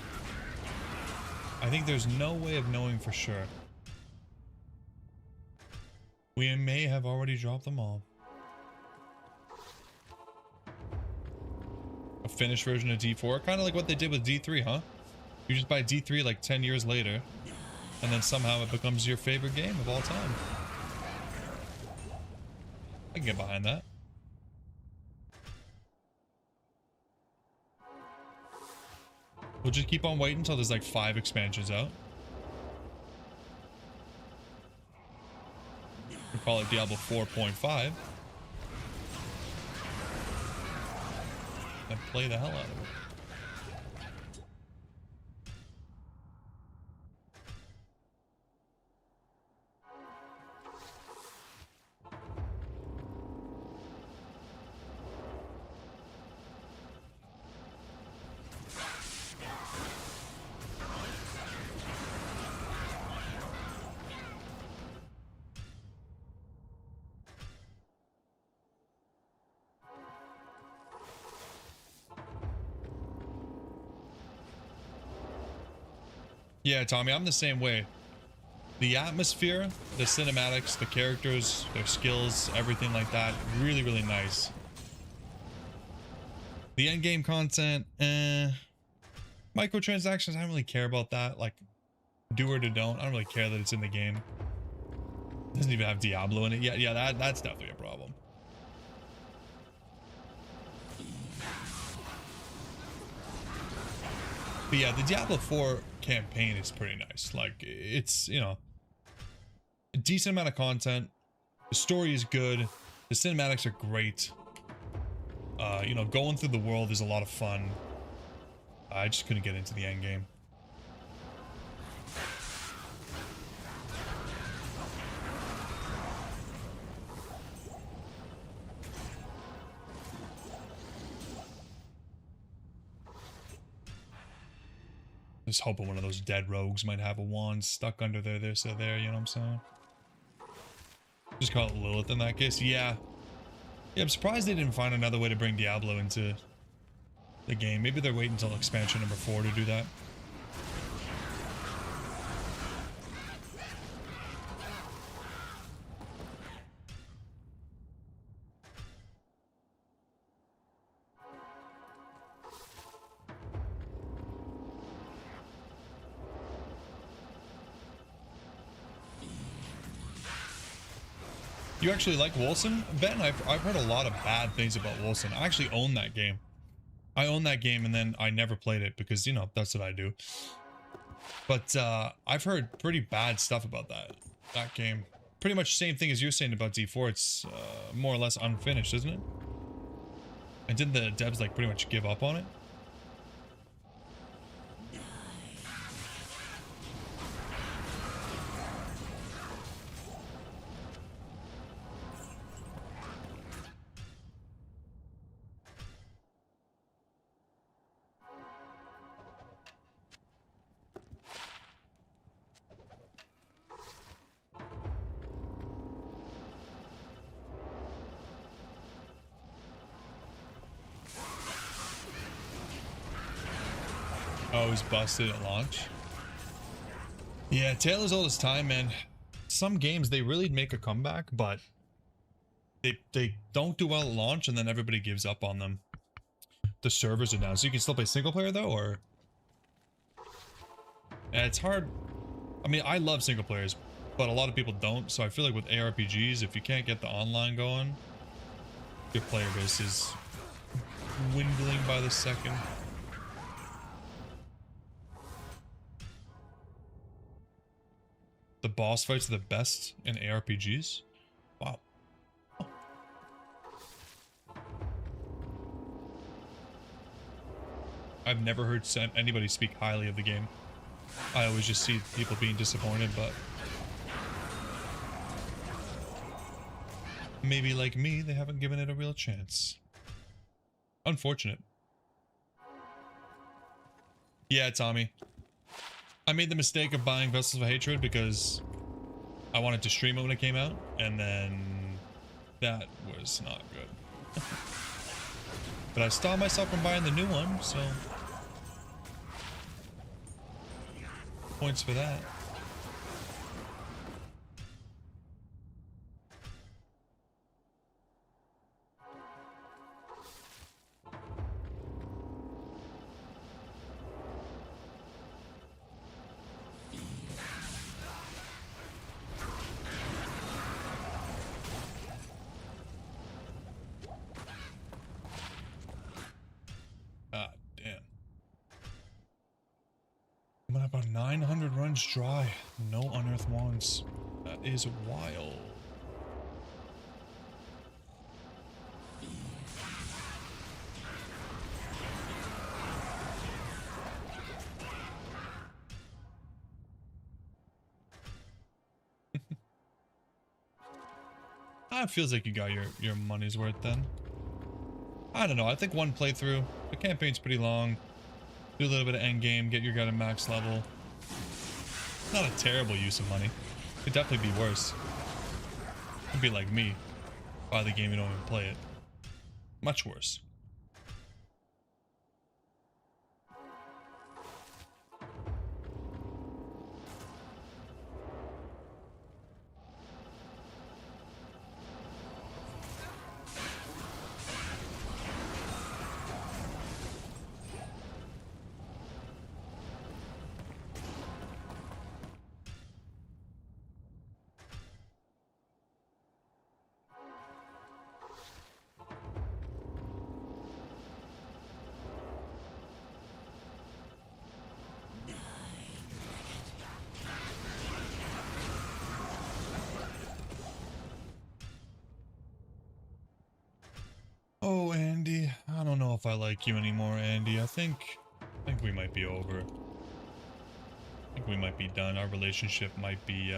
I think there's no way of knowing for sure. We may have already dropped them all. A finished version of D4, kind of like what they did with D3, huh? You just buy D3 like 10 years later, and then somehow it becomes your favorite game of all time. I can get behind that. We'll just keep on waiting until there's like 5 expansions out. We'll call it Diablo 4.5. And play the hell out of it. Yeah, Tommy, I'm the same way. The atmosphere, the cinematics, the characters, their skills, everything like that, really, really nice. The endgame content, microtransactions, I don't really care about that. Like, do or don't. I don't really care that it's in the game. It doesn't even have Diablo in it yet. Yeah, that's definitely a problem. But yeah, the Diablo 4 campaign is pretty nice. Like, it's, you know, a decent amount of content. The story is good. The cinematics are great. You know, going through the world is a lot of fun. I just couldn't get into the end game. Just hoping one of those dead rogues might have a wand stuck under there, you know what I'm saying? Just call it Lilith in that case. Yeah. Yeah, I'm surprised they didn't find another way to bring Diablo into the game. Maybe they're waiting until expansion number 4 to do that. You actually like Wolcen, Ben? I've heard a lot of bad things about Wolcen. I actually own that game. I own that game and then I never played it because, you know, that's what I do. But I've heard pretty bad stuff about that game. Pretty much the same thing as you're saying about D4. It's more or less unfinished, isn't it? And didn't the devs like pretty much give up on it? Oh, it was busted at launch. Yeah, Tale as old as time, man. Some games, they really make a comeback, but they don't do well at launch, and then everybody gives up on them. The servers are down. So you can still play single player, though, or... Yeah, it's hard. I mean, I love single players, but a lot of people don't, so I feel like with ARPGs, if you can't get the online going, your player base is dwindling by the second. The boss fights are the best in ARPGs? Wow. Huh. I've never heard anybody speak highly of the game. I always just see people being disappointed, but... maybe like me, they haven't given it a real chance. Unfortunate. Yeah, Tommy. I made the mistake of buying Vessels of Hatred because I wanted to stream it when it came out, and then that was not good. But I stopped myself from buying the new one, so points for that. About 900 runs dry. No unearthed wands. That is wild. It feels like you got your money's worth then. I don't know. I think one playthrough. The campaign's pretty long. Do a little bit of end game, get your guy to max level. Not a terrible use of money. Could definitely be worse. Could be like me. Buy the game, you don't even play it. Much worse. Oh, Andy, I don't know if I like you anymore, Andy. I think we might be over. I think we might be done. Our relationship might be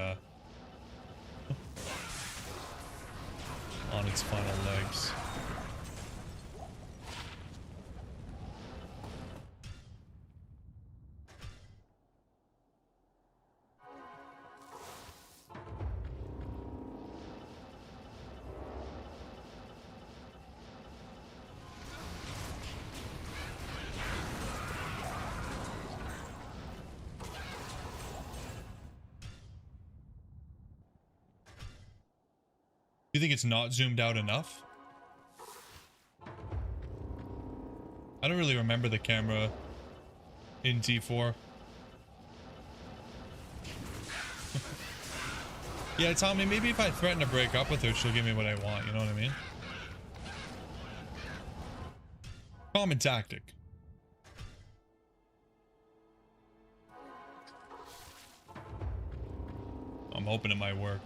on its final legs. You think it's not zoomed out enough? I don't really remember the camera in D4. Yeah, Tommy, maybe if I threaten to break up with her, she'll give me what I want, you know what I mean? Common tactic. I'm hoping it might work.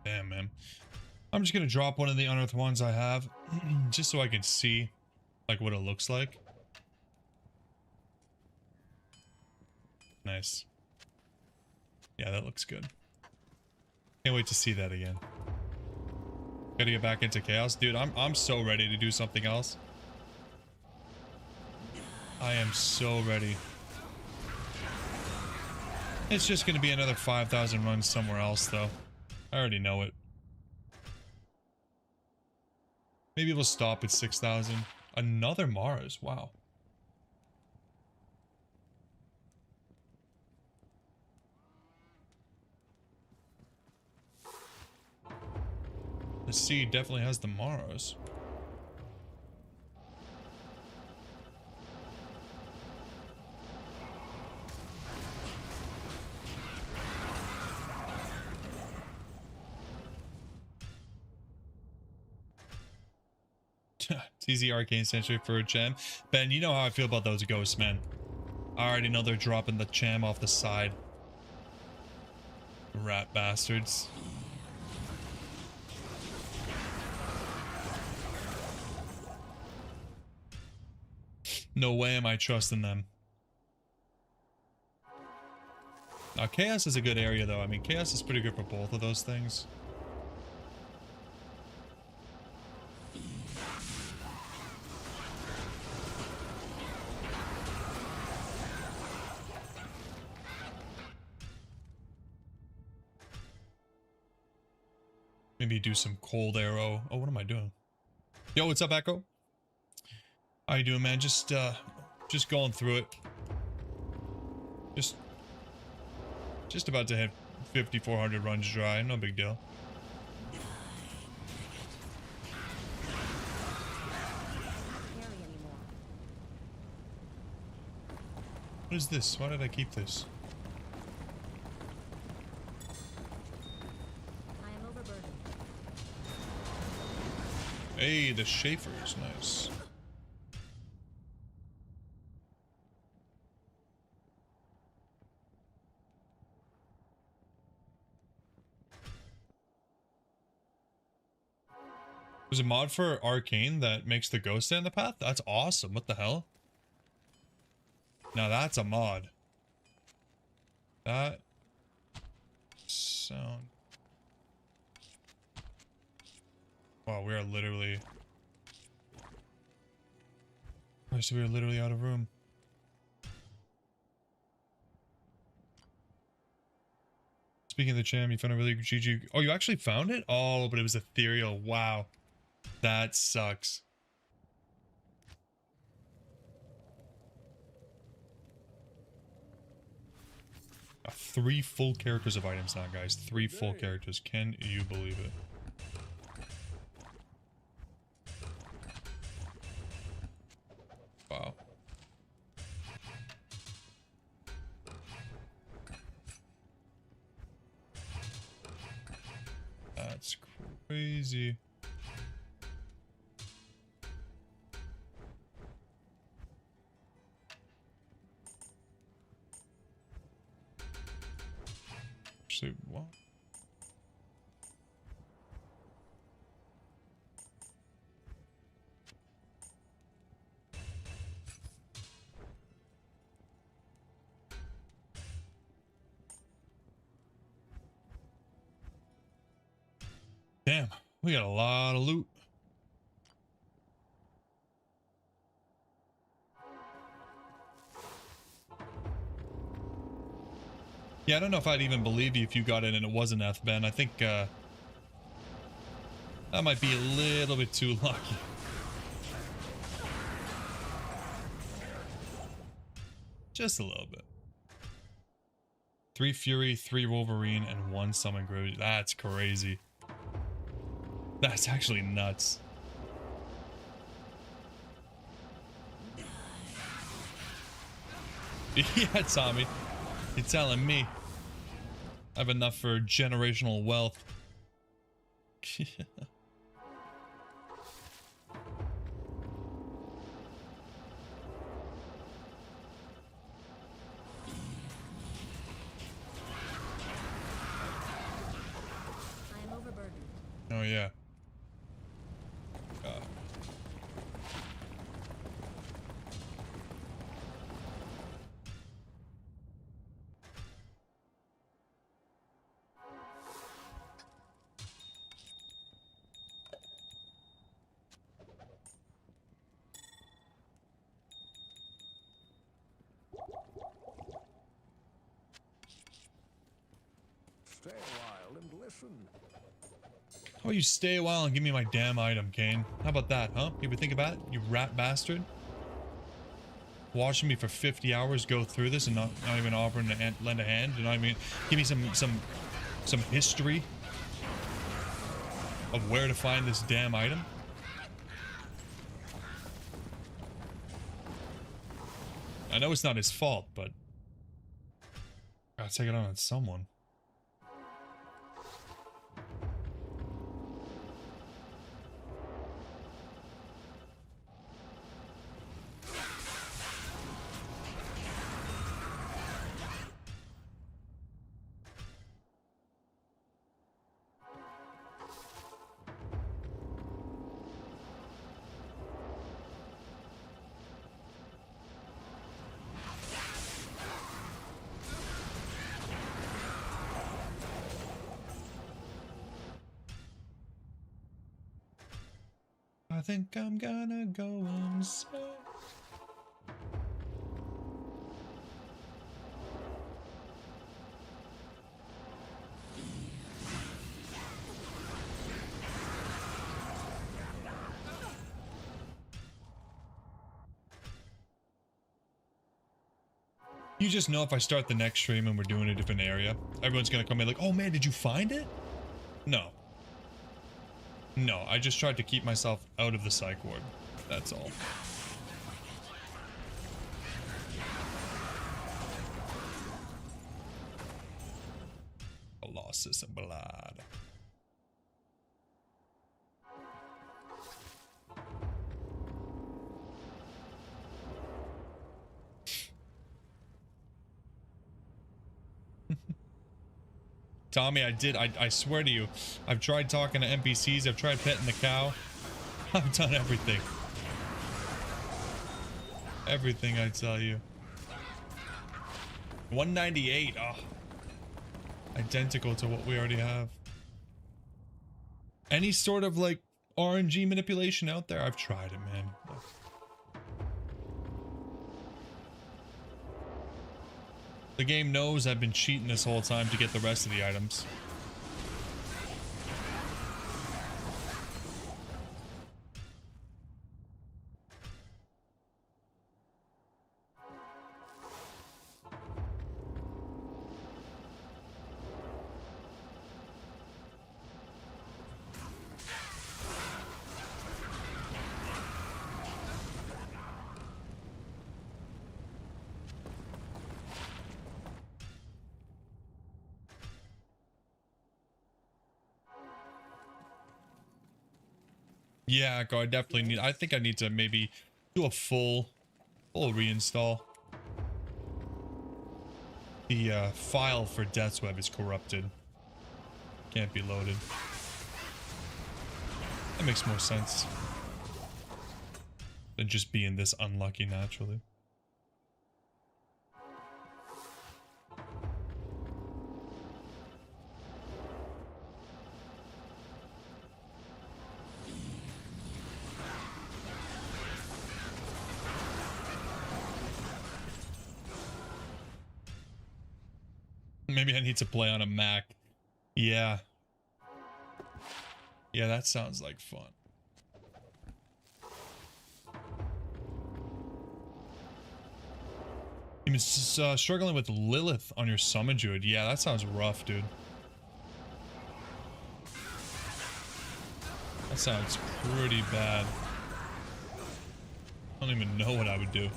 Damn, man. I'm just gonna drop one of the unearthed ones I have, just so I can see, like, what it looks like. Nice. Yeah, that looks good. Can't wait to see that again. Gotta get back into chaos, dude. I'm so ready to do something else. I am so ready. It's just gonna be another 5,000 runs somewhere else, though. I already know it. Maybe we'll stop at 6,000. Another Mars. Wow. The sea definitely has the Mars. It's easy arcane century for a gem. Ben, you know how I feel about those ghosts, man. I already know they're dropping the gem off the side. Rat bastards. No way am I trusting them. Now, Chaos is a good area, though. I mean, Chaos is pretty good for both of those things. Maybe do some cold arrow. Oh, what am I doing? Yo, what's up, Echo? How you doing, man? Just going through it. Just about to hit 5,400 runs dry. No big deal. What is this? Why did I keep this? Hey, the Schaefer is nice. There's a mod for Arcane that makes the ghost stay in the path? That's awesome. What the hell? Now that's a mod. That sound. Wow, we are literally... Oh, so we are literally out of room. Speaking of the jam, you found a really GG... Oh, you actually found it? Oh, but it was ethereal. Wow. That sucks. Three full characters of items now, guys. 3 full characters. Can you believe it? Wow. That's crazy. Actually, what? Damn, we got a lot of loot. Yeah, I don't know if I'd even believe you if you got it and it wasn't Ben. I think that might be a little bit too lucky. Just a little bit. 3 Fury, 3 Wolverine, and 1 Summon Groot. That's crazy. That's actually nuts. Yeah, Tommy. You're telling me. I have enough for generational wealth. I am overburdened. Oh, yeah. Stay a while and listen. How about you stay a while and give me my damn item, Kane? How about that, huh? You ever think about it, you rat bastard? Watching me for 50 hours go through this and not even offering to lend a hand, you know what I mean? Give me some history of where to find this damn item. I know it's not his fault, but gotta take it on someone. I think I'm gonna go insane. You just know if I start the next stream and we're doing a different area, everyone's gonna come in like, oh man, did you find it? No. No, I just tried to keep myself out of the psych ward. That's all. Colossus and blood. Tommy, I swear to you, I've tried talking to NPCs, I've tried petting the cow. I've done everything. Everything, I tell you. 198, oh. Identical to what we already have. Any sort of, like, RNG manipulation out there? I've tried it, man. The game knows I've been cheating this whole time to get the rest of the items. Yeah, Echo, I definitely need, I think I need to maybe do a full reinstall. The file for Dweb is corrupted. Can't be loaded. That makes more sense than just being this unlucky naturally. Maybe I need to play on a Mac. Yeah. Yeah, that sounds like fun. I'm struggling with Lilith on your summon druid. Yeah, that sounds rough, dude. That sounds pretty bad. I don't even know what I would do.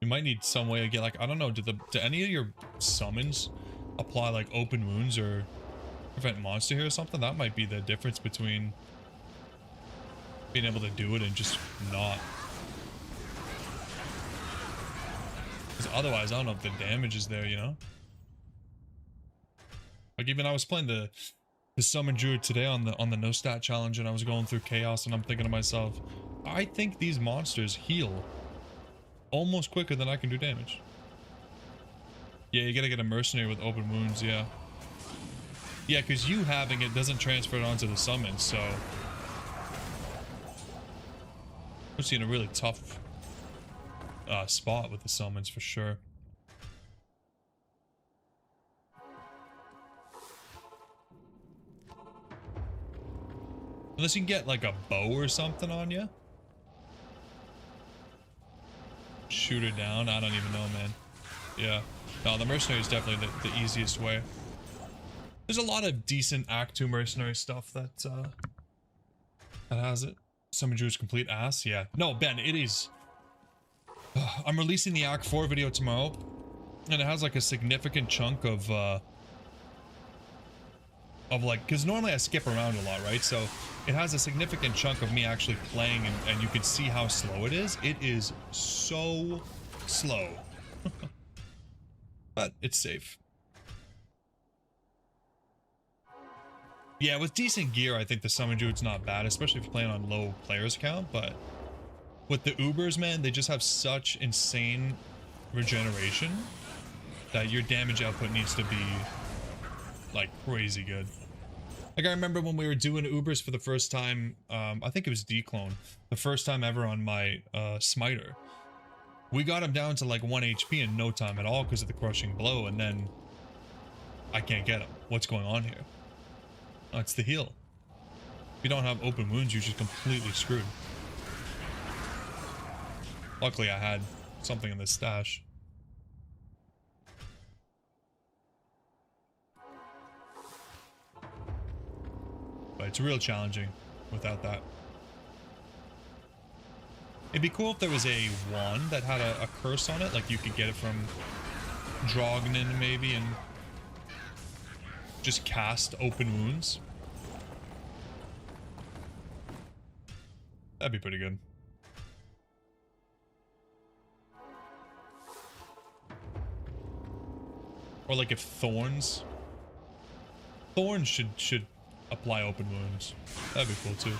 You might need some way to get, like, I don't know, do any of your summons apply like open wounds or prevent monster here or something? That might be the difference between being able to do it and just not. Because otherwise, I don't know if the damage is there, you know? Like, even I was playing the summon druid today on the no stat challenge, and I was going through chaos, and I'm thinking to myself, I think these monsters heal almost quicker than I can do damage. Yeah, you gotta get a mercenary with open wounds, yeah. Yeah, because you having it doesn't transfer it onto the summon, so puts you in a really tough spot with the summons for sure. Unless you can get like a bow or something on you. Shoot her down. I don't even know, man. Yeah. No, the mercenary is definitely the easiest way. There's a lot of decent Act 2 mercenary stuff that has it. Summon Druid's complete ass. Yeah. No, Ben, it is. I'm releasing the Act 4 video tomorrow, and it has like a significant chunk of like, because normally I skip around a lot, right? So it has a significant chunk of me actually playing, and you can see how slow it is. It is so slow. But it's safe. Yeah, with decent gear, I think the summon druid's not bad, especially if you're playing on low players count, but with the Ubers, man, they just have such insane regeneration that your damage output needs to be like crazy good. Like, I remember when we were doing Ubers for the first time, I think it was Declone, the first time ever on my Smiter. We got him down to like 1 HP in no time at all because of the crushing blow, and then I can't get him. What's going on here? Oh, it's the heal. If you don't have open wounds, you're just completely screwed. Luckily, I had something in the stash. But it's real challenging without that. It'd be cool if there was a wand that had a curse on it, like you could get it from Drognin maybe, and just cast open wounds. That'd be pretty good. Or like if Thorns should apply open wounds. That'd be cool too.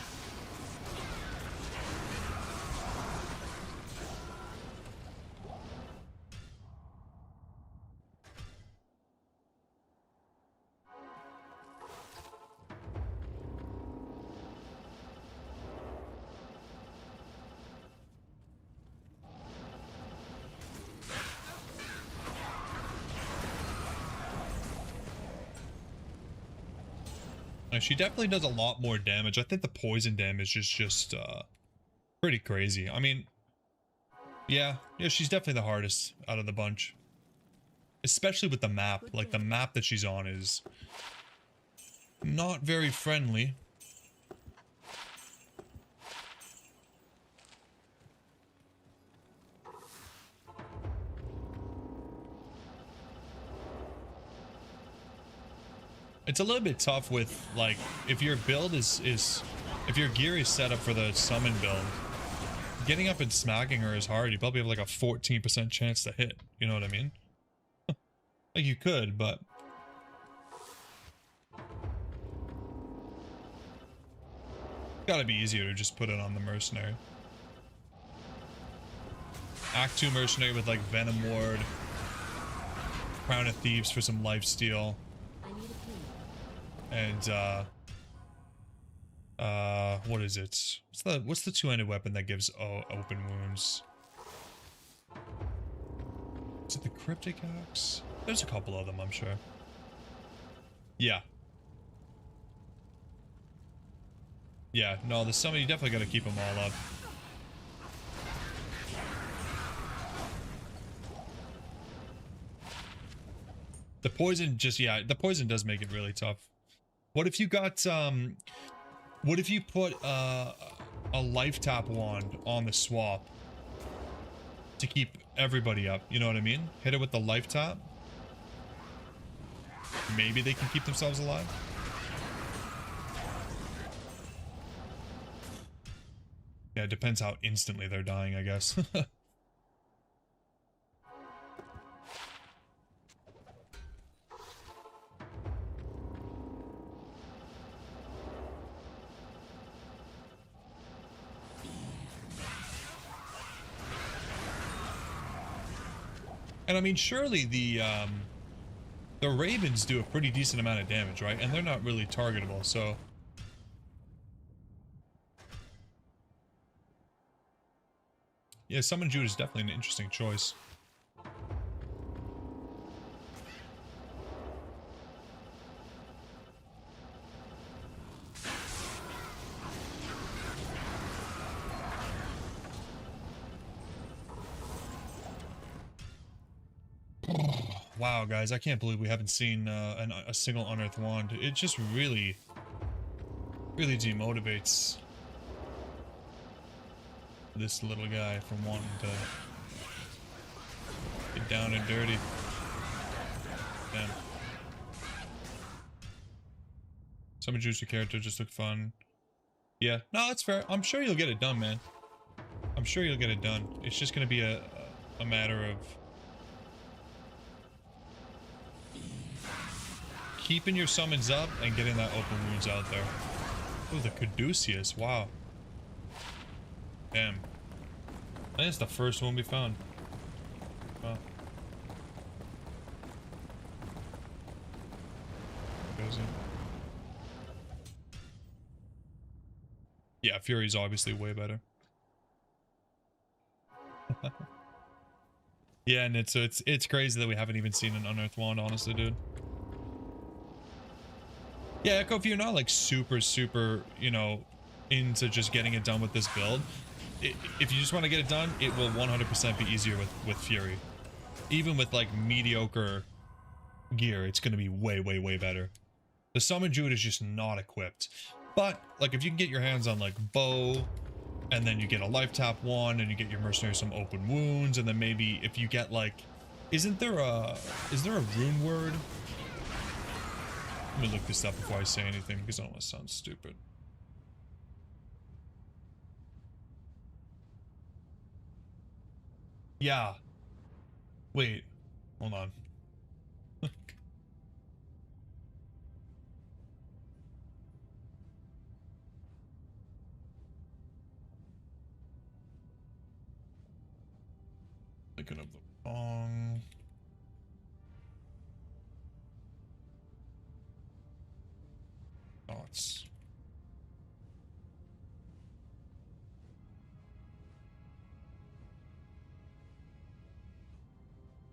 She definitely does a lot more damage. I think the poison damage is just pretty crazy. I mean, yeah, she's definitely the hardest out of the bunch. Especially with the map. Like, the map that she's on is not very friendly. It's a little bit tough with, like, if your build if your gear is set up for the summon build, getting up and smacking her is hard. You probably have like a 14% chance to hit. You know what I mean? Like, you could, but gotta be easier to just put it on the mercenary. Act 2 mercenary with like Venom Ward, Crown of Thieves for some lifesteal. And what is it? What's the two-handed weapon that gives open wounds? Is it the Cryptic Axe? There's a couple of them, I'm sure. Yeah. Yeah, no, the summon, you definitely gotta keep them all up. The poison just, yeah, the poison does make it really tough. What if you got, what if you put a life tap wand on the swap to keep everybody up? You know what I mean? Hit it with the life tap. Maybe they can keep themselves alive. Yeah, it depends how instantly they're dying, I guess. And I mean, surely the ravens do a pretty decent amount of damage, right? And they're not really targetable, so... Yeah, Summon Jude is definitely an interesting choice. Wow, guys, I can't believe we haven't seen a single Unearthed Wand. It just really demotivates this little guy from wanting to get down and dirty. Damn. Some juicy character just look fun. Yeah, no, that's fair. I'm sure you'll get it done, man. I'm sure you'll get it done. It's just gonna be a matter of keeping your summons up and getting that open wounds out there. Oh, the Caduceus, wow. Damn. I think it's the first one we found. Wow. Goes in. Yeah, Fury's obviously way better. Yeah, and it's crazy that we haven't even seen an Unearthed Wand, honestly, dude. Yeah, Echo, if you're not like super, you know, into just getting it done with this build, if you just want to get it done, it will 100% be easier with Fury. Even with like mediocre gear, it's going to be way better. The Summon Druid is just not equipped. But like if you can get your hands on like bow, and then you get a life tap one, and you get your mercenary some open wounds, and then maybe if you get like, is there a rune word? Let me look this up before I say anything because I don't want to sound stupid. Yeah. Wait. Hold on. Thinking of the wrong... thoughts.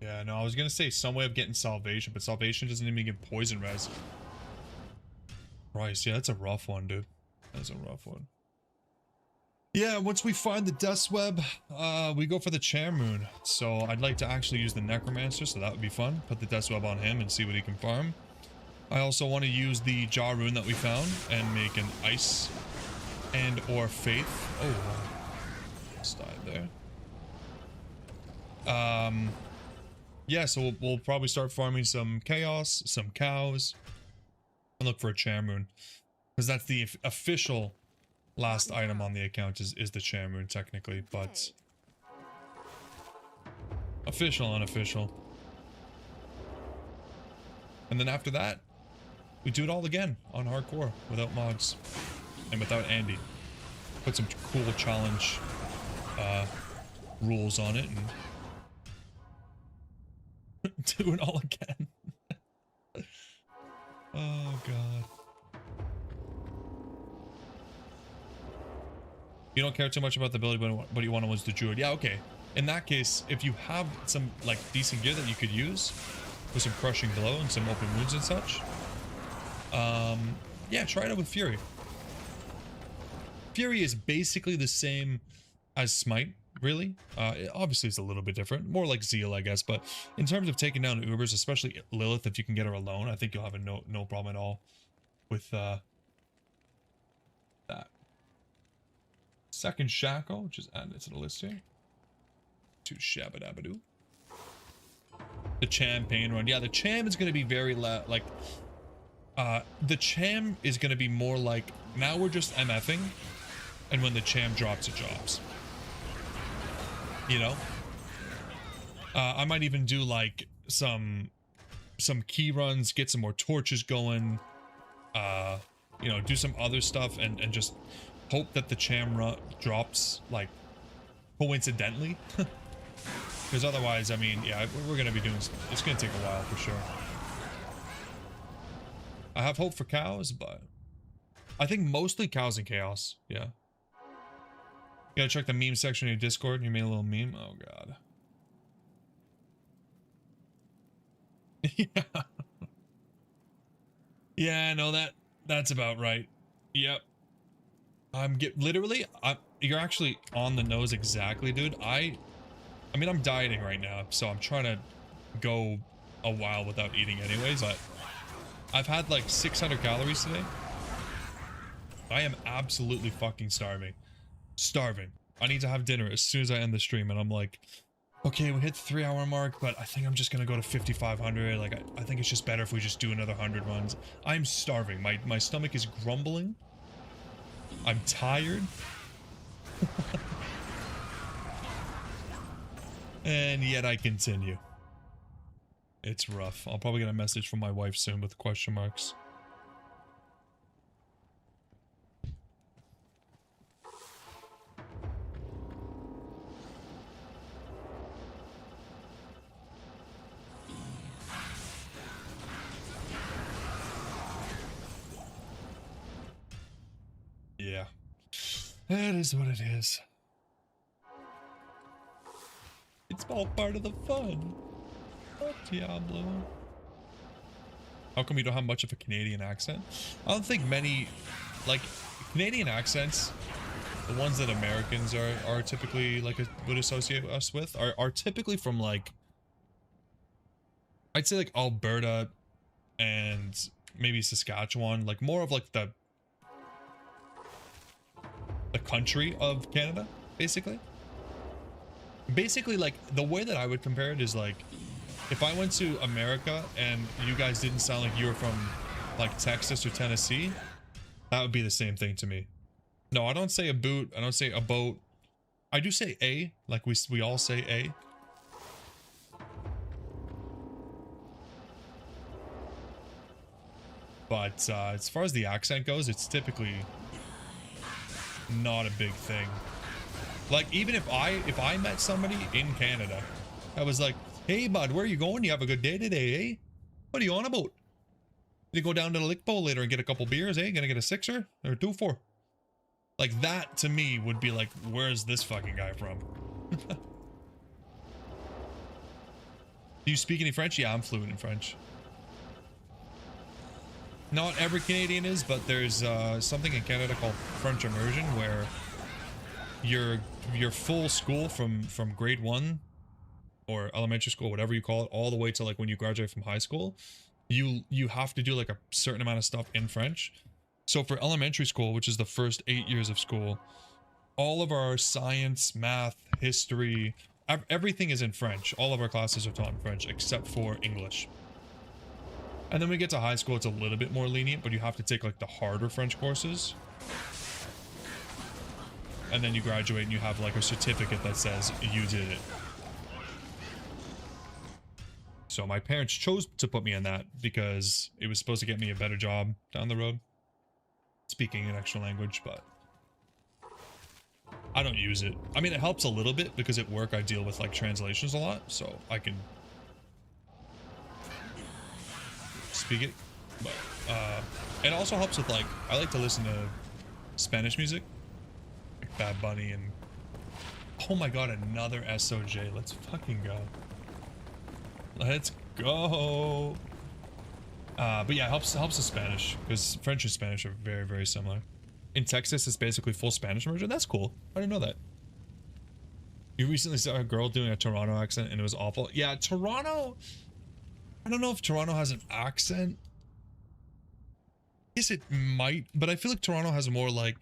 Yeah, no, I was gonna say some way of getting salvation, but salvation doesn't even give poison res. Christ, yeah, that's a rough one, dude. That's a rough one. Yeah, once we find the Dweb, we go for the Charm Rune. So I'd like to actually use the Necromancer, so that would be fun. Put the Dweb on him and see what he can farm. I also want to use the Jaw Rune that we found and make an Ice and or Faith. Oh, just died there. Yeah, so we'll probably start farming some Chaos, some Cows, and look for a Charm Rune. Because that's the official last item on the account is the Charm Rune technically, but official, unofficial. And then after that, we do it all again on hardcore without mods and without Andy. Put some cool challenge rules on it and do it all again. Oh god. You don't care too much about the ability, but you want to use the Druid. Yeah, okay. In that case, if you have some like decent gear that you could use with some Crushing Blow and some open wounds and such, yeah, try it out with Fury. Fury is basically the same as Smite really. Obviously it's a little bit different, more like Zeal, I guess, but in terms of taking down Ubers, especially Lilith, if you can get her alone, I think you'll have a no problem at all with that. Second Shackle, which is added to the list here. To Shabadabadoo. The Champagne Run. Yeah, the Cham is going to be very the Cham is going to be more like, now we're just MFing, and when the Cham drops, it drops. You know? I might even do like some key runs, get some more torches going, you know, do some other stuff and just hope that the Cham drops like coincidentally. Because otherwise, I mean, yeah, we're going to be doing, it's going to take a while for sure. I have hope for cows, but I think mostly cows and chaos. Yeah. You gotta check the meme section of your Discord. You made a little meme. Oh, God. Yeah. Yeah, no, that's about right. Yep. You're actually on the nose exactly, dude. I mean, I'm dieting right now, so I'm trying to go a while without eating anyways, but I've had like 600 calories today. I am absolutely fucking starving. Starving. I need to have dinner as soon as I end the stream, and I'm like, okay, we hit the 3-hour mark, but I think I'm just gonna go to 5,500. Like, I think it's just better if we just do another 100 runs. I'm starving. My stomach is grumbling. I'm tired. And yet I continue. It's rough. I'll probably get a message from my wife soon with question marks. Yeah. That is what it is. It's all part of the fun. Oh, Diablo. How come you don't have much of a Canadian accent? I don't think many, like, Canadian accents, the ones that Americans are typically, like, would associate us with, are typically from, like, I'd say, like, Alberta and maybe Saskatchewan, like, more of, like, the country of Canada, basically. Basically, like, the way that I would compare it is, like, if I went to America and you guys didn't sound like you were from, like, Texas or Tennessee, that would be the same thing to me. No, I don't say a boot. I don't say a boat. I do say a, like we all say a. But as far as the accent goes, it's typically not a big thing. Like, even if I met somebody in Canada that was like, hey bud, where are you going? You have a good day today, eh? What are you on about? You go down to the lick bowl later and get a couple beers, eh? Gonna get a 6er or a 2-4? Like, that to me would be like, where's this fucking guy from? Do you speak any French? Yeah, I'm fluent in French. Not every Canadian is, but there's something in Canada called French immersion, where your full school from grade 1 or elementary school, whatever you call it, all the way to like when you graduate from high school, you have to do like a certain amount of stuff in French. So for elementary school, which is the first 8 years of school, all of our science, math, history, everything is in French. All of our classes are taught in French except for English. And then when we get to high school, it's a little bit more lenient, but you have to take like the harder French courses. And then you graduate and you have like a certificate that says you did it. So my parents chose to put me in that because it was supposed to get me a better job down the road, speaking an extra language, but I don't use it. I mean, it helps a little bit because at work I deal with like translations a lot, so I can speak it. But it also helps with like, I like to listen to Spanish music, like Bad Bunny and, oh my god, another SOJ. Let's fucking go. Let's go. But yeah, it helps with Spanish because French and Spanish are very, very similar. In Texas, it's basically full Spanish immersion. That's cool. I didn't know that. You recently saw a girl doing a Toronto accent and it was awful. Yeah, Toronto. I don't know if Toronto has an accent. Yes, it might, but I feel like Toronto has more like.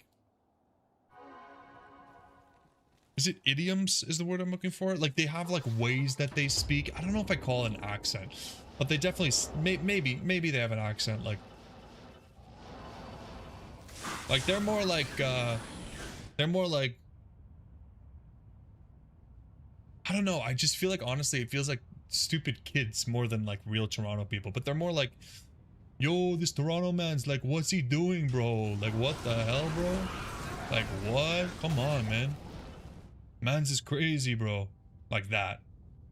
Is it idioms is the word I'm looking for? Like they have like ways that they speak. I don't know if I call it an accent, but they definitely maybe they have an accent. Like they're more like I don't know. I just feel like honestly it feels like stupid kids more than like real Toronto people. But they're more like, yo, this Toronto man's like, what's he doing, bro? Like what the hell, bro? Like what? Come on, man. Man's is crazy, bro. Like that.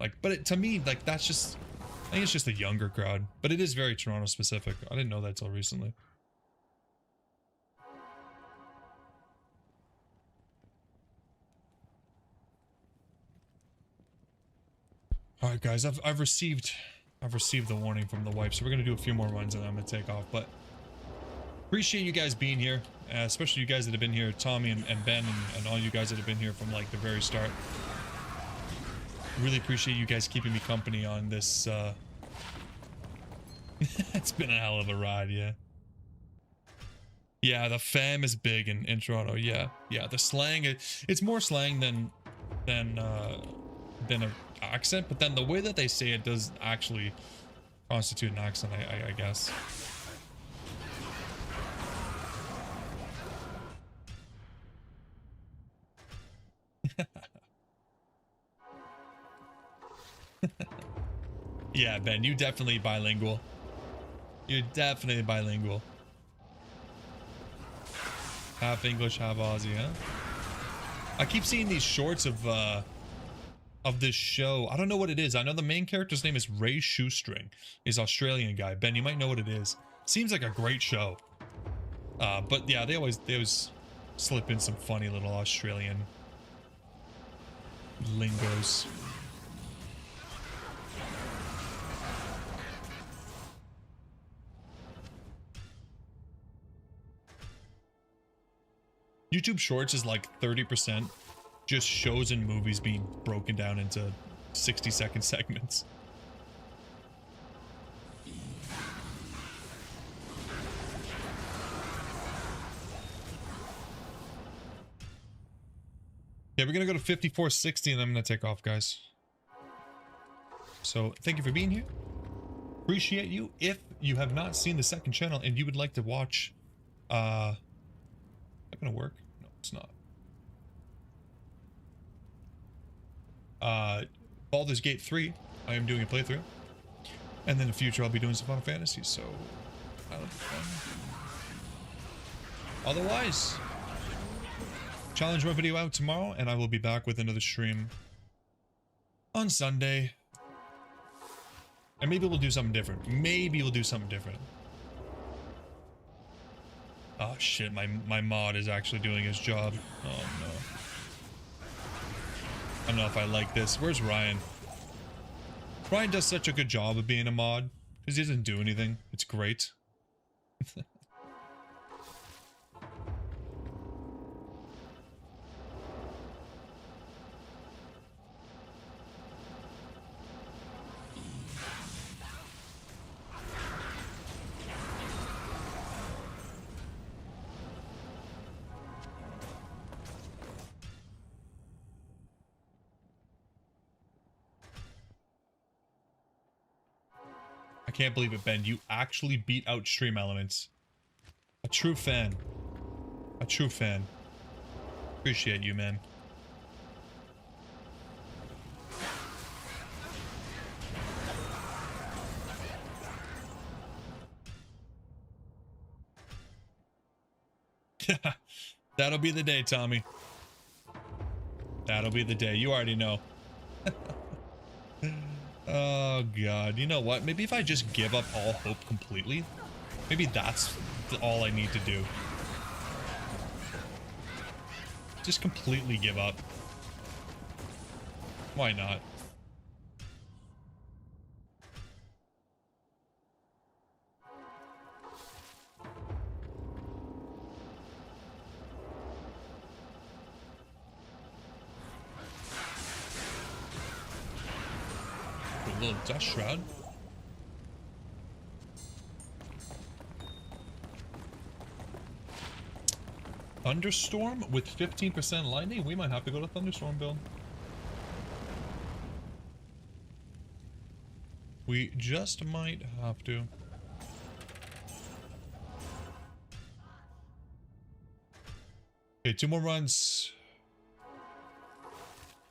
Like, but to me, like that's just, I think it's just a younger crowd. But it is very Toronto specific. I didn't know that till recently. All right, guys, I've received the warning from the wife, so we're gonna do a few more runs and I'm gonna take off. But appreciate you guys being here, especially you guys that have been here, Tommy and Ben, and all you guys that have been here from like the very start. Really appreciate you guys keeping me company on this. It's been a hell of a ride, yeah. Yeah, the fam is big in Toronto. Yeah, the slang. It's more slang than an accent, but then the way that they say it does actually constitute an accent, I guess. Yeah, Ben, you definitely bilingual. You're definitely bilingual. Half English, half Aussie, huh? I keep seeing these shorts of this show. I don't know what it is. I know the main character's name is Ray Shoestring. He's an Australian guy. Ben, you might know what it is. Seems like a great show. But yeah, they always slip in some funny little Australian lingos. YouTube Shorts is like 30% just shows and movies being broken down into 60-second segments. Yeah, we're gonna go to 5460 and I'm gonna take off, guys. So thank you for being here. Appreciate you. If you have not seen the second channel and you would like to watch, is that gonna work? No, it's not. Baldur's Gate 3, I am doing a playthrough. And then in the future, I'll be doing some Final Fantasy, so that'll be fun. Otherwise, challenge my video out tomorrow, and I will be back with another stream on Sunday. And maybe we'll do something different. Maybe we'll do something different. Oh shit, my mod is actually doing his job. Oh no. I don't know if I like this. Where's Ryan? Ryan does such a good job of being a mod because he doesn't do anything. It's great. I can't believe it, Ben. You actually beat out Stream Elements. A true fan. A true fan. Appreciate you, man. That'll be the day, Tommy. That'll be the day. You already know. Oh god, you know what? Maybe if I just give up all hope completely, maybe that's all I need to do. Just completely give up. Why not? little dust shroud. Thunderstorm with 15% lightning? We might have to go to Thunderstorm build. We just might have to. Okay, 2 more runs.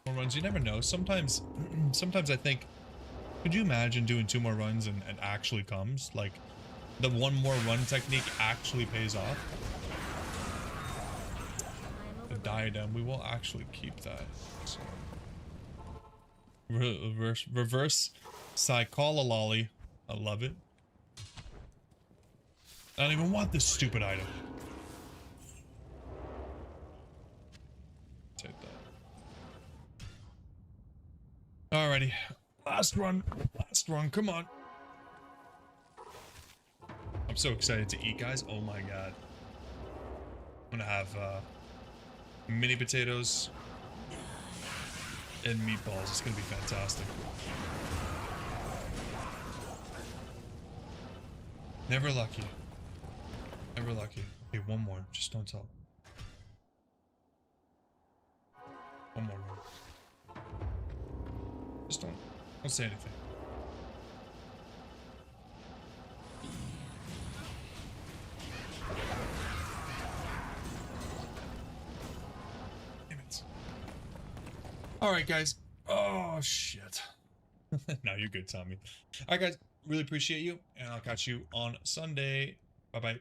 More runs, you never know. Sometimes I think, could you imagine doing 2 more runs and it actually comes? Like, the 1 more run technique actually pays off. The diadem, we will actually keep that. So. Reverse psycholololly. I love it. I don't even want this stupid item. Take that. Alrighty. Last run. Last run. Come on. I'm so excited to eat, guys. Oh my god. I'm gonna have mini potatoes and meatballs. It's gonna be fantastic. Never lucky. Never lucky. Okay, 1 more. Just don't tell. 1 more run. Just don't say anything. Damn it. Alright, guys. Oh, shit. No, you're good, Tommy. Alright, guys. Really appreciate you, and I'll catch you on Sunday. Bye-bye.